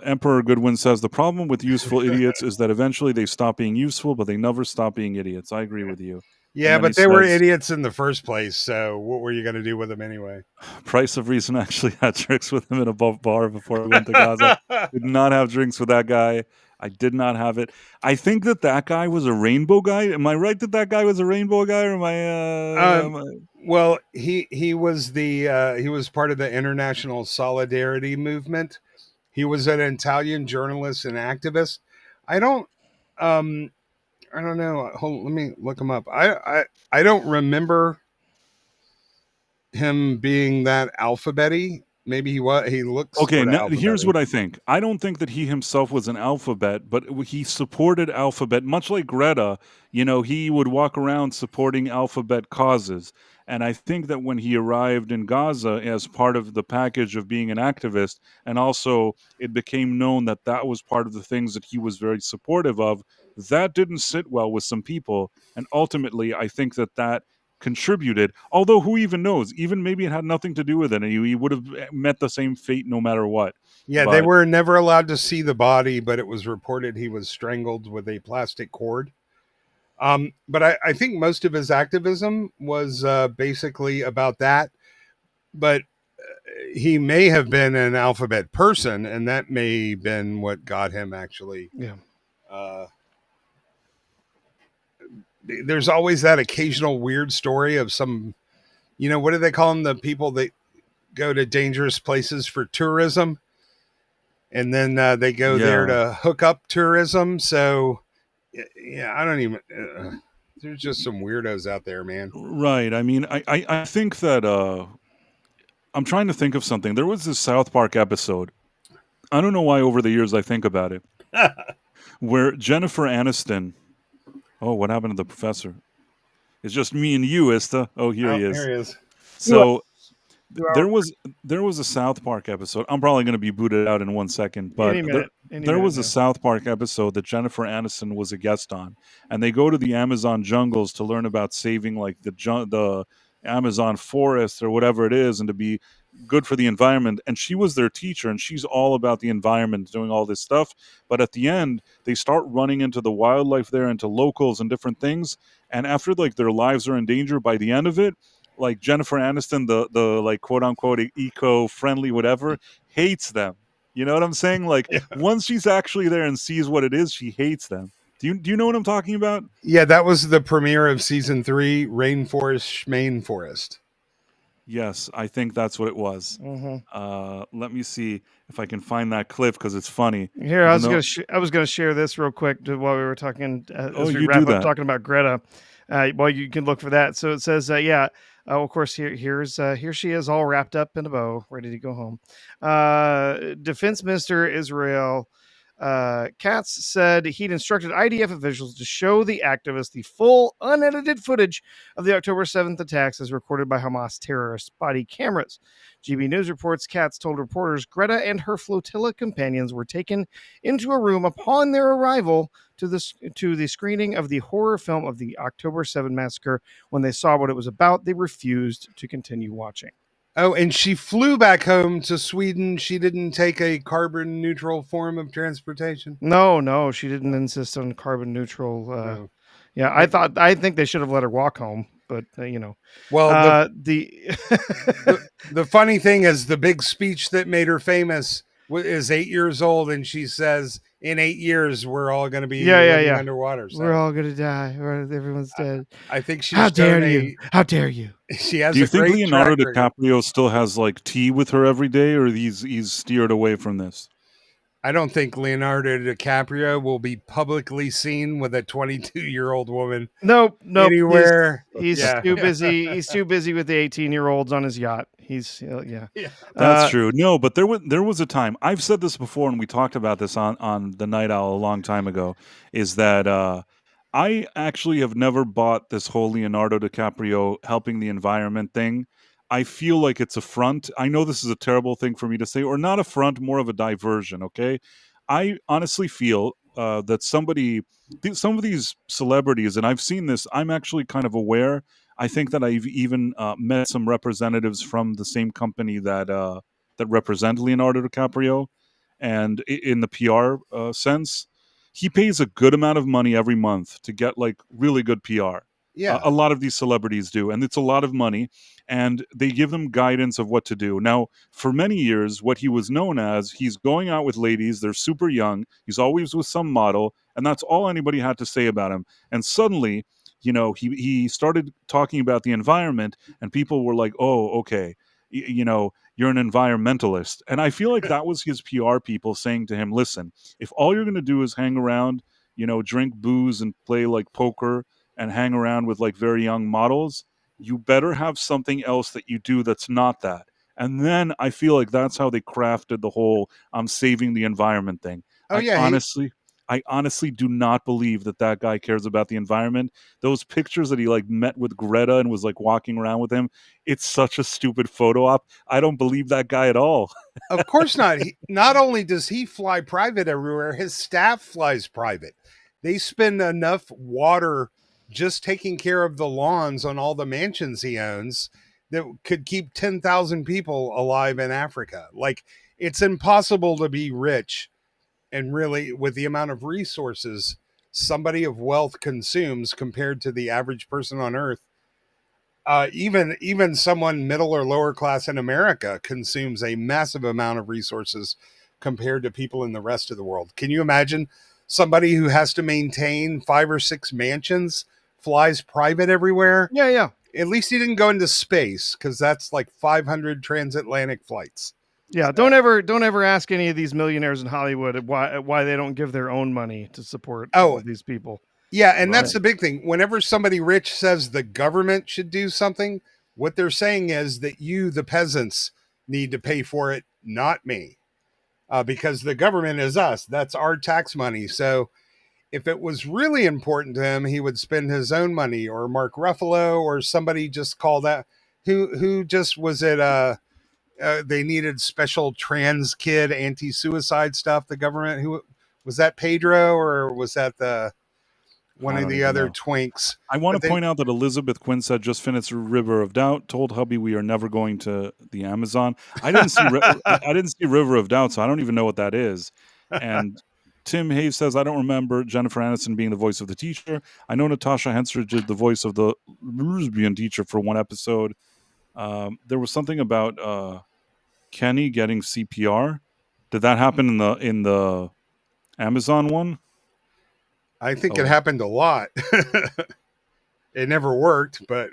Emperor Goodwin says, the problem with useful idiots is that eventually they stop being useful, but they never stop being idiots. I agree with you. Yeah, but they were idiots in the first place, so what were you going to do with them anyway? Price of Reason actually had drinks with him in a bar before we went to Gaza. Did not have drinks with that guy. I did not have it. I think that guy was a rainbow guy. Am I right that guy was a rainbow guy, or am I? Well, he was he was part of the International Solidarity Movement. He was an Italian journalist and activist. I don't know. Let me look him up. I don't remember him being that alphabet-y. Maybe he was. He looks okay. Now, here's what I think. I don't think that he himself was an alphabet, but he supported alphabet, much like Greta. He would walk around supporting alphabet causes. And I think that when he arrived in Gaza as part of the package of being an activist, and also it became known that that was part of the things that he was very supportive of, that didn't sit well with some people. And ultimately, I think that contributed, although who even knows, even maybe it had nothing to do with it, and he would have met the same fate no matter what. Yeah, they were never allowed to see the body, but it was reported he was strangled with a plastic cord. But I think most of his activism was basically about that, but he may have been an alphabet person, and that may have been what got him actually there's always that occasional weird story of some, what do they call them? The people that go to dangerous places for tourism, and then they go there to hook up tourism. So yeah, I don't even, there's just some weirdos out there, man. Right. I mean, I think that, I'm trying to think of something. There was this South Park episode. I don't know why over the years I think about it. Where Jennifer Aniston, oh, what happened to the professor? It's just me and you, Ista. Oh, here he is. Here he is. So there was a South Park episode. I'm probably going to be booted out in 1 second, but there was a South Park episode that Jennifer Aniston was a guest on, and they go to the Amazon jungles to learn about saving like the Amazon forest or whatever it is, and to be good for the environment. And she was their teacher, and she's all about the environment, doing all this stuff. But at the end, they start running into the wildlife there, into locals and different things. And after like their lives are in danger, by the end of it, like Jennifer Aniston, the like quote unquote eco-friendly whatever, hates them. You know what I'm saying? Like once she's actually there and sees what it is, she hates them. Do you know what I'm talking about? Yeah, that was the premiere of season 3, Rainforest Schmain Forest. Yes, I think that's what it was. Mm-hmm. Let me see if I can find that clip because it's funny. Here, I was gonna share this real quick while we were talking. As we you wrap do up that. talking about Greta. Well, you can look for that. So it says, of course, here she is, all wrapped up in a bow, ready to go home. Defense Minister Israel Katz said he'd instructed IDF officials to show the activists the full, unedited footage of the October 7th attacks as recorded by Hamas terrorist body cameras. GB News reports Katz told reporters Greta and her flotilla companions were taken into a room upon their arrival to the screening of the horror film of the October 7 massacre. When they saw what it was about, they refused to continue watching. Oh, and she flew back home to Sweden. She didn't take a carbon neutral form of transportation. No, she didn't insist on carbon neutral. No. Yeah, I think they should have let her walk home, but Well, the funny thing is the big speech that made her famous is 8 years old, and she says, "In 8 years, we're all going to be living underwater. So we're all going to die. Everyone's dead." I think she's How dare you? How dare you? She has. Do you think Leonardo DiCaprio still has like tea with her every day, or he's steered away from this? I don't think Leonardo DiCaprio will be publicly seen with a 22-year-old woman. Nope. Anywhere. He's too busy. He's too busy with the 18-year-olds on his yacht. He's That's true. No, but there was a time. I've said this before, and we talked about this on the Night Owl a long time ago. Is that I actually have never bought this whole Leonardo DiCaprio helping the environment thing. I feel like it's a front. I know this is a terrible thing for me to say, or not a front, more of a diversion, okay? I honestly feel that some of these celebrities, and I've seen this, I'm actually kind of aware. I think that I've even met some representatives from the same company that represent Leonardo DiCaprio, and in the PR sense, he pays a good amount of money every month to get like really good PR. Yeah. A lot of these celebrities do, and it's a lot of money, and they give them guidance of what to do. Now, for many years, what he was known as, he's going out with ladies, they're super young, he's always with some model, and that's all anybody had to say about him. And suddenly, he started talking about the environment, and people were like, oh, okay, you're an environmentalist. And I feel like that was his PR people saying to him, listen, if all you're going to do is hang around, drink booze and play like poker, and hang around with like very young models, you better have something else that you do that's not that. And then I feel like that's how they crafted the whole I'm saving the environment thing. I honestly do not believe that guy cares about the environment. Those pictures that he like met with Greta and was like walking around with him, it's such a stupid photo op. I don't believe that guy at all. Of course not. Not only does he fly private everywhere, his staff flies private. They spend enough water just taking care of the lawns on all the mansions he owns that could keep 10,000 people alive in Africa. Like, it's impossible to be rich, and really with the amount of resources somebody of wealth consumes compared to the average person on earth. Even someone middle or lower class in America consumes a massive amount of resources compared to people in the rest of the world. Can you imagine somebody who has to maintain 5 or 6 mansions flies private everywhere. Yeah. At least he didn't go into space, because that's like 500 transatlantic flights. Yeah, don't ever ask any of these millionaires in Hollywood why they don't give their own money to support all of these people. Yeah, and that's the big thing. Whenever somebody rich says the government should do something, what they're saying is that you, the peasants, need to pay for it, not me. Because the government is us. That's our tax money. So if it was really important to him, he would spend his own money, or Mark Ruffalo, or somebody just called that. Who just was it? They needed special trans kid anti-suicide stuff. The government, who was that? Pedro, or was that one of the other twinks? I want to point out that Elizabeth Quinn said, "Just finished River of Doubt. Told hubby we are never going to the Amazon." I didn't see I didn't see River of Doubt, so I don't even know what that is. And Tim Hayes says, "I don't remember Jennifer Aniston being the voice of the teacher. I know Natasha Henstridge did the voice of the lesbian teacher for one episode. There was something about Kenny getting CPR. Did that happen in the Amazon one?" I think it happened a lot. It never worked, but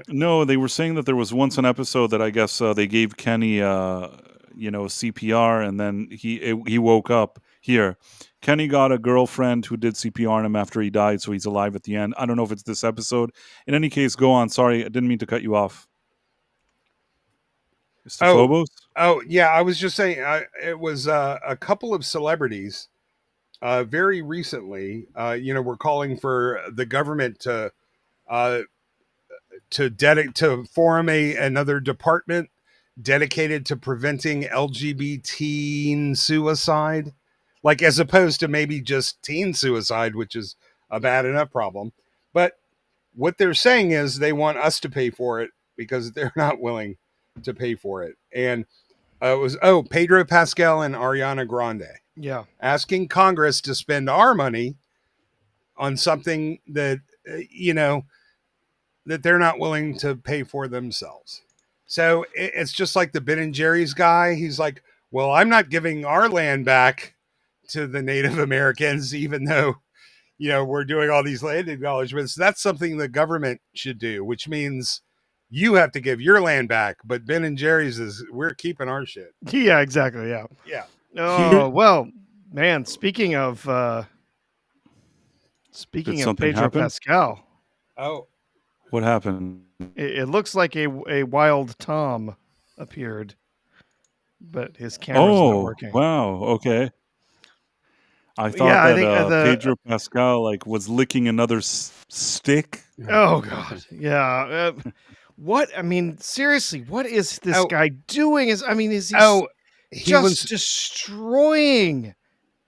no, they were saying that there was once an episode that I guess they gave Kenny, CPR, and then he woke up. Here, Kenny got a girlfriend who did CPR on him after he died, so he's alive at the end. I don't know if it's this episode. In any case, go on. Sorry, I didn't mean to cut you off. Istaphobos? Oh, yeah. I was just saying it was a couple of celebrities very recently. We're calling for the government to form another department dedicated to preventing LGBT suicide, like as opposed to maybe just teen suicide, which is a bad enough problem. But what they're saying is they want us to pay for it because they're not willing to pay for it. And it was Pedro Pascal and Ariana Grande. Yeah, asking Congress to spend our money on something that that they're not willing to pay for themselves. So it's just like the Ben and Jerry's guy. He's like, well, I'm not giving our land back to the Native Americans, even though, we're doing all these land acknowledgements. That's something the government should do, which means you have to give your land back. But Ben and Jerry's we're keeping our shit. Yeah, exactly. Yeah. Yeah. Oh, well, man, speaking of Pedro Pascal. Oh. What happened? It looks like a wild Tom appeared, but his camera's not working. Wow, okay. I thought Pedro Pascal was licking another stick. Oh God, yeah. Seriously, what is this guy doing? Is he was destroying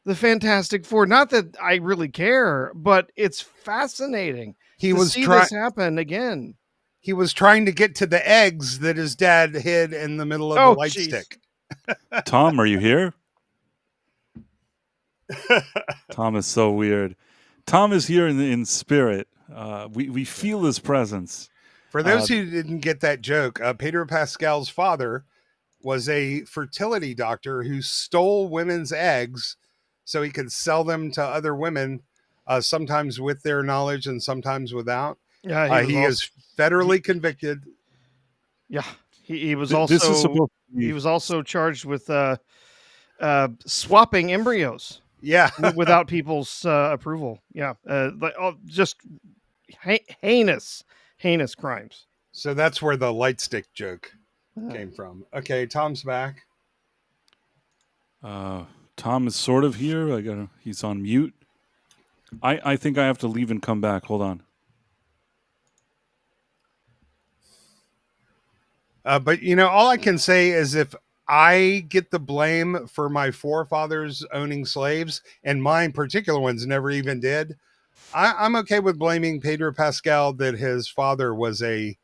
the Fantastic Four? Not that I really care, but it's fascinating to see this happen again. He was trying to get to the eggs that his dad hid in the middle of the light stick. Tom, are you here? Tom is so weird. Tom is here in spirit. We feel his presence. For those who didn't get that joke, Pedro Pascal's father was a fertility doctor who stole women's eggs so he could sell them to other women, sometimes with their knowledge and sometimes without. Yeah, he is federally convicted. Yeah, he was also charged with swapping embryos. Yeah, without people's approval. Yeah, just heinous crimes. So that's where the light stick joke came from. Okay, Tom's back. Tom is sort of here. He's on mute. I think I have to leave and come back. Hold on. But all I can say is if I get the blame for my forefathers owning slaves, and mine particular ones never even did, I'm okay with blaming Pedro Pascal that his father was a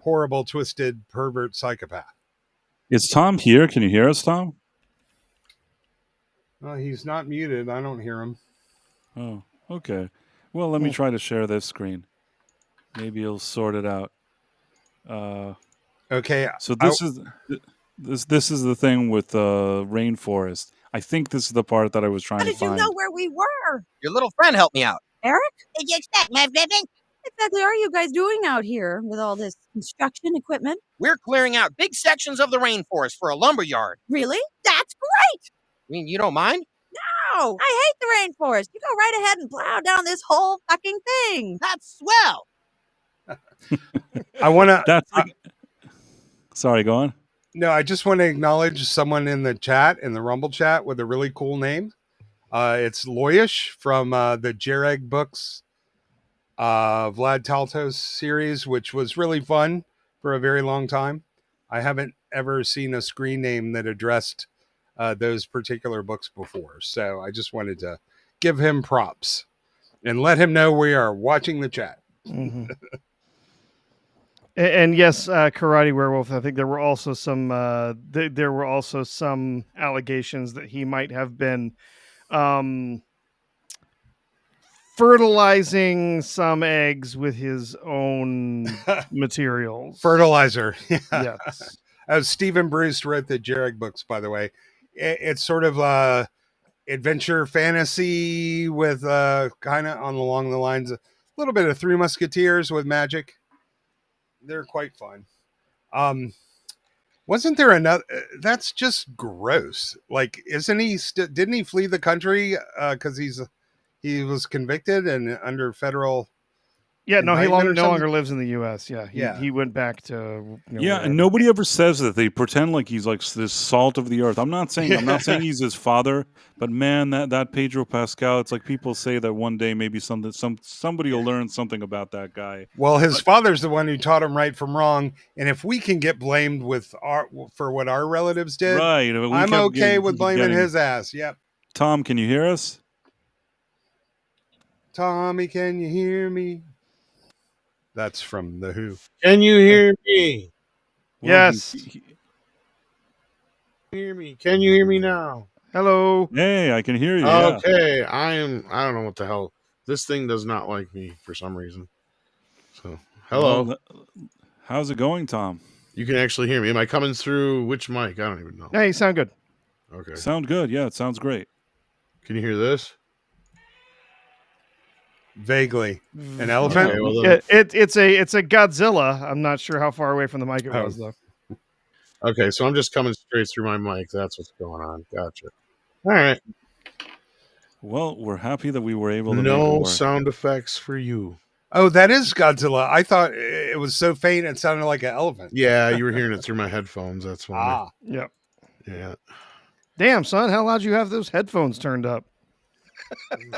horrible, twisted, pervert psychopath. Is Tom here? Can you hear us, Tom? Well, he's not muted. I don't hear him. Oh, okay. Well, let me try to share this screen. Maybe he'll sort it out. Okay. So this is the thing with rainforest. I think this is the part that I was trying to find. How did you know where we were? Your little friend helped me out. Eric? Did you expect my flipping? exactly are you guys doing out here with all this construction equipment? We're clearing out big sections of the rainforest for a lumber yard. Really? That's great! I mean, you don't mind? No! I hate the rainforest. You go right ahead and plow down this whole fucking thing. That's swell. I want to. That's like. Sorry, go on. No, I just want to acknowledge someone in the chat, in the Rumble chat, with a really cool name. It's Loyish from the Jareg Books Vlad Taltos series, which was really fun for a very long time. I haven't ever seen a screen name that addressed those particular books before. So I just wanted to give him props and let him know we are watching the chat. Mm-hmm. And yes, Karate Werewolf. I think there were also some allegations that he might have been fertilizing some eggs with his own materials. Fertilizer. Yeah. Yes. Stephen Bruce wrote the Jareg books, by the way. It's sort of adventure fantasy with kind of along the lines of a little bit of Three Musketeers with magic. They're quite fun. Wasn't there another? That's just gross. Like, isn't he? Didn't he flee the country because he was convicted and under federal? Yeah, no, he no longer lives in the U.S. Yeah, he went back to. And nobody ever says that. They pretend like he's like this salt of the earth. I'm not saying he's his father, but man, that Pedro Pascal. It's like people say that one day maybe somebody will learn something about that guy. Well, his father's the one who taught him right from wrong, and if we can get blamed for what our relatives did, right? I'm okay with blaming his ass. Yep. Tom, can you hear us? Tommy, can you hear me? That's from The Who. Can you hear me? Yes. Hear me? Can you hear me now? Hello. Hey, I can hear you. Okay, yeah. I don't know what the hell. This thing does not like me for some reason. So, hello. Well, how's it going, Tom? You can actually hear me. Am I coming through which mic? I don't even know. Hey, you sound good. Okay. Sound good. Yeah, it sounds great. Can you hear this? Vaguely. An elephant? Okay, well, it's a Godzilla. I'm not sure how far away from the mic it was, though. Okay, so I'm just coming straight through my mic. That's what's going on. Gotcha. All right. Well, we're happy that we were able to make it No work. sound effects for you. Oh, that is Godzilla. I thought it was so faint it sounded like an elephant. Yeah, you were hearing it through my headphones. That's why. Yep. Yeah. Damn, son, how loud you have those headphones turned up?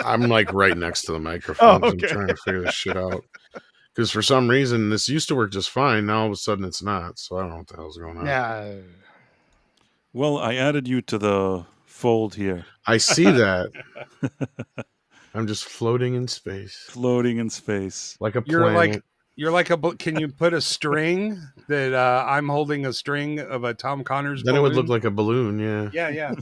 I'm like right next to the microphone. Oh, okay. I'm trying to figure this shit out. Because for some reason, this used to work just fine. Now all of a sudden it's not. So I don't know what the hell's going on. Yeah. Well, I added you to the fold here. I see that. I'm just floating in space. Floating in space. Like a planet. You're like a book. Can you put a string that I'm holding a string of a Tom Connors Then balloon? it would look like a balloon, yeah. Yeah.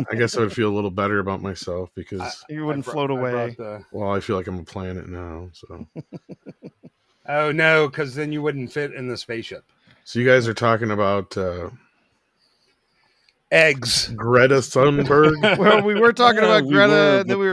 I guess I would feel a little better about myself because you wouldn't float away. Well, I feel like I'm a planet now. So. Oh no, because then you wouldn't fit in the spaceship. So you guys are talking about eggs. Greta Thunberg. Well, we were talking about Greta, then we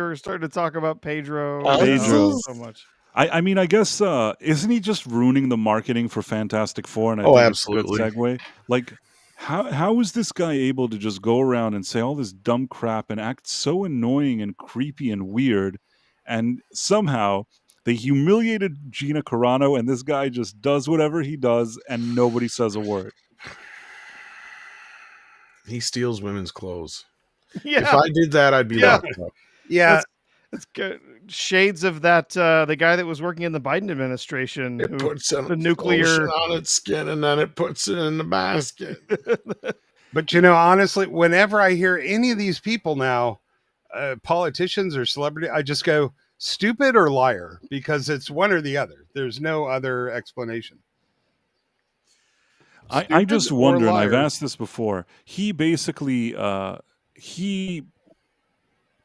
were starting to talk about Pedro. Pedro. So much. I mean, I guess isn't he just ruining the marketing for Fantastic Four? And I think absolutely. It's a good segue. Like, how is this guy able to just go around and say all this dumb crap and act so annoying and creepy and weird, and somehow they humiliated Gina Carano, and this guy just does whatever he does, and nobody says a word. He steals women's clothes. Yeah. If I did that, I'd be locked up. Yeah. It's good. Shades of that the guy that was working in the Biden administration It who puts the nuclear on its skin and then it puts it in the basket. But you know, honestly, whenever I hear any of these people now, politicians or celebrity, I just go stupid or liar, because it's one or the other. There's no other explanation. I just wonder, and I've asked this before. He basically he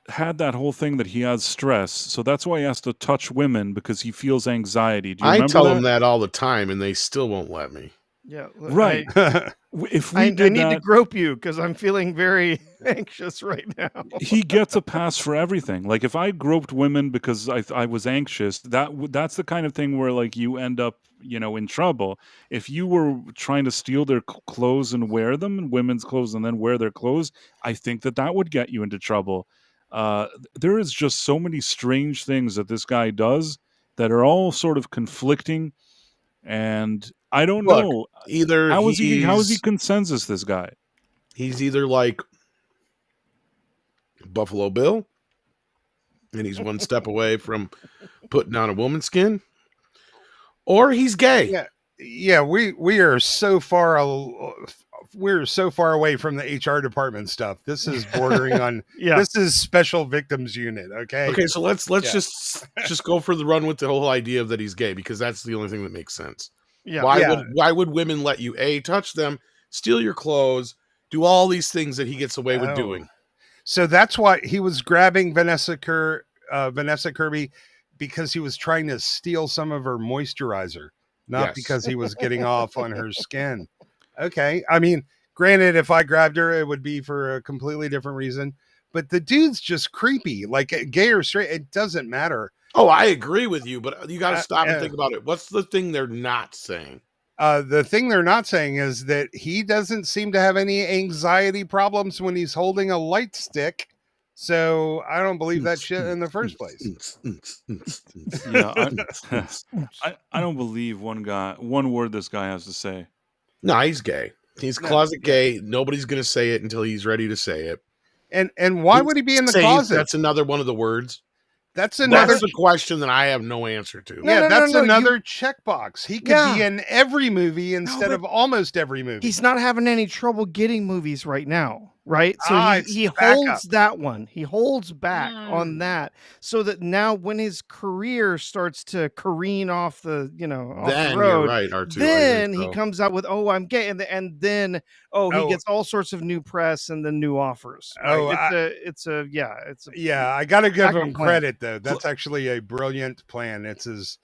had that whole thing that he has stress, so that's why he has to touch women, because he feels anxiety. Do you remember I tell them that all the time, and they still won't let me. Yeah, Right. If we I did need to that, grope you because I'm feeling very anxious right now. he gets a pass for everything. Like if I groped women because I was anxious, that's the kind of thing where like you end up, in trouble. If you were trying to steal their clothes and wear them, and women's clothes, and then wear their clothes, I think that would get you into trouble. There is just so many strange things that this guy does that are all sort of conflicting, and I don't Look, know either how is he he's consensus, this guy. he's either like Buffalo Bill, and he's one step away from putting on a woman's skin, or he's gay. Yeah, we are so far away from the HR department stuff. This is bordering on this is special victims unit, okay? Okay, so let's just go for the run with the whole idea of that he's gay, because that's the only thing that makes sense. Yeah. Why would women let you touch them, steal your clothes, do all these things that he gets away with doing? So that's why he was grabbing Vanessa Kirby, because he was trying to steal some of her moisturizer, not because he was getting off on her skin. Okay. I mean, granted, if I grabbed her, it would be for a completely different reason, but the dude's just creepy. Like gay or straight, it doesn't matter. Oh, I agree with you, but you got to stop and think about it. What's the thing they're not saying? The thing they're not saying is that he doesn't seem to have any anxiety problems when he's holding a light stick. So I don't believe that shit in the first place. Yeah, I don't believe one word this guy has to say. No, he's gay. He's closet gay. Nobody's going to say it until he's ready to say it. And why would he be in the closet? That's another one of the words. That's a question that I have no answer to. That's another checkbox. He could be in every movie instead of almost every movie. He's not having any trouble getting movies right now, right? So he holds that one. He holds back on that, so that now when his career starts to careen off the off then the road, you're right, Artoo. then he comes out with I'm gay, and then he gets all sorts of new press and then new offers. Right? It's a I gotta give him credit though. That's actually a brilliant plan. It's as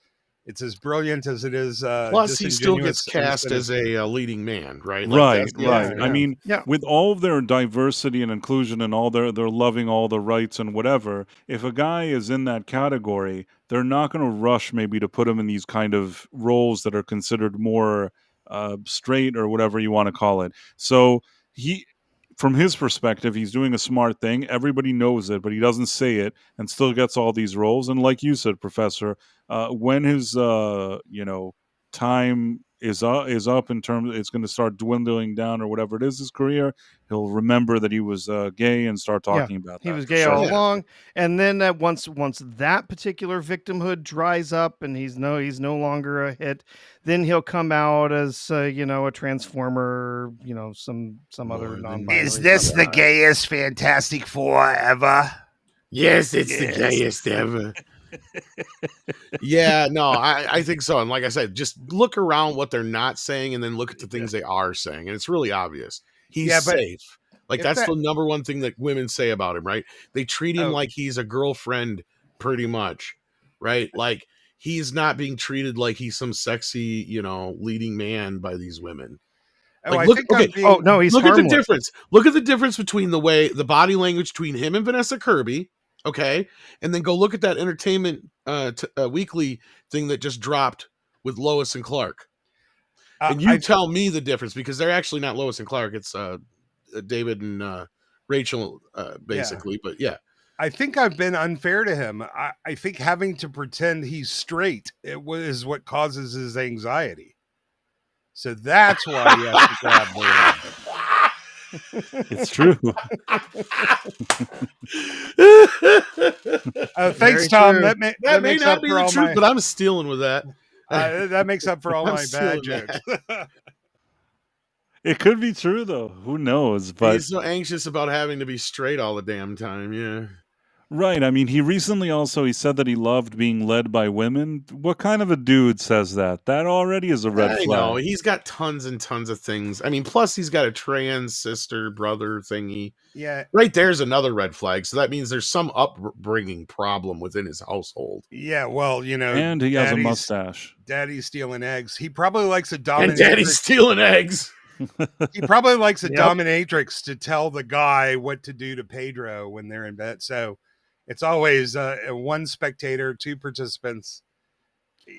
brilliant as it is. Plus, he still gets cast as a leading man, right? Right. I mean, with all of their diversity and inclusion and all they're loving all the rights and whatever, if a guy is in that category, they're not going to rush maybe to put him in these kind of roles that are considered more straight or whatever you want to call it. So from his perspective, he's doing a smart thing. Everybody knows it, but he doesn't say it and still gets all these roles. And like you said, Professor, when his time is up in terms, it's going to start dwindling down or whatever it is, his career, he'll remember that he was gay and start talking about that. He was gay all along, and then once that particular victimhood dries up and he's no longer a hit, then he'll come out as a transformer, some other non-binary. Is this the gayest Fantastic Four ever? Yes, it's the gayest ever. I think so. And like I said, just look around what they're not saying and then look at the things they are saying. And it's really obvious. He's safe. Like that's the number one thing that women say about him, right? They treat him like he's a girlfriend pretty much, right? Like he's not being treated like he's some sexy, leading man by these women. Like, he's look harmless. at the difference. Look at the difference between the body language between him and Vanessa Kirby. Okay, and then go look at that Entertainment Weekly thing that just dropped with Lois and Clark, and you tell me the difference, because they're actually not Lois and Clark; it's David and Rachel, basically. But I think I've been unfair to him. I think having to pretend he's straight is what causes his anxiety. So that's why he has to grab the It's true. Thanks, Tom. That may not be the truth, but I'm stealing with that. That makes up for all my bad jokes. It could be true, though. Who knows? But he's so anxious about having to be straight all the damn time. Yeah. Right. I mean, he recently he said that he loved being led by women. What kind of a dude says that? That already is a red I flag. know. He's got tons and tons of things. I mean, plus he's got a trans sister, brother thingy. Yeah. Right there's another red flag. So that means there's some upbringing problem within his household. Yeah, well, and he has a mustache. Daddy's stealing eggs. He probably likes a dominatrix. And daddy's stealing eggs. He probably likes a dominatrix to tell the guy what to do to Pedro when they're in bed. So it's always one spectator, two participants.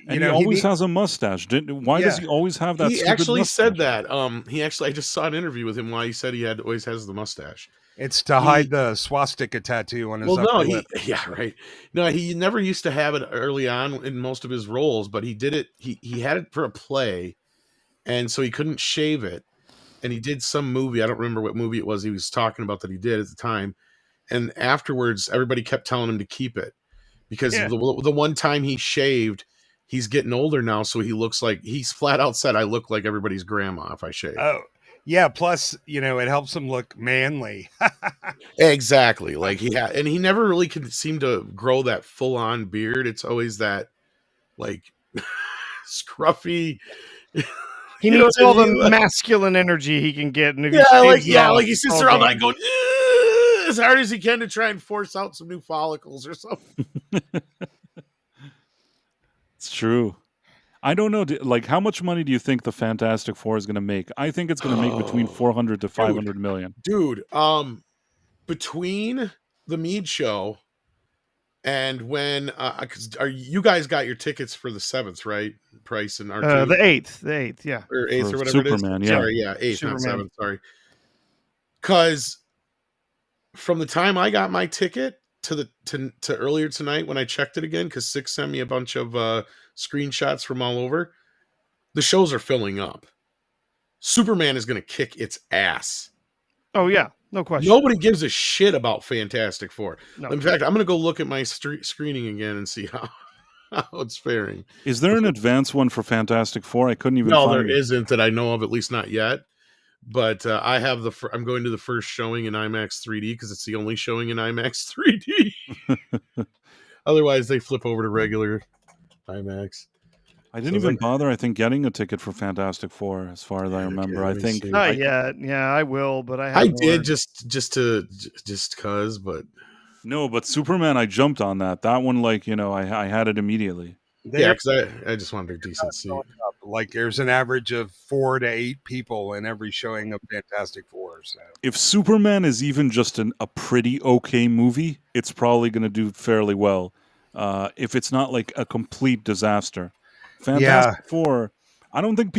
And he always has a mustache. Why does he always have that? He actually said that. I just saw an interview with him why he said he always has the mustache. It's to hide the swastika tattoo on his upper lip. Yeah, right. No, he never used to have it early on in most of his roles, but he did it. He had it for a play, and so he couldn't shave it. And he did some movie. I don't remember what movie it was he was talking about that he did at the time. And afterwards, everybody kept telling him to keep it because the one time he shaved, he's getting older now, so he looks like he's flat out said, "I look like everybody's grandma if I shave." Oh, yeah. Plus, it helps him look manly. Exactly. Like and he never really could seem to grow that full on beard. It's always that like scruffy. He needs all the masculine energy he can get. And like he sits around like going as hard as he can to try and force out some new follicles or something. It's true. I don't know. Like, how much money do you think the Fantastic Four is going to make? I think it's going to make between 400 to 500 million. Dude, between the Mead show and when you guys got your tickets for the 7th, right? Price and Artoo? The 8th, yeah. Or 8th or whatever Superman, it is. yeah. Sorry, yeah, 8th, Superman. not 7th, sorry. Because from the time I got my ticket to earlier tonight when I checked it again, because Six sent me a bunch of screenshots from all over, the shows are filling up. Superman is going to kick its ass. Oh, yeah. No question. Nobody gives a shit about Fantastic Four. No. In fact, I'm going to go look at my screening again and see how it's faring. Is there an advanced one for Fantastic Four? I couldn't even No, find there isn't that I know of, at least not yet. But I have I'm going to the first showing in IMAX 3D because it's the only showing in IMAX 3D. Otherwise, they flip over to regular IMAX. I didn't even bother, I think, getting a ticket for Fantastic Four, as far as I remember. I think I will, but I did just cause, but no, but Superman, I jumped on that. That one, I had it immediately. Yeah, because I just wanted a decent seat. Like there's an average of 4 to 8 people in every showing of Fantastic Four. So if Superman is even just a pretty okay movie, it's probably going to do fairly well. If it's not like a complete disaster. Fantastic Four, I don't think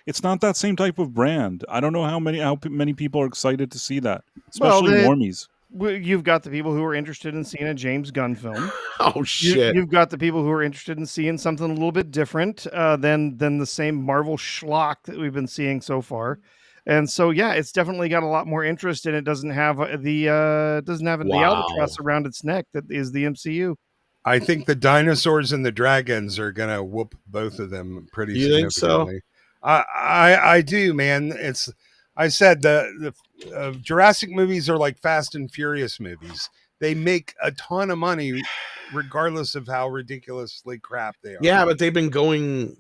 it's not that same type of brand. I don't know how many people are excited to see that, especially normies. You've got the people who are interested in seeing a James Gunn film. Oh shit! You've got the people who are interested in seeing something a little bit different than the same Marvel schlock that we've been seeing so far. And so, it's definitely got a lot more interest, and it doesn't have the albatross around its neck that is the MCU. I think the dinosaurs and the dragons are gonna whoop both of them pretty significantly. Think so? I do, man. I said the Jurassic movies are like Fast and Furious movies. They make a ton of money, regardless of how ridiculously crap they are. Yeah, but they've been going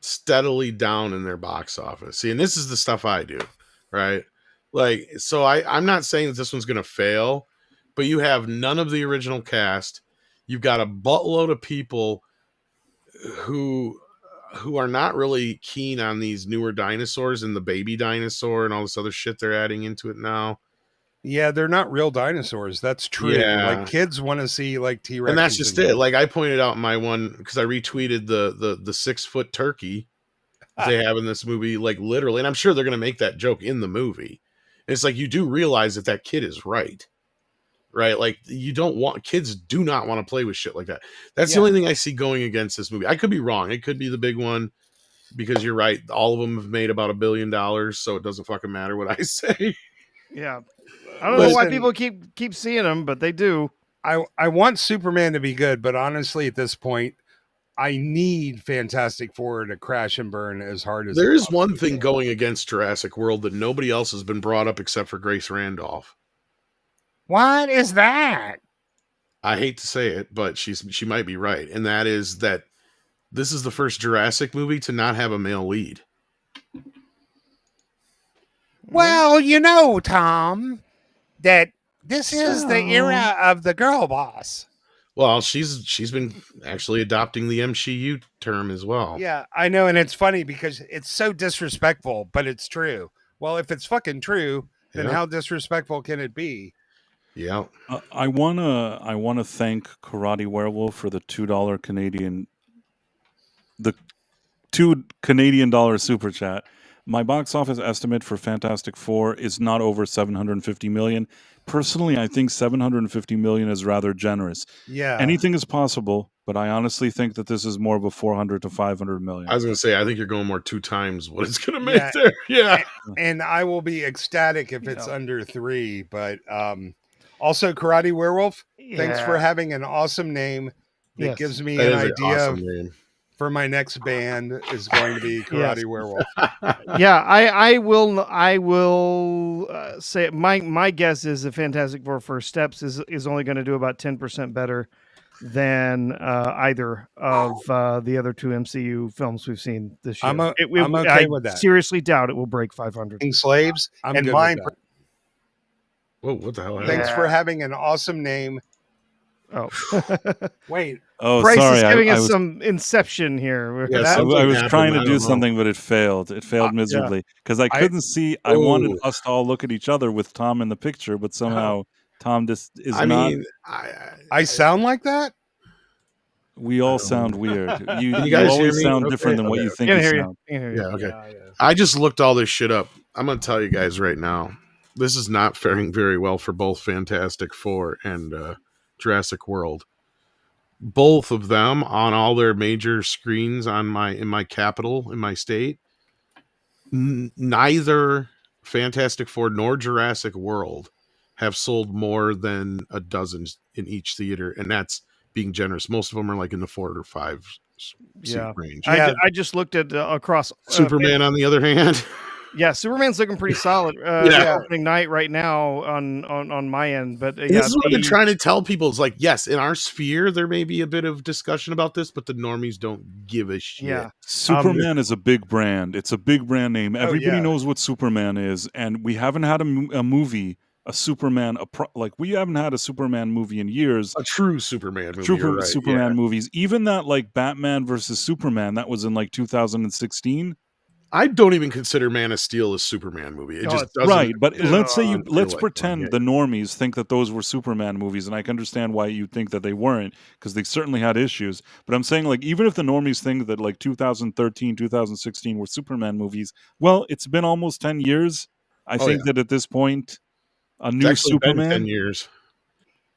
steadily down in their box office. See, and this is the stuff I do, right? Like, so I'm not saying that this one's going to fail, but you have none of the original cast. You've got a buttload of people who are not really keen on these newer dinosaurs and the baby dinosaur and all this other shit they're adding into it now. Yeah, they're not real dinosaurs. That's true. Yeah. Like kids want to see like T-Rex. And that's just it. Like I pointed out in my one, because I retweeted the 6-foot turkey they have in this movie, like literally, and I'm sure they're going to make that joke in the movie. And it's like, you do realize that kid is right? Like kids do not want to play with shit like that. That's the only thing I see going against this movie. I could be wrong. It could be the big one, because you're right. All of them have made about $1 billion, so it doesn't fucking matter what I say. Yeah. I don't know why people keep seeing them, but they do. I want Superman to be good, but honestly, at this point, I need Fantastic Four to crash and burn as hard as there is one thing going against Jurassic World that nobody else has been brought up except for Grace Randolph. What is that? I hate to say it, but she might be right, and that is that this is the first Jurassic movie to not have a male lead. Well, you know, Tom, that this is the era of the girl boss. Well, she's been actually adopting the MCU term as well. Yeah, I know, and it's funny because it's so disrespectful, but it's true. Well, if it's fucking true, then how disrespectful can it be? Yeah. I wanna thank Karate Werewolf for the $2 Canadian, the $2 Canadian super chat. My box office estimate for Fantastic Four is not over 750 million. Personally, I think 750 million is rather generous. Yeah. Anything is possible, but I honestly think that this is more of a 400 to 500 million. I was going to say, I think you're going more 2 times what it's going to make there. Yeah. And I will be ecstatic if it's under 3, but also Karate Werewolf, thanks for having an awesome name that gives me an idea of for my next band is going to be Karate Werewolf. Yeah, I will say my guess is the Fantastic Four First Steps is only going to do about 10% better than either of the other 2 MCU films we've seen this year. I'm okay with that. Seriously doubt it will break 500. Slaves and mine. Whoa, what the hell? Thanks for having an awesome name. Oh, wait. Oh, Bryce sorry. is giving us was, some Inception here. I was trying to do something, but it failed. It failed miserably because I couldn't see. I wanted us to all look at each other with Tom in the picture, but somehow Tom just is not. I sound like that. We all sound weird. You guys always sound different than what you think you sound. Yeah, okay. I just looked all this shit up. I'm going to tell you guys right now. This is not faring very well for both Fantastic Four and Jurassic World. Both of them on all their major screens in my capital, in my state. Neither Fantastic Four nor Jurassic World have sold more than a dozen in each theater, and that's being generous. Most of them are like in the 4 or 5 seat range. I just looked at across Superman on the other hand. Yeah, Superman's looking pretty solid. Opening night right now on my end, but this is what I've been trying to tell people. It's like, yes, in our sphere there may be a bit of discussion about this, but the normies don't give a shit. Yeah, Superman is a big brand. It's a big brand name. Everybody knows what Superman is, and we haven't had a movie. We haven't had a Superman movie in years. A true Superman movie. Superman movies. Even that like Batman versus Superman, that was in like 2016. I don't even consider Man of Steel a Superman movie. It just doesn't. Right, but let's pretend the normies think that those were Superman movies, and I can understand why you think that they weren't, because they certainly had issues. But I'm saying, like, even if the normies think that like 2013, 2016 were Superman movies, well, it's been almost 10 years. I think that at this point, a new Superman. Been 10 years.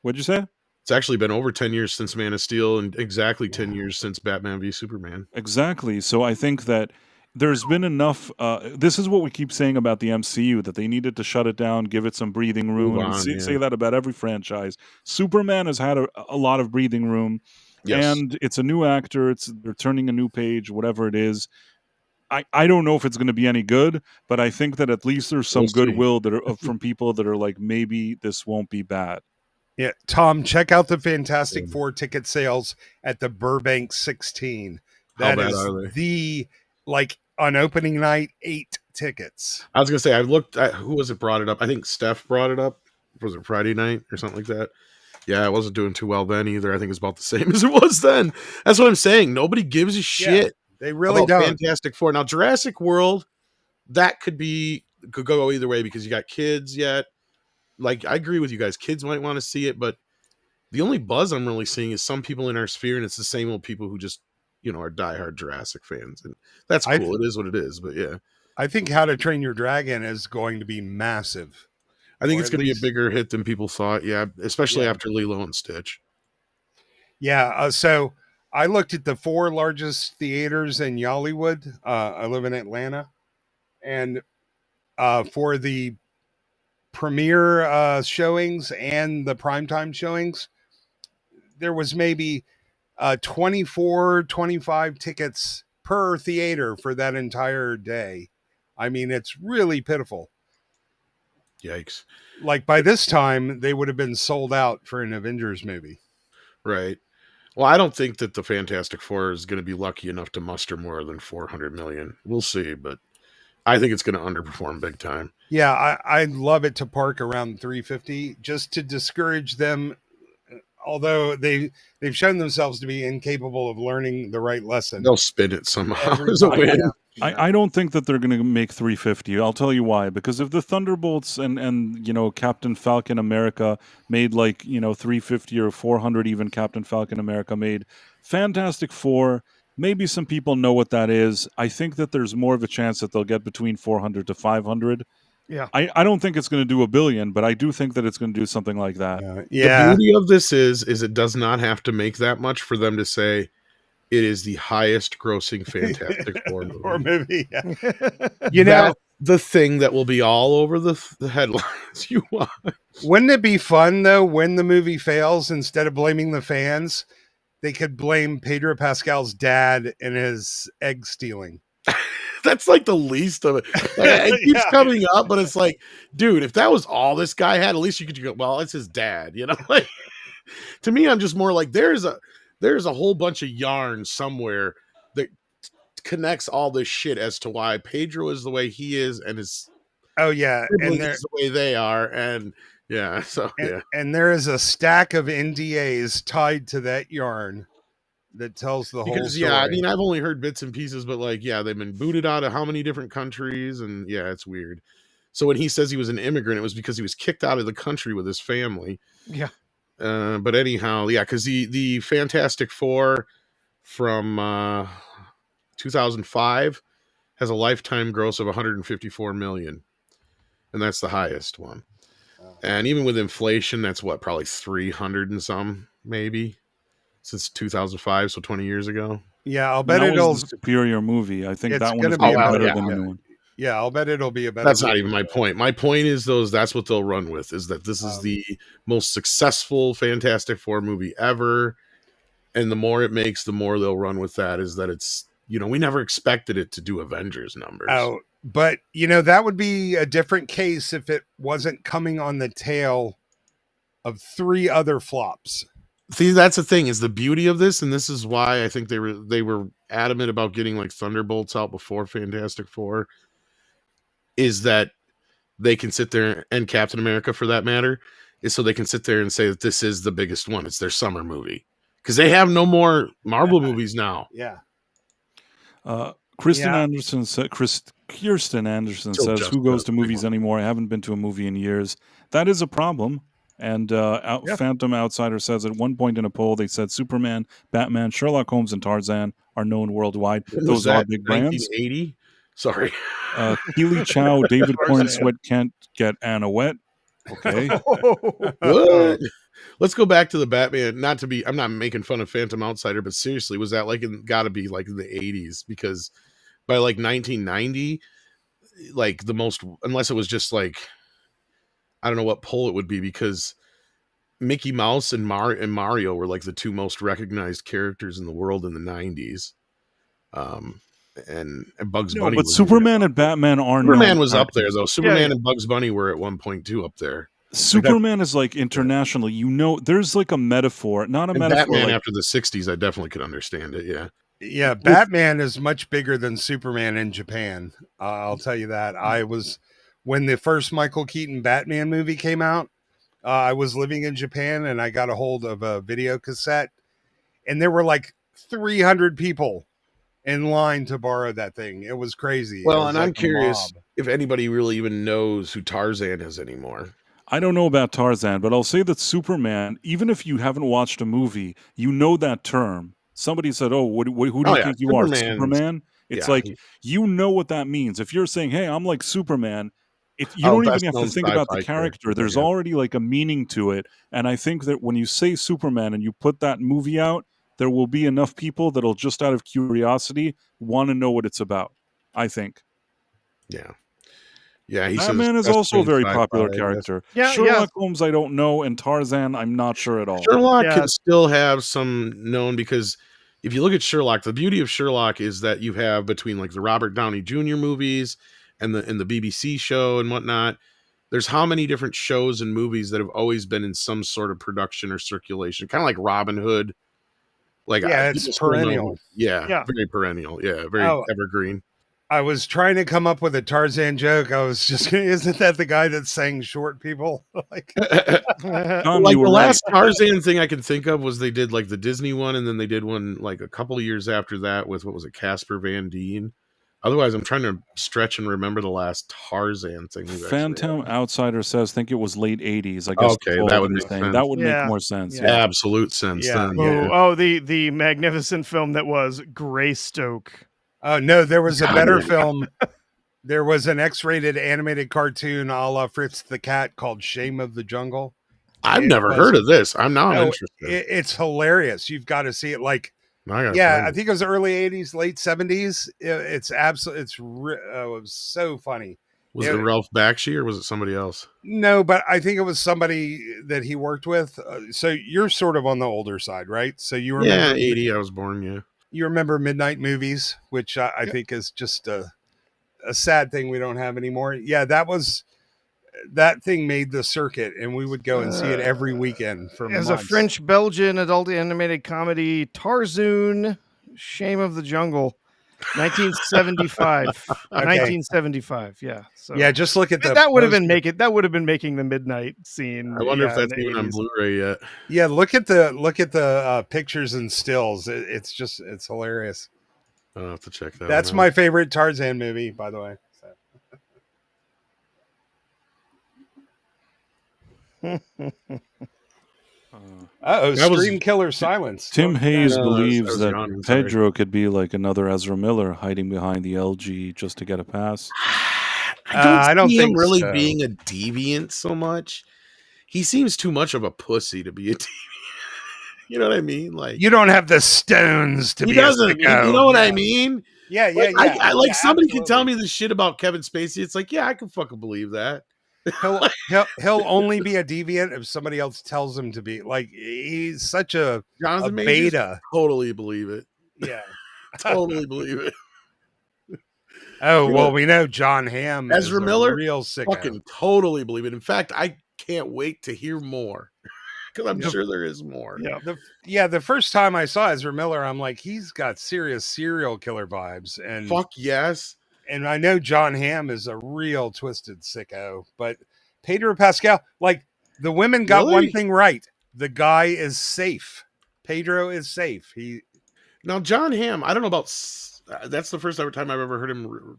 What'd you say? It's actually been over 10 years since Man of Steel, and exactly 10 years since Batman v Superman. Exactly. So I think that there's been enough. This is what we keep saying about the MCU, that they needed to shut it down, give it some breathing room. Say that about every franchise. Superman has had a lot of breathing room, and it's a new actor. They're turning a new page, whatever it is. I don't know if it's going to be any good, but I think that at least there's some goodwill that are from people that are like, maybe this won't be bad. Yeah, Tom, check out the Fantastic Four ticket sales at the Burbank 16. That is on opening night, 8 tickets. I was gonna say, I looked at who was it brought it up. I think Steph brought it up. Was it Friday night or something like that? Yeah, it wasn't doing too well then either. I think it's about the same as it was then. That's what I'm saying. Nobody gives a shit. Yeah, they really don't. Fantastic Four. Now, Jurassic World, that could go either way because you got kids yet. Like, I agree with you guys. Kids might want to see it, but the only buzz I'm really seeing is some people in our sphere, and it's the same old people who just are diehard Jurassic fans, and that's cool. It is what it is, but yeah, I think How to Train Your Dragon is going to be massive. I think it's going to be a bigger hit than people thought. Yeah, especially after Lilo and Stitch. Yeah. So I looked at the 4 largest theaters in Yollywood. I live in Atlanta, and for the premiere showings and the primetime showings, there was maybe 24, 25 tickets per theater for that entire day. I mean, it's really pitiful. Yikes. Like by this time, they would have been sold out for an Avengers movie. Right. Well, I don't think that the Fantastic Four is going to be lucky enough to muster more than 400 million. We'll see, but I think it's going to underperform big time. Yeah, I'd love it to park around 350 just to discourage them. Although they've shown themselves to be incapable of learning the right lesson. They'll spin it somehow as a win. I don't think that they're going to make 350. I'll tell you why. Because if the Thunderbolts and Captain Falcon America made 350 or 400, even Captain Falcon America made, Fantastic Four, maybe some people know what that is. I think that there's more of a chance that they'll get between 400 to 500. Yeah. I don't think it's going to do $1 billion, but I do think that it's going to do something like that. The beauty of this is it does not have to make that much for them to say it is the highest grossing Fantastic Four movie. Yeah. The thing that will be all over the headlines you watch. Wouldn't it be fun though when the movie fails, instead of blaming the fans, they could blame Pedro Pascal's dad and his egg stealing? That's like the least of it. It keeps coming up, but it's like, dude, if that was all this guy had, at least you could go, well, it's his dad, Like, to me, I'm just more like there's a whole bunch of yarn somewhere that connects all this shit as to why Pedro is the way he is and his and the way they are, and and there is a stack of NDAs tied to that yarn that tells the whole story. I mean, I've only heard bits and pieces, but they've been booted out of how many different countries, and it's weird. So when he says he was an immigrant, it was because he was kicked out of the country with his family. Yeah. But anyhow, because the Fantastic Four from 2005 has a lifetime gross of 154 million, and that's the highest one. And even with inflation, that's probably 300 and some, maybe. Since 2005, so 20 years ago. Yeah, I'll bet it'll was a superior movie. I think that one is be better than the new one. Yeah, I'll bet it'll be a better. That's not even my point. My point is that's what they'll run with, is that this is the most successful Fantastic Four movie ever, and the more it makes, the more they'll run with that. Is that it's we never expected it to do Avengers numbers. Oh, but that would be a different case if it wasn't coming on the tail of 3 other flops. See, that's the thing, is the beauty of this, and this is why I think they were adamant about getting Thunderbolts out before Fantastic Four, is that they can sit there, and Captain America for that matter, is so they can sit there and say that this is the biggest one. It's their summer movie. Because they have no more Marvel movies now. Yeah. Kirsten Anderson says, who goes to movies anymore? I haven't been to a movie in years. That is a problem. And Phantom Outsider says at one point in a poll, they said Superman, Batman, Sherlock Holmes, and Tarzan are known worldwide. Those are big brands. 1980? Sorry. Keely Chow, David Corn Sweat can't get Anna wet. Okay. What? Let's go back to the Batman. I'm not making fun of Phantom Outsider, but seriously, was that gotta be in the 80s? Because by 1990, the most, unless it was just I don't know what poll it would be, because Mickey Mouse and Mario were the 2 most recognized characters in the world in the 90s. And Bugs Bunny. But Superman and Batman are Superman was up there though. Superman and Bugs Bunny were at one point too up there. Superman is international. There's a metaphor, not a metaphor. Batman after the 60s, I definitely could understand it. Yeah. Yeah, Batman is much bigger than Superman in Japan. I'll tell you that. When the first Michael Keaton Batman movie came out, I was living in Japan and I got a hold of a video cassette, and there were 300 people in line to borrow that thing. It was crazy. Well, and I'm curious if anybody really even knows who Tarzan is anymore. I don't know about Tarzan, but I'll say that Superman, even if you haven't watched a movie, you know that term. Somebody said, "Oh, who do you think you are, Superman?" It's you know what that means. If you're saying, "Hey, I'm like Superman," you don't even have to think about the character. There's already a meaning to it. And I think that when you say Superman and you put that movie out, there will be enough people that'll just out of curiosity want to know what it's about. I think. Yeah. Yeah, Batman is also a very popular character. Yeah, Sherlock Holmes, I don't know, and Tarzan, I'm not sure at all. Sherlock can still have some known, because if you look at Sherlock, the beauty of Sherlock is that you have between the Robert Downey Jr. movies and the BBC show and whatnot, There's how many different shows and movies that have always been in some sort of production or circulation, kind of like Robin Hood. Like, it's perennial. Yeah, very perennial. Yeah, very evergreen. I was trying to come up with a Tarzan joke. I was just, isn't that the guy that sang Short People? Like the last Tarzan thing I can think of was they did like the Disney one, and then they did one like a couple of years after that with, what was it, Casper Van Dien. Otherwise, I'm trying to stretch and remember the last Tarzan thing. Phantom Outsider says, think it was late 80s. I guess. Okay, that would make sense. That would make more sense. Yeah. Absolute sense. Then. Oh, the magnificent film that was Greystoke. Oh, no, there was a better film. There was an X-rated animated cartoon a la Fritz the Cat called Shame of the Jungle. I've never heard of this. I'm interested. It's hilarious. You've got to see it. Like, I think it was early 80s, late 70s. It's absolutely, it was so funny. Was it Ralph Bakshi or was it somebody else? No, but I think it was somebody that he worked with. So you're sort of on the older side, right? So you remember 80, I was born, yeah. You remember midnight movies, which I think is just a sad thing we don't have anymore. Yeah, that thing made the circuit, and we would go and see it every weekend for months. As a French-Belgian adult animated comedy, Tarzoon, Shame of the Jungle, 1975. 1975, yeah. So yeah, just look at that would have been making the midnight scene. I wonder if that's even on Blu-ray yet. Yeah, look at the pictures and stills. It's hilarious. I'll have to check that. That's my favorite Tarzan movie, by the way. Stream killer silence. Tim Hayes believes that Pedro could be like another Ezra Miller hiding behind the LG just to get a pass. I don't think him really being a deviant so much. He seems too much of a pussy to be a deviant. You know what I mean? Like, you don't have the stones to be a sicko. You know what I mean? Yeah. I like somebody can tell me the shit about Kevin Spacey. It's like, yeah, I can fucking believe that. He'll only be a deviant if somebody else tells him to be. Like, he's such a beta. Totally believe it. Yeah, totally believe it. Oh, well, we know John Hamm, Ezra Miller, real sicko. Fucking totally believe it. In fact, I can't wait to hear more because I'm sure there is more. Yeah, the first time I saw Ezra Miller, I'm like, he's got serious serial killer vibes. And fuck yes. And I know John Hamm is a real twisted sicko, but Pedro Pascal, like, the women got one thing right. The guy is safe. Pedro is safe. Now John Hamm, I don't know about. That's the first time I've ever heard him.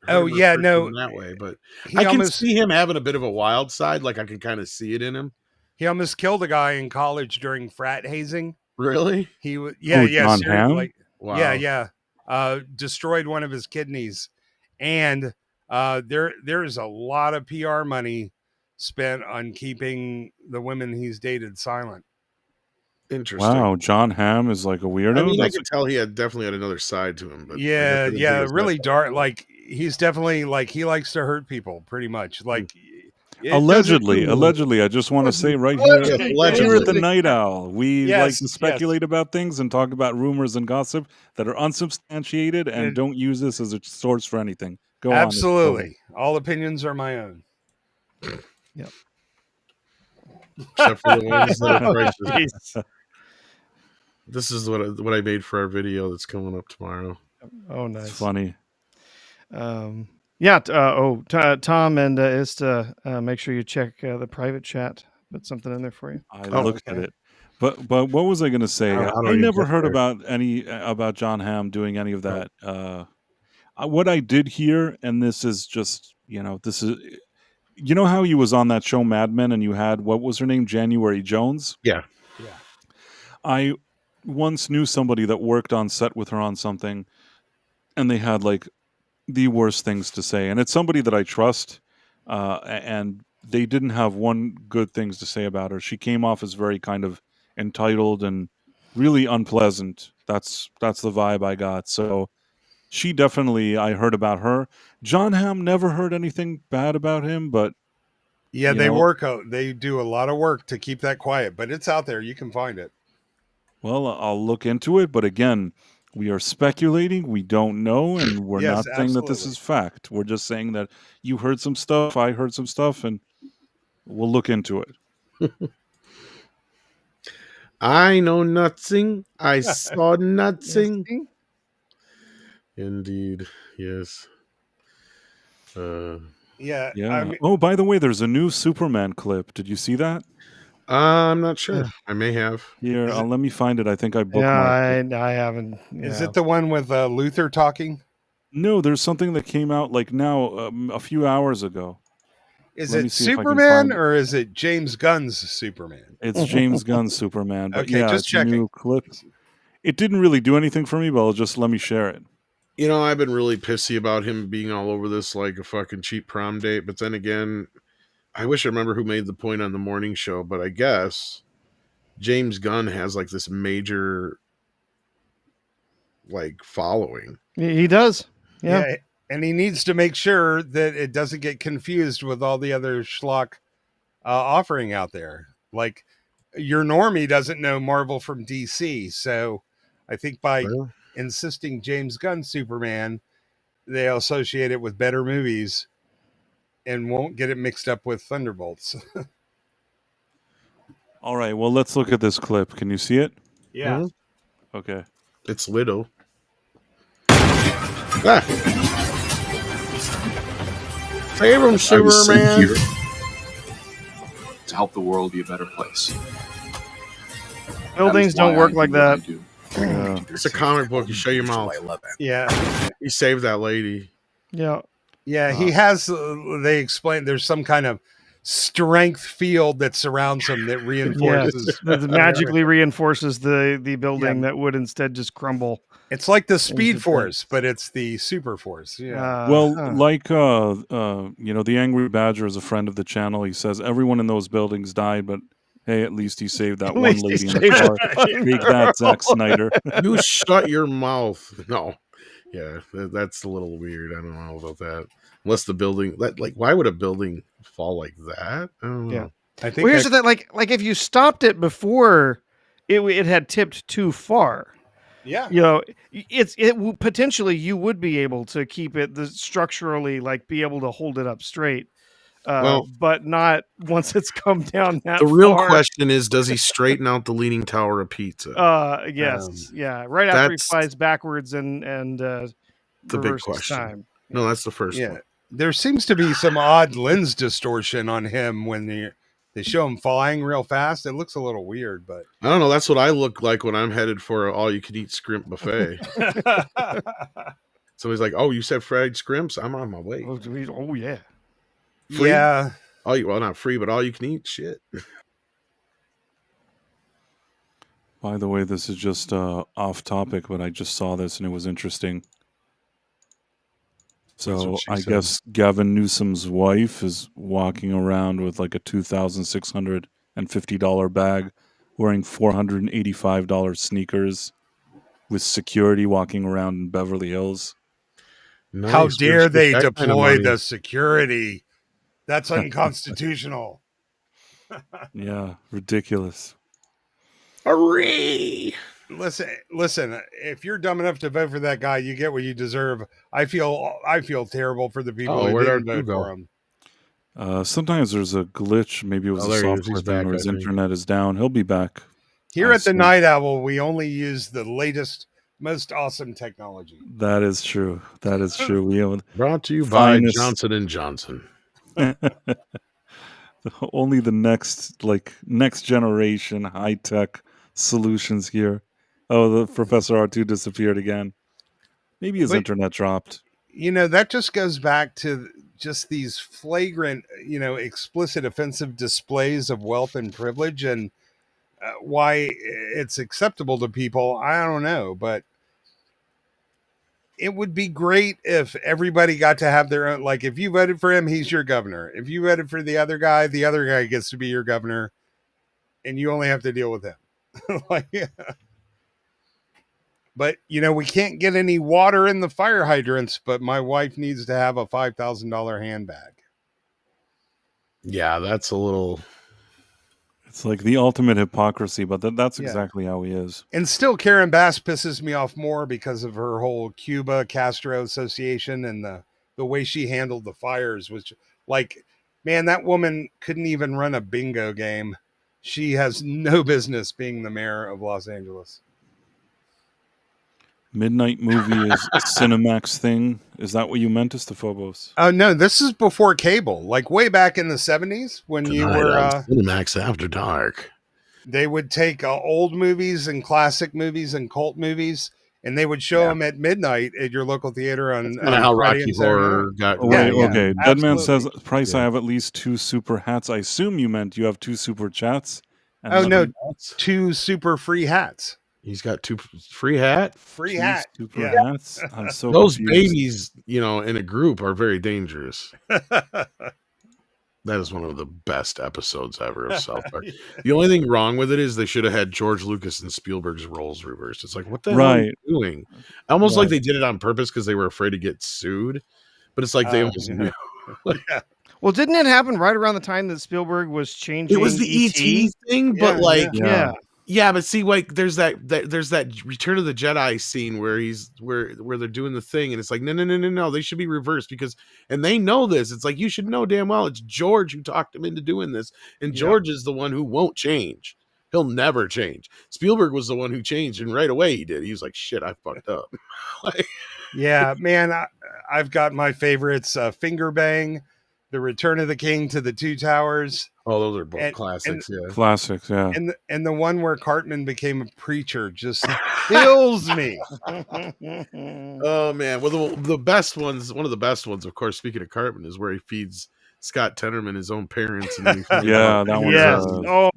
That way, but I can see him having a bit of a wild side. Like, I can kind of see it in him. He almost killed a guy in college during frat hazing. Really? He was. John Hamm? Like, wow. Yeah. Destroyed one of his kidneys. And there is a lot of PR money spent on keeping the women he's dated silent. Interesting. Wow, John Hamm is like a weirdo. I mean, I could tell he definitely had another side to him. But really dark. Like, he's definitely, like, he likes to hurt people pretty much. Like, allegedly. I just want to say right here at the Night Owl, we like to speculate about things and talk about rumors and gossip that are unsubstantiated, and don't use this as a source for anything. Go on. Absolutely. All opinions are my own. Yep. Except for the ones that are gracious. This is what I made for our video that's coming up tomorrow. Oh, nice. It's funny. Tom and Ista, make sure you check the private chat. Put something in there for you. I looked at it. But what was I going to say? I never heard about John Hamm doing any of that. What I did hear, and this is just, this is, how he was on that show Mad Men, and you had, what was her name, January Jones? Yeah. I once knew somebody that worked on set with her on something, and they had like the worst things to say, and it's somebody that I trust, and they didn't have one good things to say about her. She came off as very kind of entitled and really unpleasant. That's the vibe I got. So she definitely, I heard about her. John Hamm, never heard anything bad about him, but yeah, they do a lot of work to keep that quiet, but it's out there. You can find it. Well, I'll look into it, but again, we are speculating. We don't know, and we're not saying that this is fact. We're just saying that you heard some stuff, I heard some stuff, and We'll look into it. I know nothing. I saw nothing. Indeed, yes. Yeah. Oh, by the way, there's a new Superman clip. Did you see that? I'm not sure. I may have. Here, let me find it. I think I bookmarked it. I haven't. Is it the one with Luther talking? No, there's something that came out like now a few hours ago. Is it Superman or is it James Gunn's Superman? It's James Gunn's Superman. But okay, yeah, just it's checking. a new clip. It didn't really do anything for me, but just let me share it. You know, I've been really pissy about him being all over this like a fucking cheap prom date. But then again, I wish I remember who made the point on the morning show. But I guess James Gunn has like this major like following. He does. Yeah. And he needs to make sure that it doesn't get confused with all the other schlock offering out there. Like your normie doesn't know Marvel from DC. So I think by insisting James Gunn Superman, they associate it with better movies and won't get it mixed up with Thunderbolts. All right, well, let's look at this clip. Can you see it? Yeah. Okay. It's Widow. Ah. Save him, Superman. To help the world be a better place. Buildings don't work like that. It's a comic book. You show your mouth. Yeah. He saved that lady. Yeah. Yeah, he has, they explain there's some kind of strength field that surrounds him that reinforces. That magically reinforces the building that would instead just crumble. It's like the Speed Force, but it's the Super Force. Yeah. Like the Angry Badger is a friend of the channel. He says everyone in those buildings died, but hey, at least he saved that one lady in the car. Take that, Zack Snyder. You shut your mouth. No. Yeah, that's a little weird. I don't know about that. Unless the building, why would a building fall like that? I don't know. Yeah. I think here's the thing, like if you stopped it before it had tipped too far. Yeah. You know, potentially you would be able to keep it structurally, like be able to hold it up straight. But not once it's come down that The real far. question is, does he straighten out the Leaning Tower of Pizza? Yes. Right after he flies backwards and the big question. Time. No, that's the first one. There seems to be some odd lens distortion on him when they show him flying real fast. It looks a little weird, but I don't know. That's what I look like when I'm headed for an all-you-can-eat scrimp buffet. So he's like, "Oh, you said fried scrimps? I'm on my way." Oh yeah. Free? Yeah. Well, not free, but all you can eat. Shit. By the way, this is just off topic, but I just saw this and it was interesting. So I guess Gavin Newsom's wife is walking around with like a $2,650 bag, wearing $485 sneakers, with security walking around in Beverly Hills. Nice. How dare they deploy the security? That's unconstitutional. Yeah, ridiculous. Hooray! Listen. If you're dumb enough to vote for that guy, you get what you deserve. I feel terrible for the people who didn't vote for him. Sometimes there's a glitch. Maybe it was a software thing, or his internet is down. He'll be back. Here at the Night Owl, we only use the latest, most awesome technology. That is true. That is true. We have brought to you by Johnson & Johnson. Only the next generation high tech solutions here. Oh, the Professor Artoo disappeared again. Maybe his internet dropped. You know, that just goes back to just these flagrant, explicit, offensive displays of wealth and privilege, and why it's acceptable to people. I don't know, but it would be great if everybody got to have their own. Like, if you voted for him, he's your governor. If you voted for the other guy gets to be your governor, and you only have to deal with him. But, we can't get any water in the fire hydrants, but my wife needs to have a $5,000 handbag. Yeah, that's a little... It's like the ultimate hypocrisy, but that's exactly how he is. And still, Karen Bass pisses me off more because of her whole Cuba-Castro association and the way she handled the fires, which, like, Man, that woman couldn't even run a bingo game. She has no business being the mayor of Los Angeles. Midnight Movie is Cinemax thing. Is that what you meant, Istaphobos? Oh no, this is before cable, like way back in the 70s when Tonight you were on Cinemax After Dark. They would take old movies and classic movies and cult movies, and they would show them at midnight at your local theater on That's how Friday Rocky and Saturday Horror night. got. Wait, okay. Dead Man says, absolutely. Price, I have at least 2 super hats. I assume you meant you have 2 super chats. And Oh no, hats? 2 super free hats. He's got 2 free hat. Free 2 hat. super hats. I'm so Those confused. babies, in a group are very dangerous. That is one of the best episodes ever of South Park. The only thing wrong with it is they should have had George Lucas and Spielberg's roles reversed. It's like, what the hell are you doing? Almost like they did it on purpose because they were afraid to get sued. But it's like they almost knew. Well, didn't it happen right around the time that Spielberg was changing? It was the ET thing, but but see, like there's that Return of the Jedi scene where where they're doing the thing, and it's like no, they should be reversed and they know this. It's like you should know damn well it's George who talked him into doing this, and George is the one who won't change. He'll never change. Spielberg was the one who changed, and right away he did. He was like, "Shit, I fucked up." Yeah, man, I've got my favorites: Finger Bang, The Return of the King to the Two Towers. Oh, those are both classics. Classics, yeah. And the one where Cartman became a preacher just kills me. Oh man, well the best ones, one of the best ones, of course. Speaking of Cartman, is where he feeds Scott Tenorman his own parents. And then yeah, that one. Yes. Oh,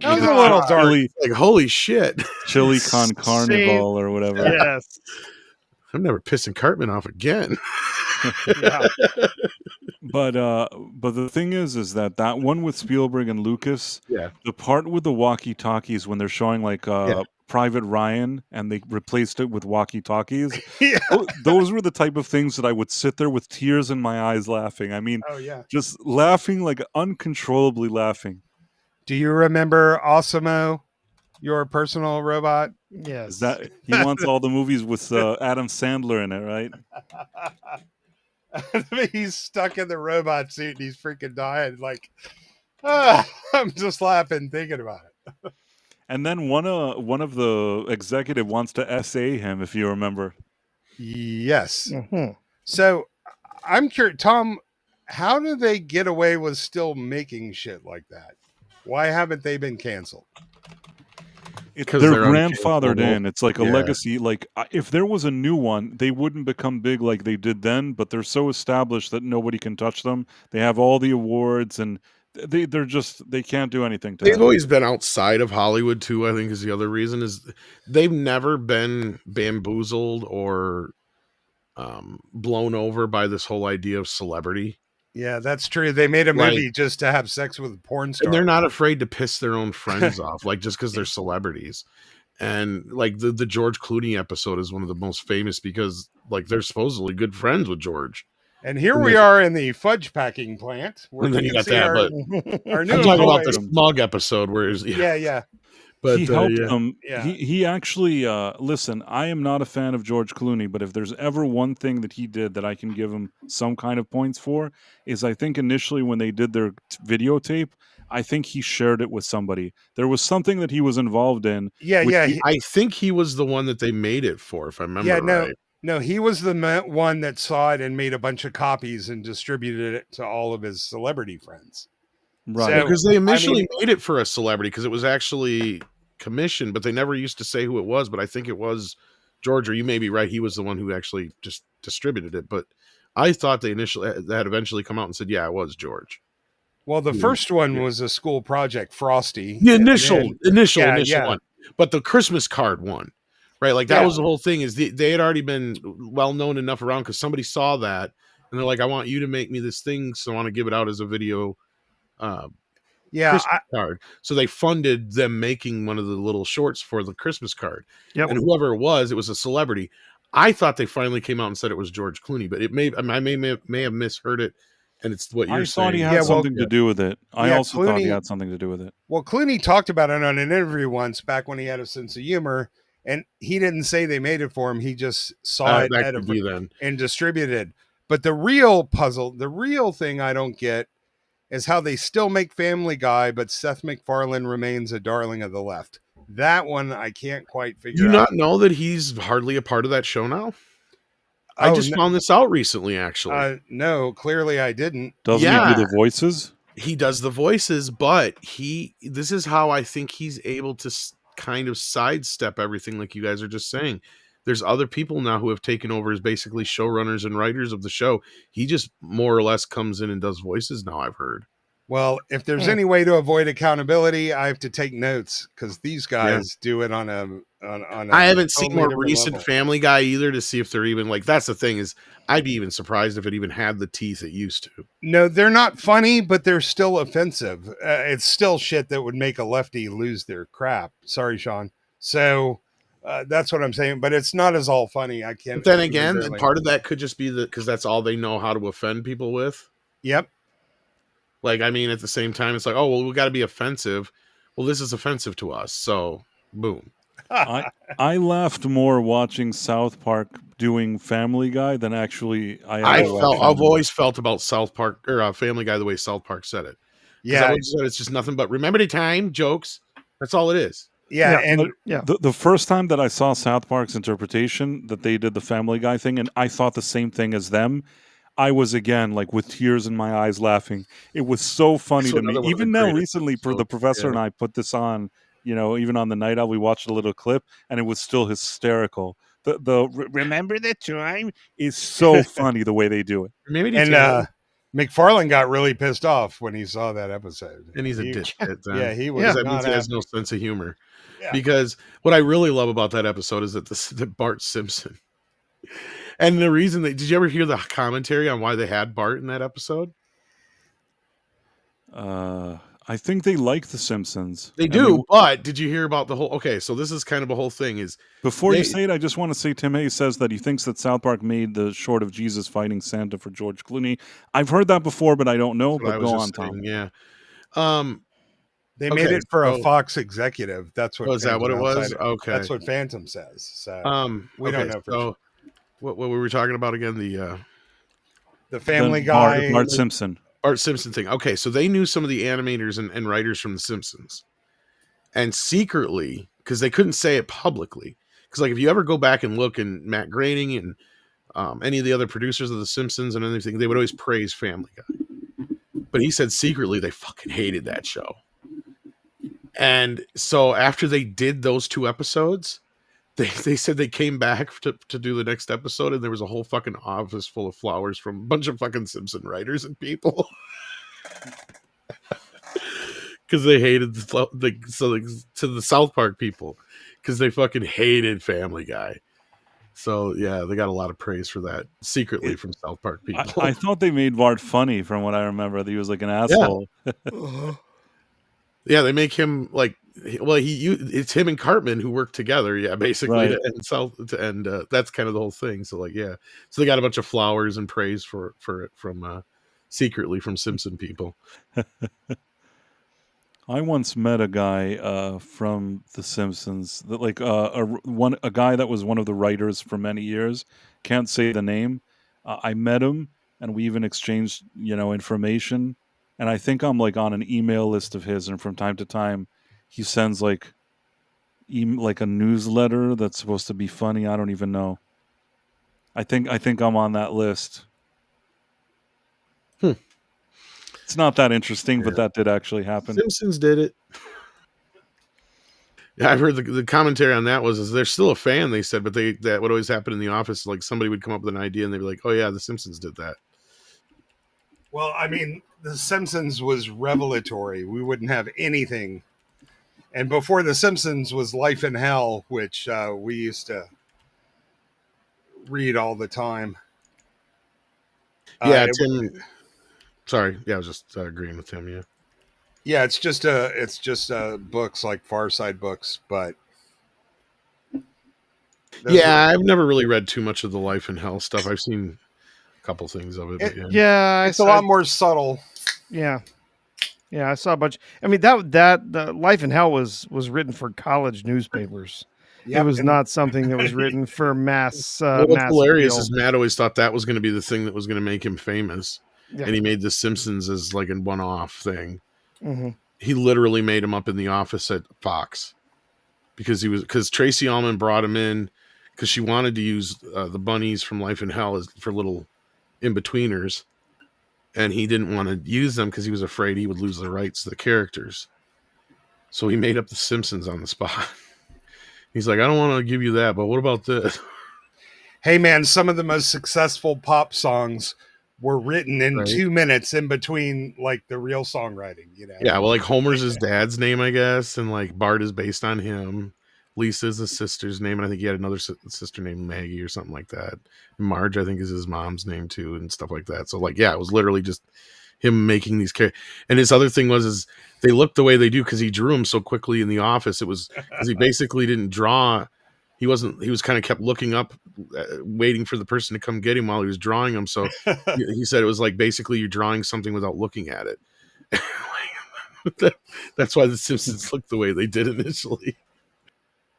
that was a little dark. Like holy shit, Chili con carnival or whatever. Yes. I'm never pissing Cartman off again. But the thing is that one with Spielberg and Lucas, the part with the walkie-talkies when they're showing like Private Ryan and they replaced it with walkie-talkies, those were the type of things that I would sit there with tears in my eyes laughing. I mean, just laughing, like uncontrollably laughing. Do you remember Osimo, your personal robot? Yes. Is that he wants all the movies with Adam Sandler in it, right? He's stuck in the robot suit and he's freaking dying. Like, I'm just laughing thinking about it. And then one of the executive wants to SA him, if you remember. Yes. Mm-hmm. So I'm curious, Tom, how do they get away with still making shit like that? Why haven't they been canceled? They're grandfathered in. It's like a legacy. Like if there was a new one, they wouldn't become big like they did then. But they're so established that nobody can touch them. They have all the awards, and they can't do anything to them. They've always been outside of Hollywood too. I think is the other reason is they've never been bamboozled or blown over by this whole idea of celebrity. Yeah, that's true. They made a movie just to have sex with a porn star. And they're not afraid to piss their own friends off, like just because they're celebrities. And like the George Clooney episode is one of the most famous because like they're supposedly good friends with George. And here we are in the fudge packing plant. And then you got that, but our I'm talking about the smug episode where it's, yeah. But he helped them. Yeah. He actually listen. I am not a fan of George Clooney, but if there's ever one thing that he did that I can give him some kind of points for, is I think initially when they did their videotape, I think he shared it with somebody. There was something that he was involved in. I think he was the one that they made it for, if I remember right. No, he was the one that saw it and made a bunch of copies and distributed it to all of his celebrity friends. Right, because they initially made it for a celebrity because it was actually commissioned, but they never used to say who it was. But I think it was George, or you may be right. He was the one who actually just distributed it. But I thought they had eventually come out and said, yeah, it was George. Well, the first one was a school project, Frosty. The initial one, but the Christmas card one, right? Like that was the whole thing. Is they had already been well known enough around because somebody saw that and they're like, I want you to make me this thing, so I want to give it out as a video. Christmas card. So they funded them making one of the little shorts for the Christmas card. Yep. And whoever it was a celebrity. I thought they finally came out and said it was George Clooney, but I may have misheard it. And it's what you're saying. I thought he had something to do with it. I also thought he had something to do with it. Well, Clooney talked about it on an interview once back when he had a sense of humor, and he didn't say they made it for him. He just saw it and distributed. But the real puzzle, the real thing I don't get is how they still make Family Guy, but Seth MacFarlane remains a darling of the left. That one I can't quite figure out. Do you not know that he's hardly a part of that show now? I just found this out recently, actually. No, clearly I didn't. Doesn't he do the voices? He does the voices, but this is how I think he's able to kind of sidestep everything like you guys are just saying. There's other people now who have taken over as basically showrunners and writers of the show. He just more or less comes in and does voices now, I've heard. Well, if there's any way to avoid accountability, I have to take notes because these guys do it on a I haven't seen totally more recent level. Family Guy either to see if they're even like, that's the thing is I'd be even surprised if it even had the teeth it used to. No, they're not funny, but they're still offensive. It's still shit that would make a lefty lose their crap. Sorry, Sean. So that's what I'm saying, but it's not as all funny. I can't. But then again, part of that could just be because that's all they know how to offend people with. Yep. Like, I mean, at the same time, it's like, oh, well, we got to be offensive. Well, this is offensive to us. So, boom. I laughed more watching South Park doing Family Guy than actually I've always felt about South Park or Family Guy the way South Park said it. Yeah. It's just nothing but remember the time, jokes. That's all it is. Yeah, the first time that I saw South Park's interpretation that they did the Family Guy thing, and I thought the same thing as them, I was again like with tears in my eyes laughing. It was so funny to me. Even now, recently, for the professor and I put this on, even on the night out, we watched a little clip, and it was still hysterical. The remember the time is so funny the way they do it. And MacFarlane got really pissed off when he saw that episode, and he's a dipshit. Yeah, he was. That means he has no sense of humor. Yeah. Because what I really love about that episode is that Bart Simpson. And the reason did you ever hear the commentary on why they had Bart in that episode? I think they like The Simpsons. They do, but did you hear about the whole... Okay, so this is kind of a whole thing is... Before you say it, I just want to say Tim Hayes says that he thinks that South Park made the short of Jesus fighting Santa for George Clooney. I've heard that before, but I don't know. But go on, Tom. Yeah. They made it for a Fox executive. That's what... Was that what it was? Okay. That's what Phantom says. So we don't know for sure. What were we talking about again? The Family Guy, Bart Simpson thing. Okay, so they knew some of the animators and writers from The Simpsons, and secretly, because they couldn't say it publicly, because like if you ever go back and look, and Matt Groening and any of the other producers of The Simpsons and anything, they would always praise Family Guy, but he said secretly they fucking hated that show. And so after they did those 2 episodes, they said they came back to do the next episode, and there was a whole fucking office full of flowers from a bunch of fucking Simpson writers and people. Because they hated to the South Park people, because they fucking hated Family Guy. So yeah, they got a lot of praise for that secretly from South Park people. I thought they made Bart funny, from what I remember. That he was like an asshole. Yeah, they make him like, well, it's him and Cartman who work together, yeah, basically, right. and that's kind of the whole thing. So like, yeah, so they got a bunch of flowers and praise for it from secretly from Simpson people. I once met a guy from The Simpsons, that like a guy that was one of the writers for many years. Can't say the name. I met him, and we even exchanged information. And I think I'm like on an email list of his, and from time to time, he sends like a newsletter that's supposed to be funny. I don't even know. I think I'm on that list. It's not that interesting, but that did actually happen. Simpsons did it. Yeah, I've heard the commentary on that was they're still a fan, they said, but that would always happen in the office. Like somebody would come up with an idea and they'd be like, "Oh yeah, the Simpsons did that." Well, I mean, The Simpsons was revelatory. We wouldn't have anything. And before The Simpsons was Life in Hell, which we used to read all the time. Yeah, Tim. Sorry, yeah, I was just agreeing with Tim. Yeah, yeah, it's just books like Far Side books, but yeah, I've never really read too much of the Life in Hell stuff. I've seen a couple things of it. But yeah, it's a lot more subtle. Yeah, I saw a bunch. I mean, that Life in Hell was written for college newspapers. Yep. It was not something that was written for mass. What's hilarious is Matt always thought that was going to be the thing that was going to make him famous. Yeah. and he made The Simpsons as like a one-off thing. Mm-hmm. He literally made him up in the office at Fox because Tracy Ullman brought him in because she wanted to use the bunnies from Life in Hell as for little in-betweeners, and he didn't want to use them because he was afraid he would lose the rights to the characters. So he made up The Simpsons on the spot. He's like, I don't want to give you that, but what about this? Hey man, some of the most successful pop songs were written in 2 minutes in between like the real songwriting, you know? Yeah, well, like Homer's his dad's name, I guess, and like Bart is based on him. Lisa's his sister's name, and I think he had another sister named Maggie or something like that. Marge, I think, is his mom's name too, and stuff like that. So, like, yeah, it was literally just him making these characters. And his other thing was they look the way they do because he drew them so quickly in the office. It was because he basically didn't draw. He was kind of kept looking up, waiting for the person to come get him while he was drawing them. So he said it was like basically you're drawing something without looking at it. That's why The Simpsons looked the way they did initially.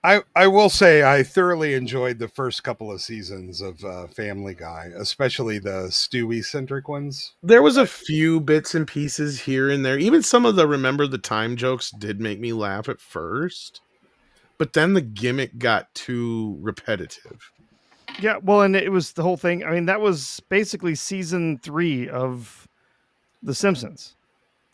I will say I thoroughly enjoyed the first couple of seasons of Family Guy, especially the Stewie-centric ones. There was a few bits and pieces here and there. Even some of the Remember the Time jokes did make me laugh at first. But then the gimmick got too repetitive. Yeah, well, and it was the whole thing. I mean, that was basically season 3 of The Simpsons.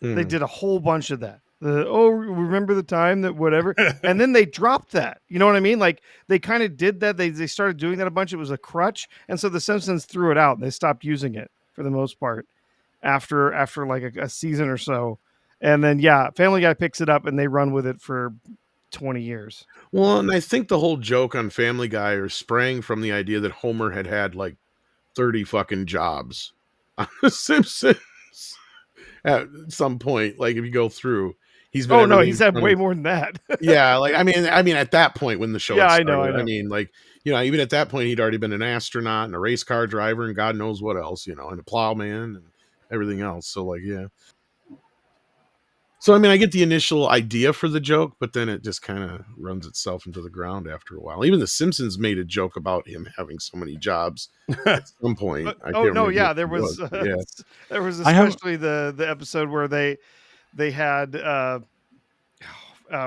They did a whole bunch of that. Remember the time that whatever, and then they dropped that. You know what I mean? Like they kind of did that. They started doing that a bunch. It was a crutch, and so The Simpsons threw it out. And they stopped using it for the most part after like a season or so. And then Family Guy picks it up and they run with it for 20 years. Well, and I think the whole joke on Family Guy is sprang from the idea that Homer had like 30 fucking jobs on The Simpsons at some point. Like if you go through, he's been. Oh no, he's had way more than that. Yeah, like I mean, at that point when the show started, I know. I mean, like even at that point, he'd already been an astronaut and a race car driver and God knows what else, and a plowman and everything else. So like, yeah. So, I mean, I get the initial idea for the joke, but then it just kind of runs itself into the ground after a while. Even The Simpsons made a joke about him having so many jobs at some point. There was especially the episode where they had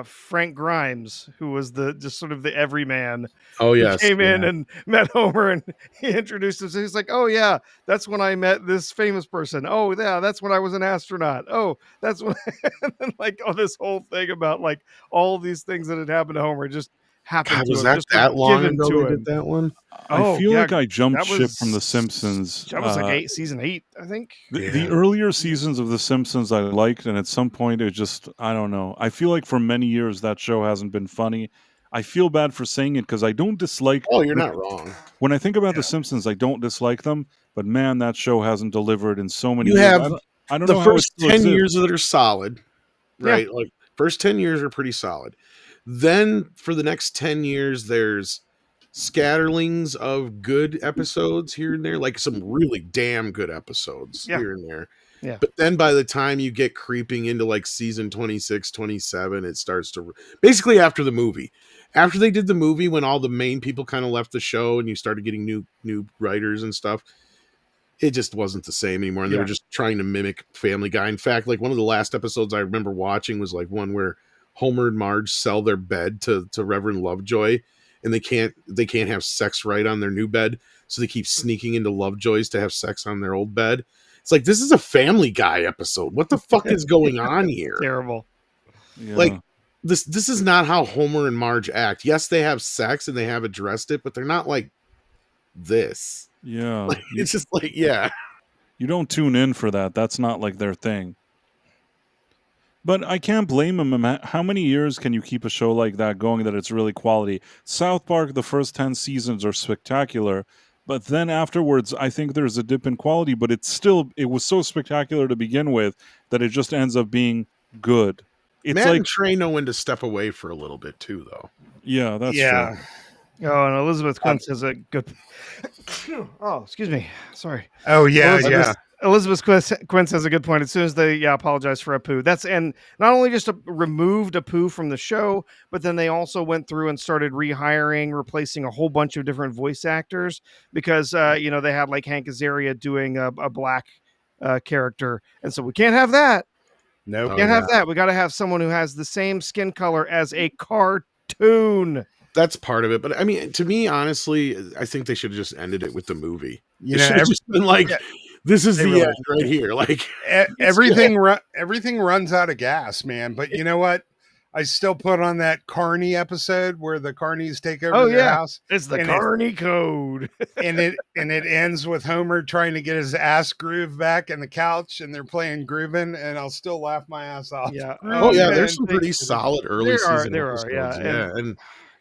Frank Grimes, who was just sort of the everyman. Oh yes, came in and met Homer, and he introduced himself. He's like, "Oh yeah, that's when I met this famous person. Oh yeah, that's when I was an astronaut. Oh, that's when." And then like this whole thing about like all these things that had happened to Homer just happened. God, was to him, that long ago they did that one? I feel like I jumped ship from The Simpsons. That was like season 8, I think. The earlier seasons of The Simpsons I liked, and at some point it just, I don't know. I feel like for many years that show hasn't been funny. I feel bad for saying it because I don't dislike... Oh, you're not wrong. When I think about The Simpsons, I don't dislike them, but man, that show hasn't delivered in so many years. Have I don't the know first how 10 years that are solid, right? Yeah. Like first 10 years are pretty solid. Then for the next 10 years, there's scatterlings of good episodes here and there, like some really damn good episodes here and there. Yeah. But then by the time you get creeping into like season 26, 27, it starts to basically after the movie. After they did the movie, when all the main people kind of left the show and you started getting new writers and stuff, it just wasn't the same anymore. And they were just trying to mimic Family Guy. In fact, like one of the last episodes I remember watching was like one where Homer and Marge sell their bed to Reverend Lovejoy, and they can't have sex right on their new bed, so they keep sneaking into Lovejoy's to have sex on their old bed. It's like, this is a Family Guy episode. What the fuck is going on here? Terrible. Yeah. Like this is not how Homer and Marge act. Yes, they have sex and they have addressed it, but they're not like this. Yeah. Like, it's just like, yeah. You don't tune in for that. That's not like their thing. But I can't blame them. How many years can you keep a show like that going that it's really quality? South Park, the first 10 seasons are spectacular, but then afterwards, I think there's a dip in quality, but it was so spectacular to begin with that it just ends up being good. It's Matt like and Trey know when to step away for a little bit too, though. Yeah, that's true. Oh, and Elizabeth Quince has a good... Oh, excuse me. Sorry. Oh, yeah, Elizabeth Quince has a good point. As soon as they apologize for Apu, and not only just removed Apu from the show, but then they also went through and started rehiring, replacing a whole bunch of different voice actors because they had like Hank Azaria doing a black character, and so we can't have that. No, can't have that. We got to have someone who has the same skin color as a cartoon. That's part of it, but I mean, to me, honestly, I think they should have just ended it with the movie. You It know, should have just been like, this is they the really end right here. Like everything runs out of gas, man. But you know what? I still put on that Carney episode where the Carneys take over their house. It's the Carney Code. and it ends with Homer trying to get his ass groove back in the couch, and they're playing grooving, and I'll still laugh my ass off. Yeah. Oh yeah, there's some pretty solid early season episodes. Yeah. And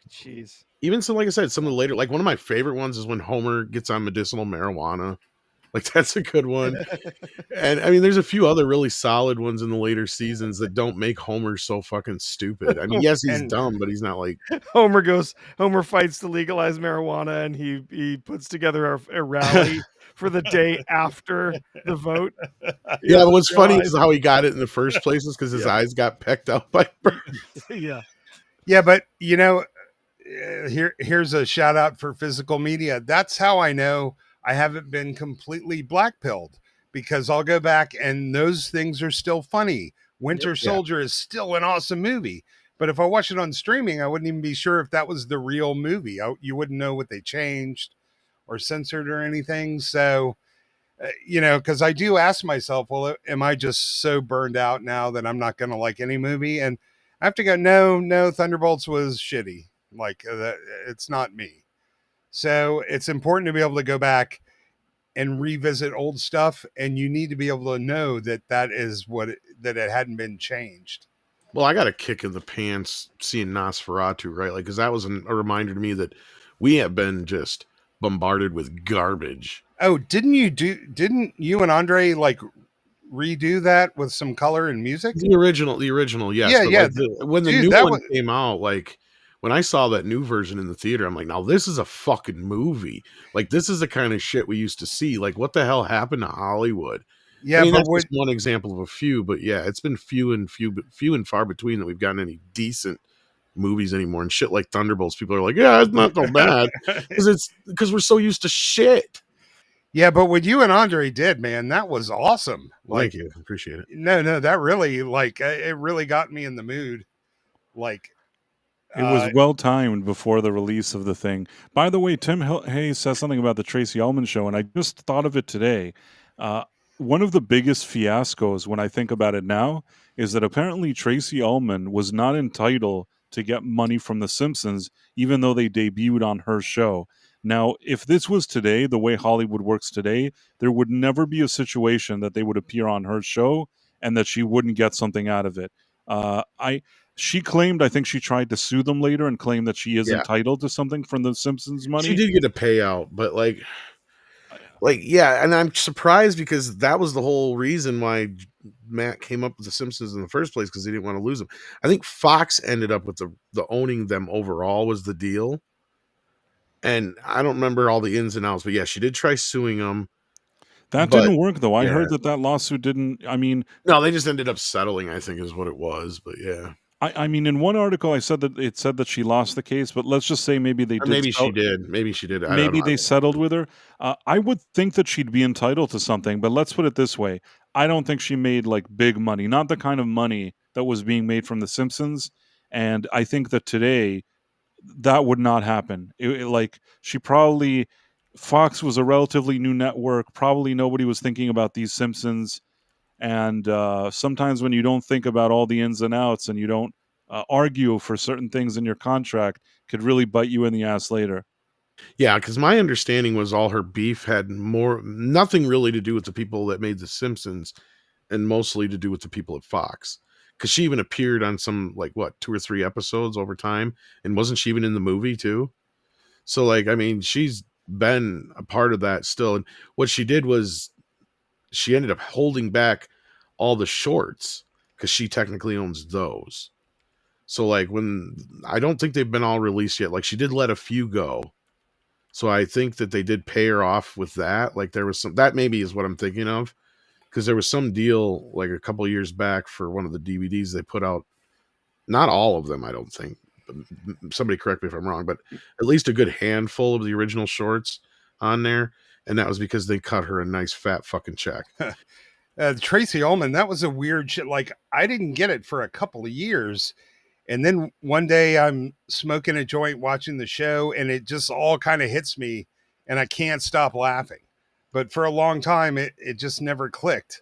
jeez. Even so, like I said, some of the later, like one of my favorite ones is when Homer gets on medicinal marijuana. Like that's a good one. And I mean, there's a few other really solid ones in the later seasons that don't make Homer so fucking stupid. I mean, yes, he's dumb, but he's not like Homer fights to legalize marijuana, and he puts together a rally for the day after the vote. Yeah, what's funny is how he got it in the first place is because his eyes got pecked out by birds. Yeah, but you know, here's a shout out for physical media. That's how I know I haven't been completely black-pilled, because I'll go back and those things are still funny. Winter Soldier is still an awesome movie, but if I watch it on streaming, I wouldn't even be sure if that was the real movie. You wouldn't know what they changed or censored or anything. So, you know, because I do ask myself, well, am I just so burned out now that I'm not going to like any movie? And I have to go, no, Thunderbolts was shitty. Like, it's not me. So it's important to be able to go back and revisit old stuff, and you need to be able to know that that it hadn't been changed. Well, I got a kick in the pants seeing Nosferatu, right? Like, because that was a reminder to me that we have been just bombarded with garbage. Oh, didn't you and Andre like redo that with some color and music? The original, yes. Yeah. Like when the new one came out, like when I saw that new version in the theater, I'm like, now this is a fucking movie. Like, this is the kind of shit we used to see. Like, what the hell happened to Hollywood? Yeah, I mean, but that's just one example of a few, but yeah, it's been few and far between that we've gotten any decent movies anymore. And shit like Thunderbolts, people are like, yeah, it's not so bad, because we're so used to shit. Yeah, but what you and Andre did, man, that was awesome. Thank you, appreciate it. No, that really, like, it really got me in the mood. Like, it was well timed before the release of the thing. By the way, Tim Hayes says something about the Tracy Ullman show, and I just thought of it today. One of the biggest fiascos, when I think about it now, is that apparently Tracy Ullman was not entitled to get money from The Simpsons, even though they debuted on her show. Now, if this was today, the way Hollywood works today, there would never be a situation that they would appear on her show and that she wouldn't get something out of it. She claimed, I think she tried to sue them later and claimed that she is entitled to something from The Simpsons money. She did get a payout, but like, yeah, and I'm surprised because that was the whole reason why Matt came up with The Simpsons in the first place, because he didn't want to lose them. I think Fox ended up with the owning them overall was the deal. And I don't remember all the ins and outs, but yeah, she did try suing them. That didn't work, though. I heard that lawsuit didn't, I mean... No, they just ended up settling, I think is what it was, but yeah. I mean, in one article, it said that she lost the case, but let's just say maybe they did. Maybe she did. Maybe she did. Maybe they settled with her. I would think that she'd be entitled to something, but let's put it this way. I don't think she made like big money, not the kind of money that was being made from The Simpsons. And I think that today that would not happen. Fox was a relatively new network. Probably nobody was thinking about these Simpsons. And sometimes when you don't think about all the ins and outs and you don't argue for certain things in your contract, could really bite you in the ass later. Yeah, because my understanding was all her beef had nothing really to do with the people that made The Simpsons and mostly to do with the people at Fox. Because she even appeared on some, 2 or 3 episodes over time. And wasn't she even in the movie too? So, I mean, she's been a part of that still. And what she did was she ended up holding back all the shorts because she technically owns those. So when I don't think they've been all released yet. She did let a few go. So I think that they did pay her off with that. There was that maybe is what I'm thinking of, because there was some deal a couple of years back for one of the DVDs they put out. Not all of them, I don't think. Somebody correct me if I'm wrong, but at least a good handful of the original shorts on there. And that was because they cut her a nice fat fucking check. Tracy Ullman, that was a weird shit. Like, I didn't get it for a couple of years. And then one day I'm smoking a joint watching the show, and it just all kind of hits me, and I can't stop laughing. But for a long time, it just never clicked.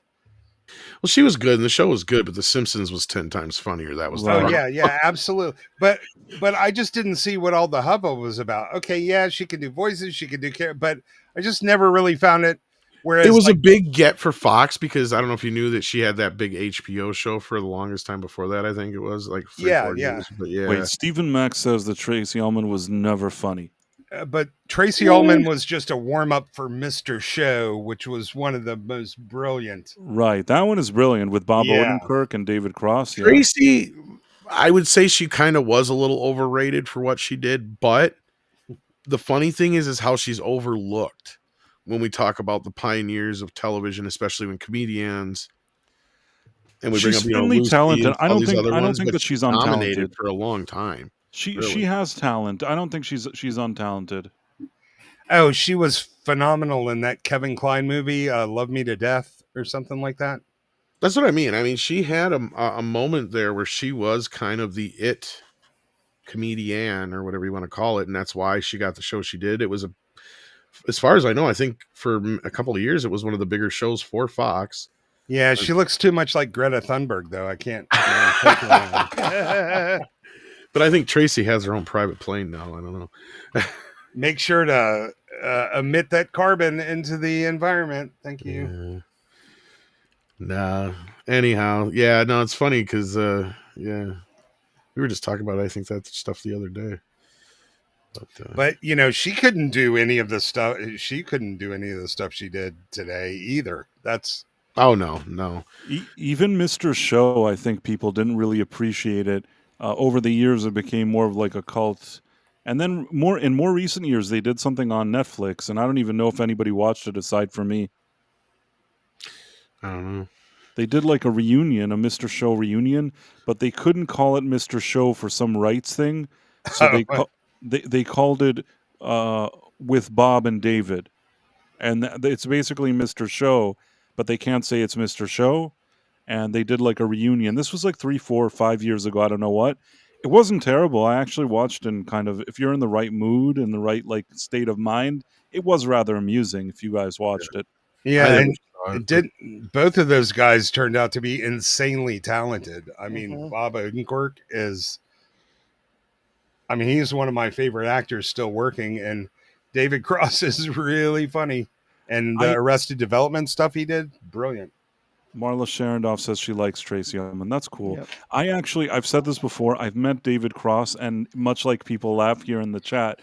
Well, she was good, and the show was good, but The Simpsons was 10 times funnier. That was yeah, absolutely. But I just didn't see what all the hubbub was about. Okay, yeah, she can do voices, she can do but I just never really found it. Whereas it was a big get for Fox, because I don't know if you knew that she had that big HBO show for the longest time before that. I think it was like 3-4 years. But yeah. Wait, Stephen Mack says that Tracy Ullman was never funny. But Tracy Ullman was just a warm-up for Mr. Show, which was one of the most brilliant. Right. That one is brilliant with Bob Odenkirk and David Cross. Yeah. Tracy, I would say she kind of was a little overrated for what she did, but the funny thing is how she's overlooked when we talk about the pioneers of television, especially when comedians, and we she's bring up really talented. I don't think that she's dominated untalented for a long time. She has talent. I don't think she's untalented. Oh, she was phenomenal in that Kevin Kline movie, Love Me to Death, or something like that. That's what I mean. I mean, she had a moment there where she was kind of the it comedian, or whatever you want to call it, and that's why she got the show she did. It was as far as I know, I think for a couple of years, it was one of the bigger shows for Fox. Yeah, she looks too much like Greta Thunberg, though. I can't. But I think Tracy has her own private plane now. I don't know. Make sure to emit that carbon into the environment. Thank you. Nah. Anyhow, yeah. No, it's funny because we were just talking about, I think, that stuff the other day. But you know, she couldn't do any of the stuff. She couldn't do any of the stuff she did today either. That's no. Even Mr. Show, I think people didn't really appreciate it. Over the years, it became more of like a cult, and then in more recent years, they did something on Netflix, and I don't even know if anybody watched it aside from me. I don't know. They did like a reunion, a Mr. Show reunion, but they couldn't call it Mr. Show for some rights thing, so they called it With Bob and David, and it's basically Mr. Show, but they can't say it's Mr. Show. And they did like a reunion. This was like 3, 4, 5 years ago. I don't know what. It wasn't terrible. I actually watched, and kind of, if you're in the right mood and the right like state of mind, it was rather amusing if you guys watched it. Yeah, and both of those guys turned out to be insanely talented. I mean, Bob Odenkirk he's one of my favorite actors still working, and David Cross is really funny. And the Arrested Development stuff he did, brilliant. Marla Sharondoff says she likes Tracy Ullman. That's cool. Yep. I've said this before. I've met David Cross, and much like people laugh here in the chat,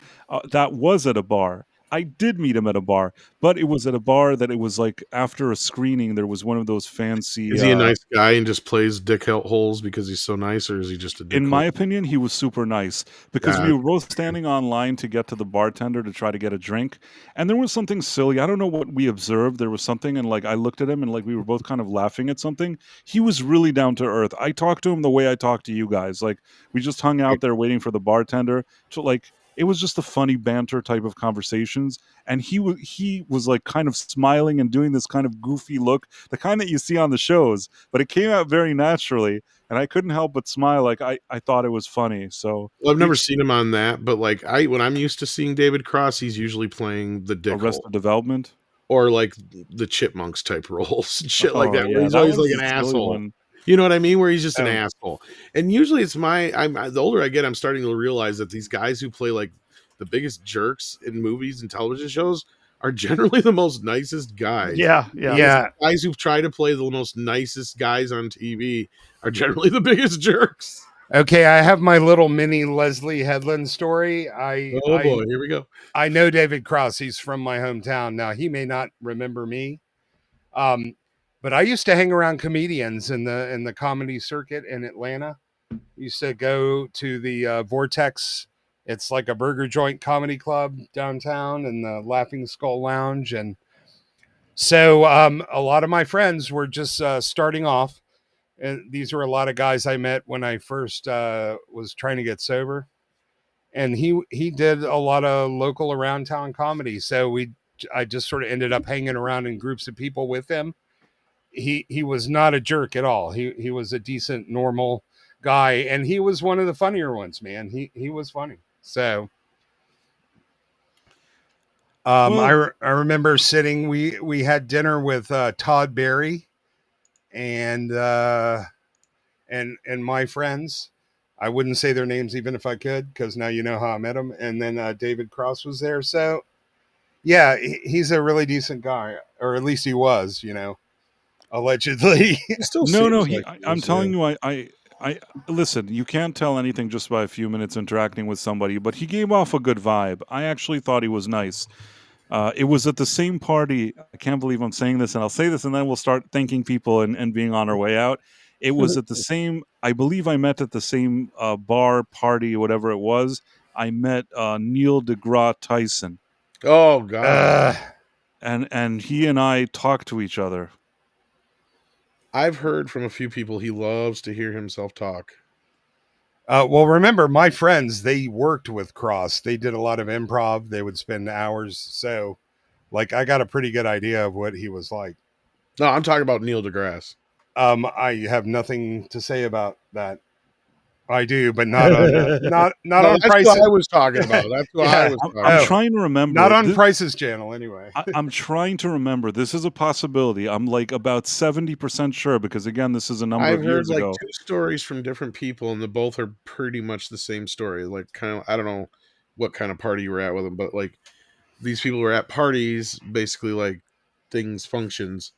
that was at a bar. I did meet him at a bar, but it was at a bar that it was like after a screening, there was one of those fancy... Is he a nice guy and just plays dick holes because he's so nice, or is he just a dick In my opinion, he was super nice, because we were both standing online to get to the bartender to try to get a drink, and there was something silly. I don't know what we observed. There was something, and like I looked at him, and like we were both kind of laughing at something. He was really down to earth. I talked to him the way I talk to you guys. Like, we just hung out there waiting for the bartender to like... It was just a funny banter type of conversations, and he was like kind of smiling and doing this kind of goofy look, the kind that you see on the shows, but it came out very naturally, and I couldn't help but smile. Like I thought it was funny. So I've never seen him on that, but like when I'm used to seeing David Cross, he's usually playing the dick Arrested Development, or like the Chipmunks type roles and shit like that. Where he's always like an asshole. One. You know what I mean? Where he's just an asshole. And usually it's the older I get, I'm starting to realize that these guys who play like the biggest jerks in movies and television shows are generally the most nicest guys. Yeah. Guys who try to play the most nicest guys on TV are generally the biggest jerks. Okay, I have my little mini Leslie Headland story. Boy, here we go. I know David Cross. He's from my hometown. Now, he may not remember me. But I used to hang around comedians in the comedy circuit in Atlanta. Used to go to the Vortex. It's like a burger joint comedy club downtown, and the Laughing Skull Lounge. And so a lot of my friends were just starting off. And these were a lot of guys I met when I first was trying to get sober. And he did a lot of local around town comedy. So I just sort of ended up hanging around in groups of people with him. he was not a jerk at all. He was a decent, normal guy, and he was one of the funnier ones, man. He was funny. So I remember sitting, we had dinner with Todd Barry and my friends. I wouldn't say their names even if I could, because now you know how I met them. And then David Cross was there. So yeah, he's a really decent guy, or at least he was, allegedly. No, I'm telling you, I listen, you can't tell anything just by a few minutes interacting with somebody, but he gave off a good vibe. I actually thought he was nice. It was at the same party. I can't believe I'm saying this, and I'll say this, and then we'll start thanking people and being on our way out. It was at the same, I believe I met at the same bar, party, whatever it was. I met Neil deGrasse Tyson. Oh, God. And he and I talked to each other. I've heard from a few people he loves to hear himself talk. Well, remember, my friends, they worked with Cross. They did a lot of improv. They would spend hours. So, like, I got a pretty good idea of what he was like. No, I'm talking about Neil deGrasse. I have nothing to say about that. I do, but not on not No, on that's Price. what I was talking about. That's what I was talking about. I'm trying to remember. Not on Price's channel, anyway. I'm trying to remember. This is a possibility. I'm like about 70% sure, because again, this is a number of years ago. I've heard like 2 stories from different people, and they both are pretty much the same story. Like, kind of, I don't know what kind of party you were at with them, but like these people were at parties, basically like functions.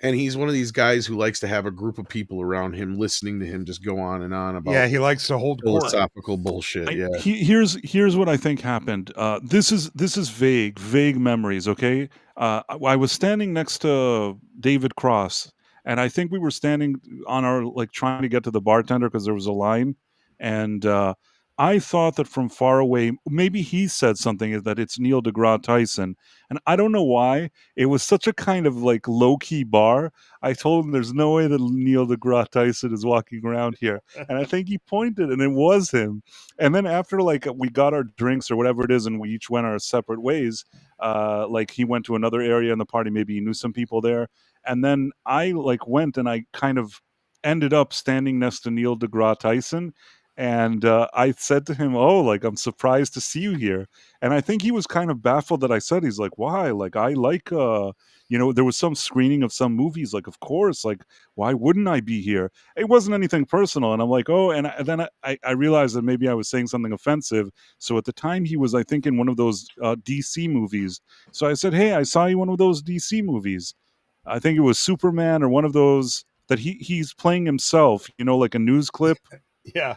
And he's one of these guys who likes to have a group of people around him listening to him just go on and on about. Yeah, he likes to hold philosophical bullshit. Yeah. Here's what I think happened. This is vague memories. Okay, I was standing next to David Cross, and I think we were standing on our trying to get to the bartender because there was a line, and I thought that from far away, maybe he said something that it's Neil deGrasse Tyson. And I don't know why. It was such a kind of low-key bar. I told him there's no way that Neil deGrasse Tyson is walking around here. And I think he pointed, and it was him. And then after we got our drinks or whatever it is, and we each went our separate ways, he went to another area in the party. Maybe he knew some people there. And then I went, and I kind of ended up standing next to Neil deGrasse Tyson. And I said to him, "Oh, I'm surprised to see you here." And I think he was kind of baffled that I said. He's like, "Why? I like, there was some screening of some movies. Of course. Why wouldn't I be here?" It wasn't anything personal. And I'm like, "Oh," and then I realized that maybe I was saying something offensive. So at the time, he was, I think, in one of those DC movies. So I said, "Hey, I saw you in one of those DC movies. I think it was Superman or one of those that he's playing himself. Like a news clip." Yeah.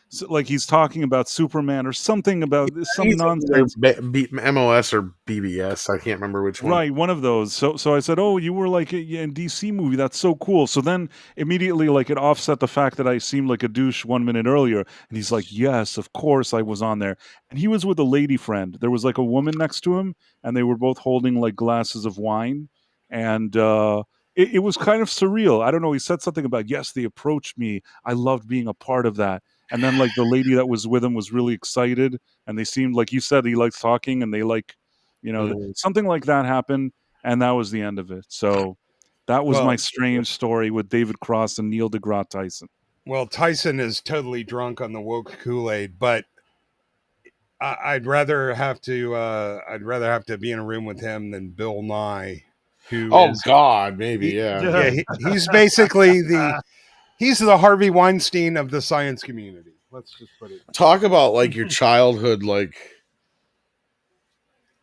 So, he's talking about Superman or something about some nonsense. MOS or BBS, I can't remember which one. Right, one of those. So I said, "Oh, you were in DC movie. That's so cool." So then immediately it offset the fact that I seemed like a douche 1 minute earlier. And he's like, "Yes, of course I was on there." And he was with a lady friend. There was a woman next to him, and they were both holding glasses of wine. And it was kind of surreal. I don't know. He said something about, "Yes, they approached me. I loved being a part of that." And then the lady that was with him was really excited, and they seemed like you said he likes talking, and they something like that happened, and that was the end of it. So that was my strange story with David Cross and Neil deGrasse Tyson. Well, Tyson is totally drunk on the woke Kool-Aid, but I'd rather have to be in a room with him than Bill Nye, who God, maybe he's basically he's the Harvey Weinstein of the science community. Let's just put it. Talk about your childhood,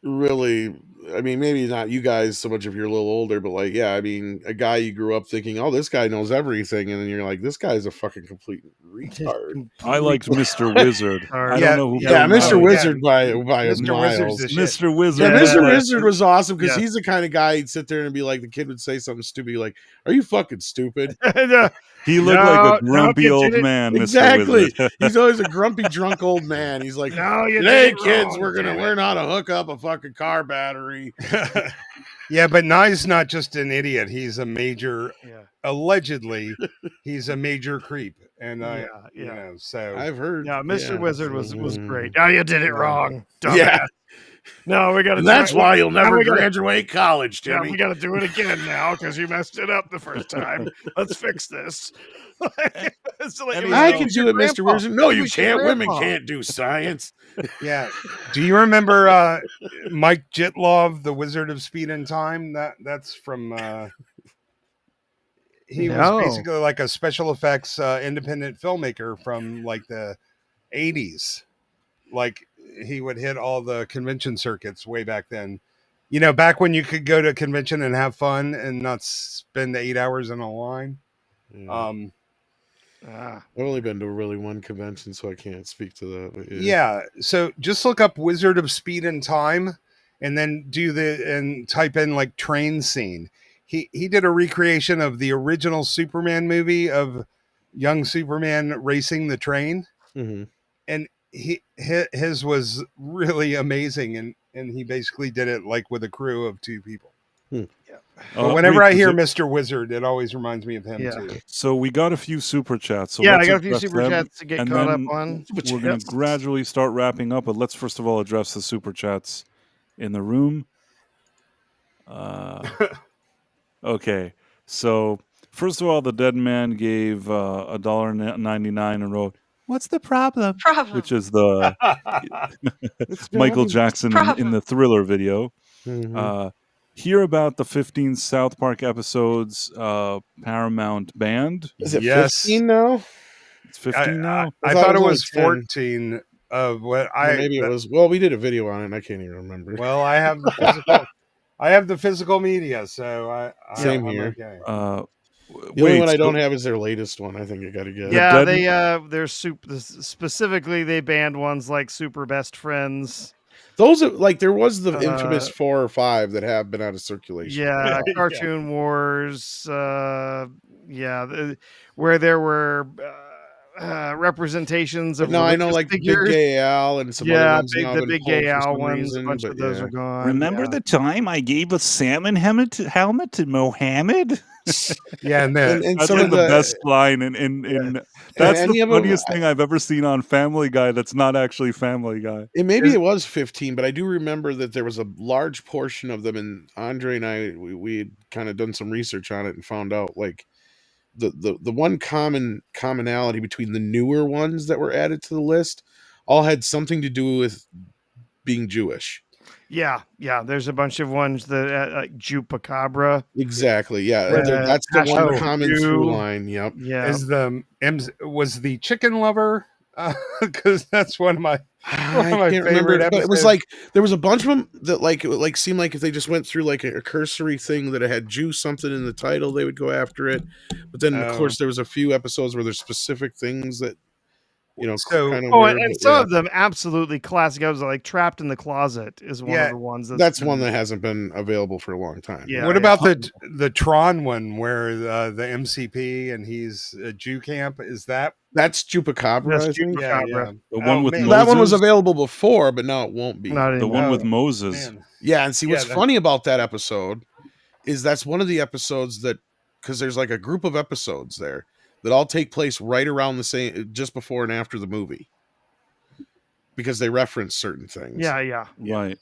really. I mean, maybe not you guys so much if you're a little older, but a guy you grew up thinking, "Oh, this guy knows everything," and then you're like, "This guy's a fucking complete retard." I liked Mr. Wizard. I don't know who. Mr. Wizard by Mr. miles. Mr. Wizard. Yeah, Mr. Wizard was awesome because he's the kind of guy he'd sit there and be like, the kid would say something stupid, like, "Are you fucking stupid?" He looked like a grumpy old man. Exactly. Mr. Wizard. He's always a grumpy drunk old man. He's like, "Hey kids, we're gonna learn how to hook up a fucking car battery." Yeah, but Nye's not just an idiot. He's a major. Allegedly, he's a major creep, and so I've heard. Yeah, Mr. Wizard was great. Oh, you did it wrong. Dumbass. Yeah. No, we got to. And that's why you'll never graduate college, Jimmy. Yeah, we got to do it again now because you messed it up the first time. Let's fix this. I can do it, Mr. Wilson. No, you can't. Women can't do science. Yeah. Do you remember Mike Jitlov, the Wizard of Speed and Time? That's from. He was basically like a special effects independent filmmaker from like the 80s. Like he would hit all the convention circuits way back then. You know, back when you could go to a convention and have fun and not spend 8 hours in a line. Yeah. I've only been to really one convention, so I can't speak to that. But yeah. So just look up Wizard of Speed and Time and then type in like train scene. He did a recreation of the original Superman movie of young Superman racing the train. Mm-hmm. And his was really amazing. And he basically did it like with a crew of 2 people. Yeah. But whenever I hear Mr. Wizard, it always reminds me of him too. So we got a few super chats. So I got a few super chats to get caught up on. We're going to gradually start wrapping up, but let's first of all address the super chats in the room. Okay, so first of all, the dead man gave $1.99 and wrote, "What's the problem?" Which is the Michael Jackson in the Thriller video. Mm-hmm. Hear about the 15 South Park episodes Paramount banned. Is it 15 now? It's 15 now? I thought it was 14 of what maybe it was. Well, we did a video on it and I can't even remember. Well, I have the physical I have the physical media, so Same I'm here. okay. The only one I don't have is their latest one. I think I got to get. Yeah, they're specifically they banned ones like Super Best Friends. Those are like there was the infamous 4 or 5 that have been out of circulation. Yeah, Cartoon Wars. Where there were representations of. No, I know like figures. Big Gay Al and some other ones. The Big Gay Al ones. A bunch of those are gone. Remember the time I gave a salmon helmet to Mohammed? Yeah, and that's some like of the best line in that's the funniest thing I've ever seen on Family Guy that's not actually Family Guy. It was 15, but I do remember that there was a large portion of them, and Andre and I we had kind of done some research on it and found out like the one commonality between the newer ones that were added to the list all had something to do with being Jewish. Yeah. There's a bunch of ones that like Chupacabra. Exactly. Yeah, that's the one common through line. Yep. Yeah. Was the chicken lover? Because that's one of my can't remember. But it was like there was a bunch of them that like seemed like if they just went through like a cursory thing that it had Jew something in the title, they would go after it. But then of course there was a few episodes where there's specific things that. And some of them absolutely classic. I was like Trapped in the Closet is one of the ones that's one that hasn't been available for a long time. Yeah. What about the Tron one where the MCP and he's a Jew camp? Is that's Chupacabra? That's Chupacabra. The one with Moses? That one was available before, but now it won't be. The one with Moses. Man. Yeah, and see what's funny about that episode is that's one of the episodes that because there's like a group of episodes there that all take place right around the same, just before and after the movie, because they reference certain things. Yeah. Right.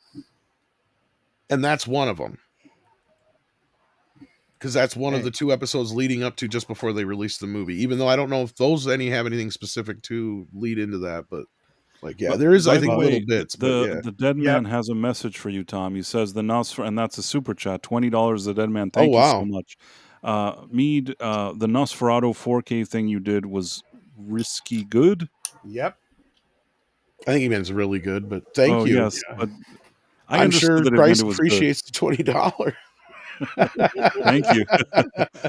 And that's one of them, because that's one of the 2 episodes leading up to just before they released the movie. Even though I don't know if those have anything specific to lead into that, but like there is I think little bits. The dead man has a message for you, Tom. He says and that's a super chat, $20. The dead man. Thank you so much. Mead, the Nosferatu 4K thing you did was risky good. Yep. I think he meant it's really good, but thank you. Yes, but I'm sure Bryce appreciates the $20. Thank you.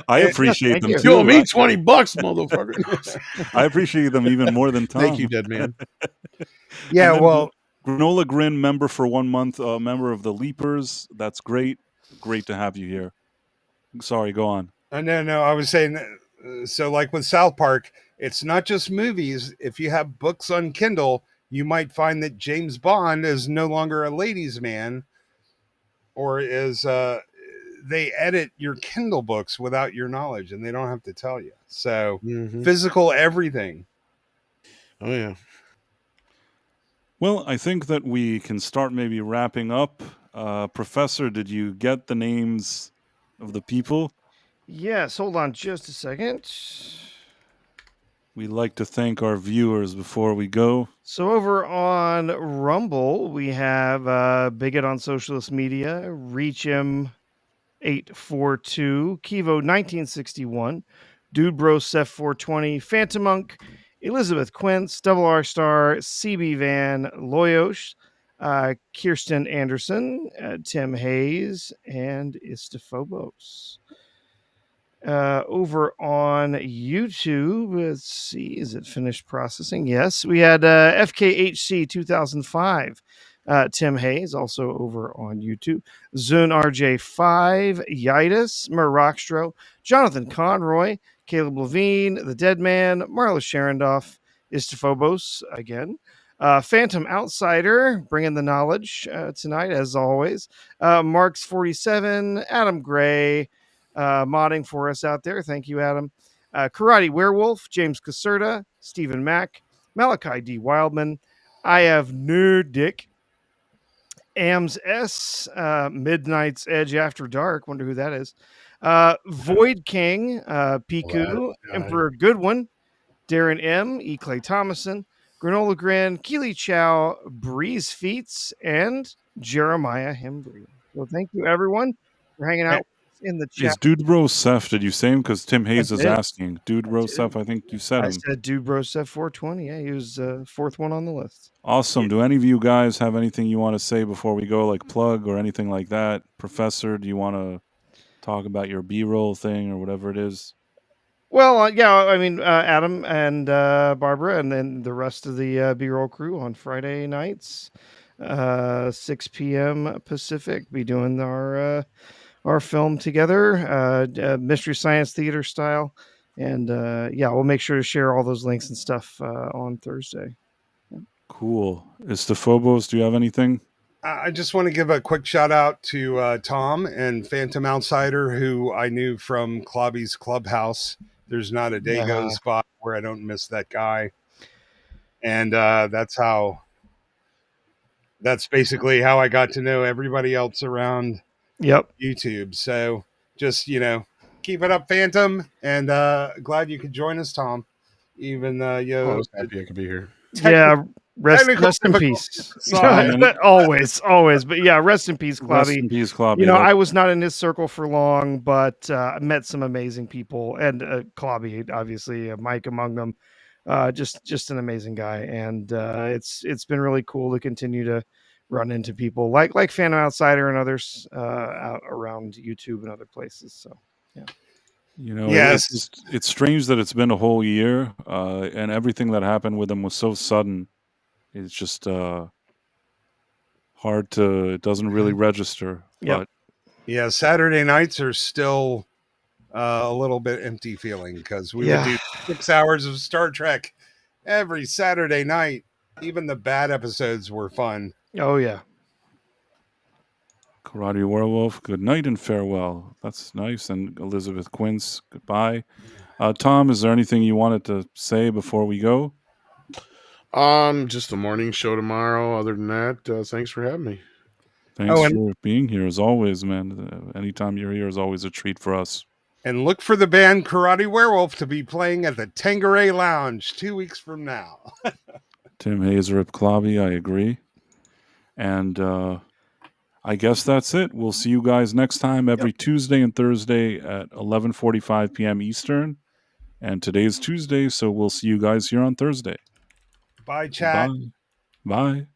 I appreciate them too. You owe me $20, motherfucker. I appreciate them even more than Tom. Thank you, dead man. Yeah, well, Granola Grin member for 1 month, member of the Leapers. That's great. Great to have you here. Sorry, go on. No. I was saying, so like with South Park, it's not just movies. If you have books on Kindle, you might find that James Bond is no longer a ladies' man, or is they edit your Kindle books without your knowledge, and they don't have to tell you. So physical everything. Oh yeah. Well, I think that we can start maybe wrapping up. Professor, did you get the names of the people? Yes, hold on just a second. We like to thank our viewers before we go. So over on Rumble, we have Bigot on Socialist Media, Reach'em 842, Kivo 1961, Dude Bro Seth 420, Phantom Monk, Elizabeth Quince, Double R Star, CB Van, Loyosh, Kirsten Anderson, Tim Hayes, and Istaphobos. Over on YouTube, let's see, is it finished processing? Yes, we had FKHC 2005. Tim Hayes, also over on YouTube. Zune RJ5, Yitis, Rockstro, Jonathan Conroy, Caleb Levine, The Dead Man, Marla Sharondoff, Istaphobos again. Phantom Outsider, bringing the knowledge tonight, as always. Marks 47, Adam Gray, modding for us out there. Thank you, Adam. Karate Werewolf, James Caserta, Stephen Mack, Malachi D. Wildman, I have Nerd Dick, Ams S, Midnight's Edge After Dark. Wonder who that is. Void King, Piku, Emperor Goodwin, Darren M, E. Clay Thomason, Granola Grin, Keely Chow, Breeze Feats, and Jeremiah Hembry. So thank you, everyone, for hanging out in the chat. Is Dude Bro Seth? Did you say him? Because Tim Hayes is asking. Dude Bro Seth, I think you said him. I said Dude Bro Seth 420. Yeah, he was fourth one on the list. Awesome. Do any of you guys have anything you want to say before we go, like plug or anything like that? Professor, do you want to talk about your B-roll thing or whatever it is? Well, yeah, I mean, Adam and Barbara, and then the rest of the B-roll crew on Friday nights, 6 p.m. Pacific, be doing our film together, Mystery Science Theater style. And yeah, we'll make sure to share all those links and stuff on Thursday. Cool. Istaphobos, do you have anything? I just want to give a quick shout out to Tom and Phantom Outsider, who I knew from Clobby's Clubhouse. There's not a day goes by where I don't miss that guy. And that's basically how I got to know everybody else around YouTube. So just, keep it up, Phantom. And glad you could join us, Tom. Even I was happy I could be here. Yeah, rest in peace. always. But yeah, rest in peace, Clobby. Rest in peace, Clobby. I was not in his circle for long, but I met some amazing people, and Clobby, obviously, Mike among them. Just an amazing guy, and it's been really cool to continue to run into people like Phantom Outsider and others out around YouTube and other places. So yeah. It's strange that it's been a whole year, and everything that happened with him was so sudden. It's just hard to. It doesn't really register. But yeah, Saturday nights are still a little bit empty feeling because we would do 6 hours of Star Trek every Saturday night. Even the bad episodes were fun. Oh yeah. Karate Werewolf, good night and farewell. That's nice. And Elizabeth Quince, goodbye. Tom, is there anything you wanted to say before we go? Just the morning show tomorrow. Other than that, thanks for having me. Thanks for being here as always, man. Anytime you're here is always a treat for us. And look for the band Karate Werewolf to be playing at the Tanqueray Lounge 2 weeks from now. Tim Hayes, Rip Clobby, I agree. And I guess that's it. We'll see you guys next time every Tuesday and Thursday at 11:45 p.m. Eastern. And today's Tuesday, so we'll see you guys here on Thursday. Bye, chat. Bye.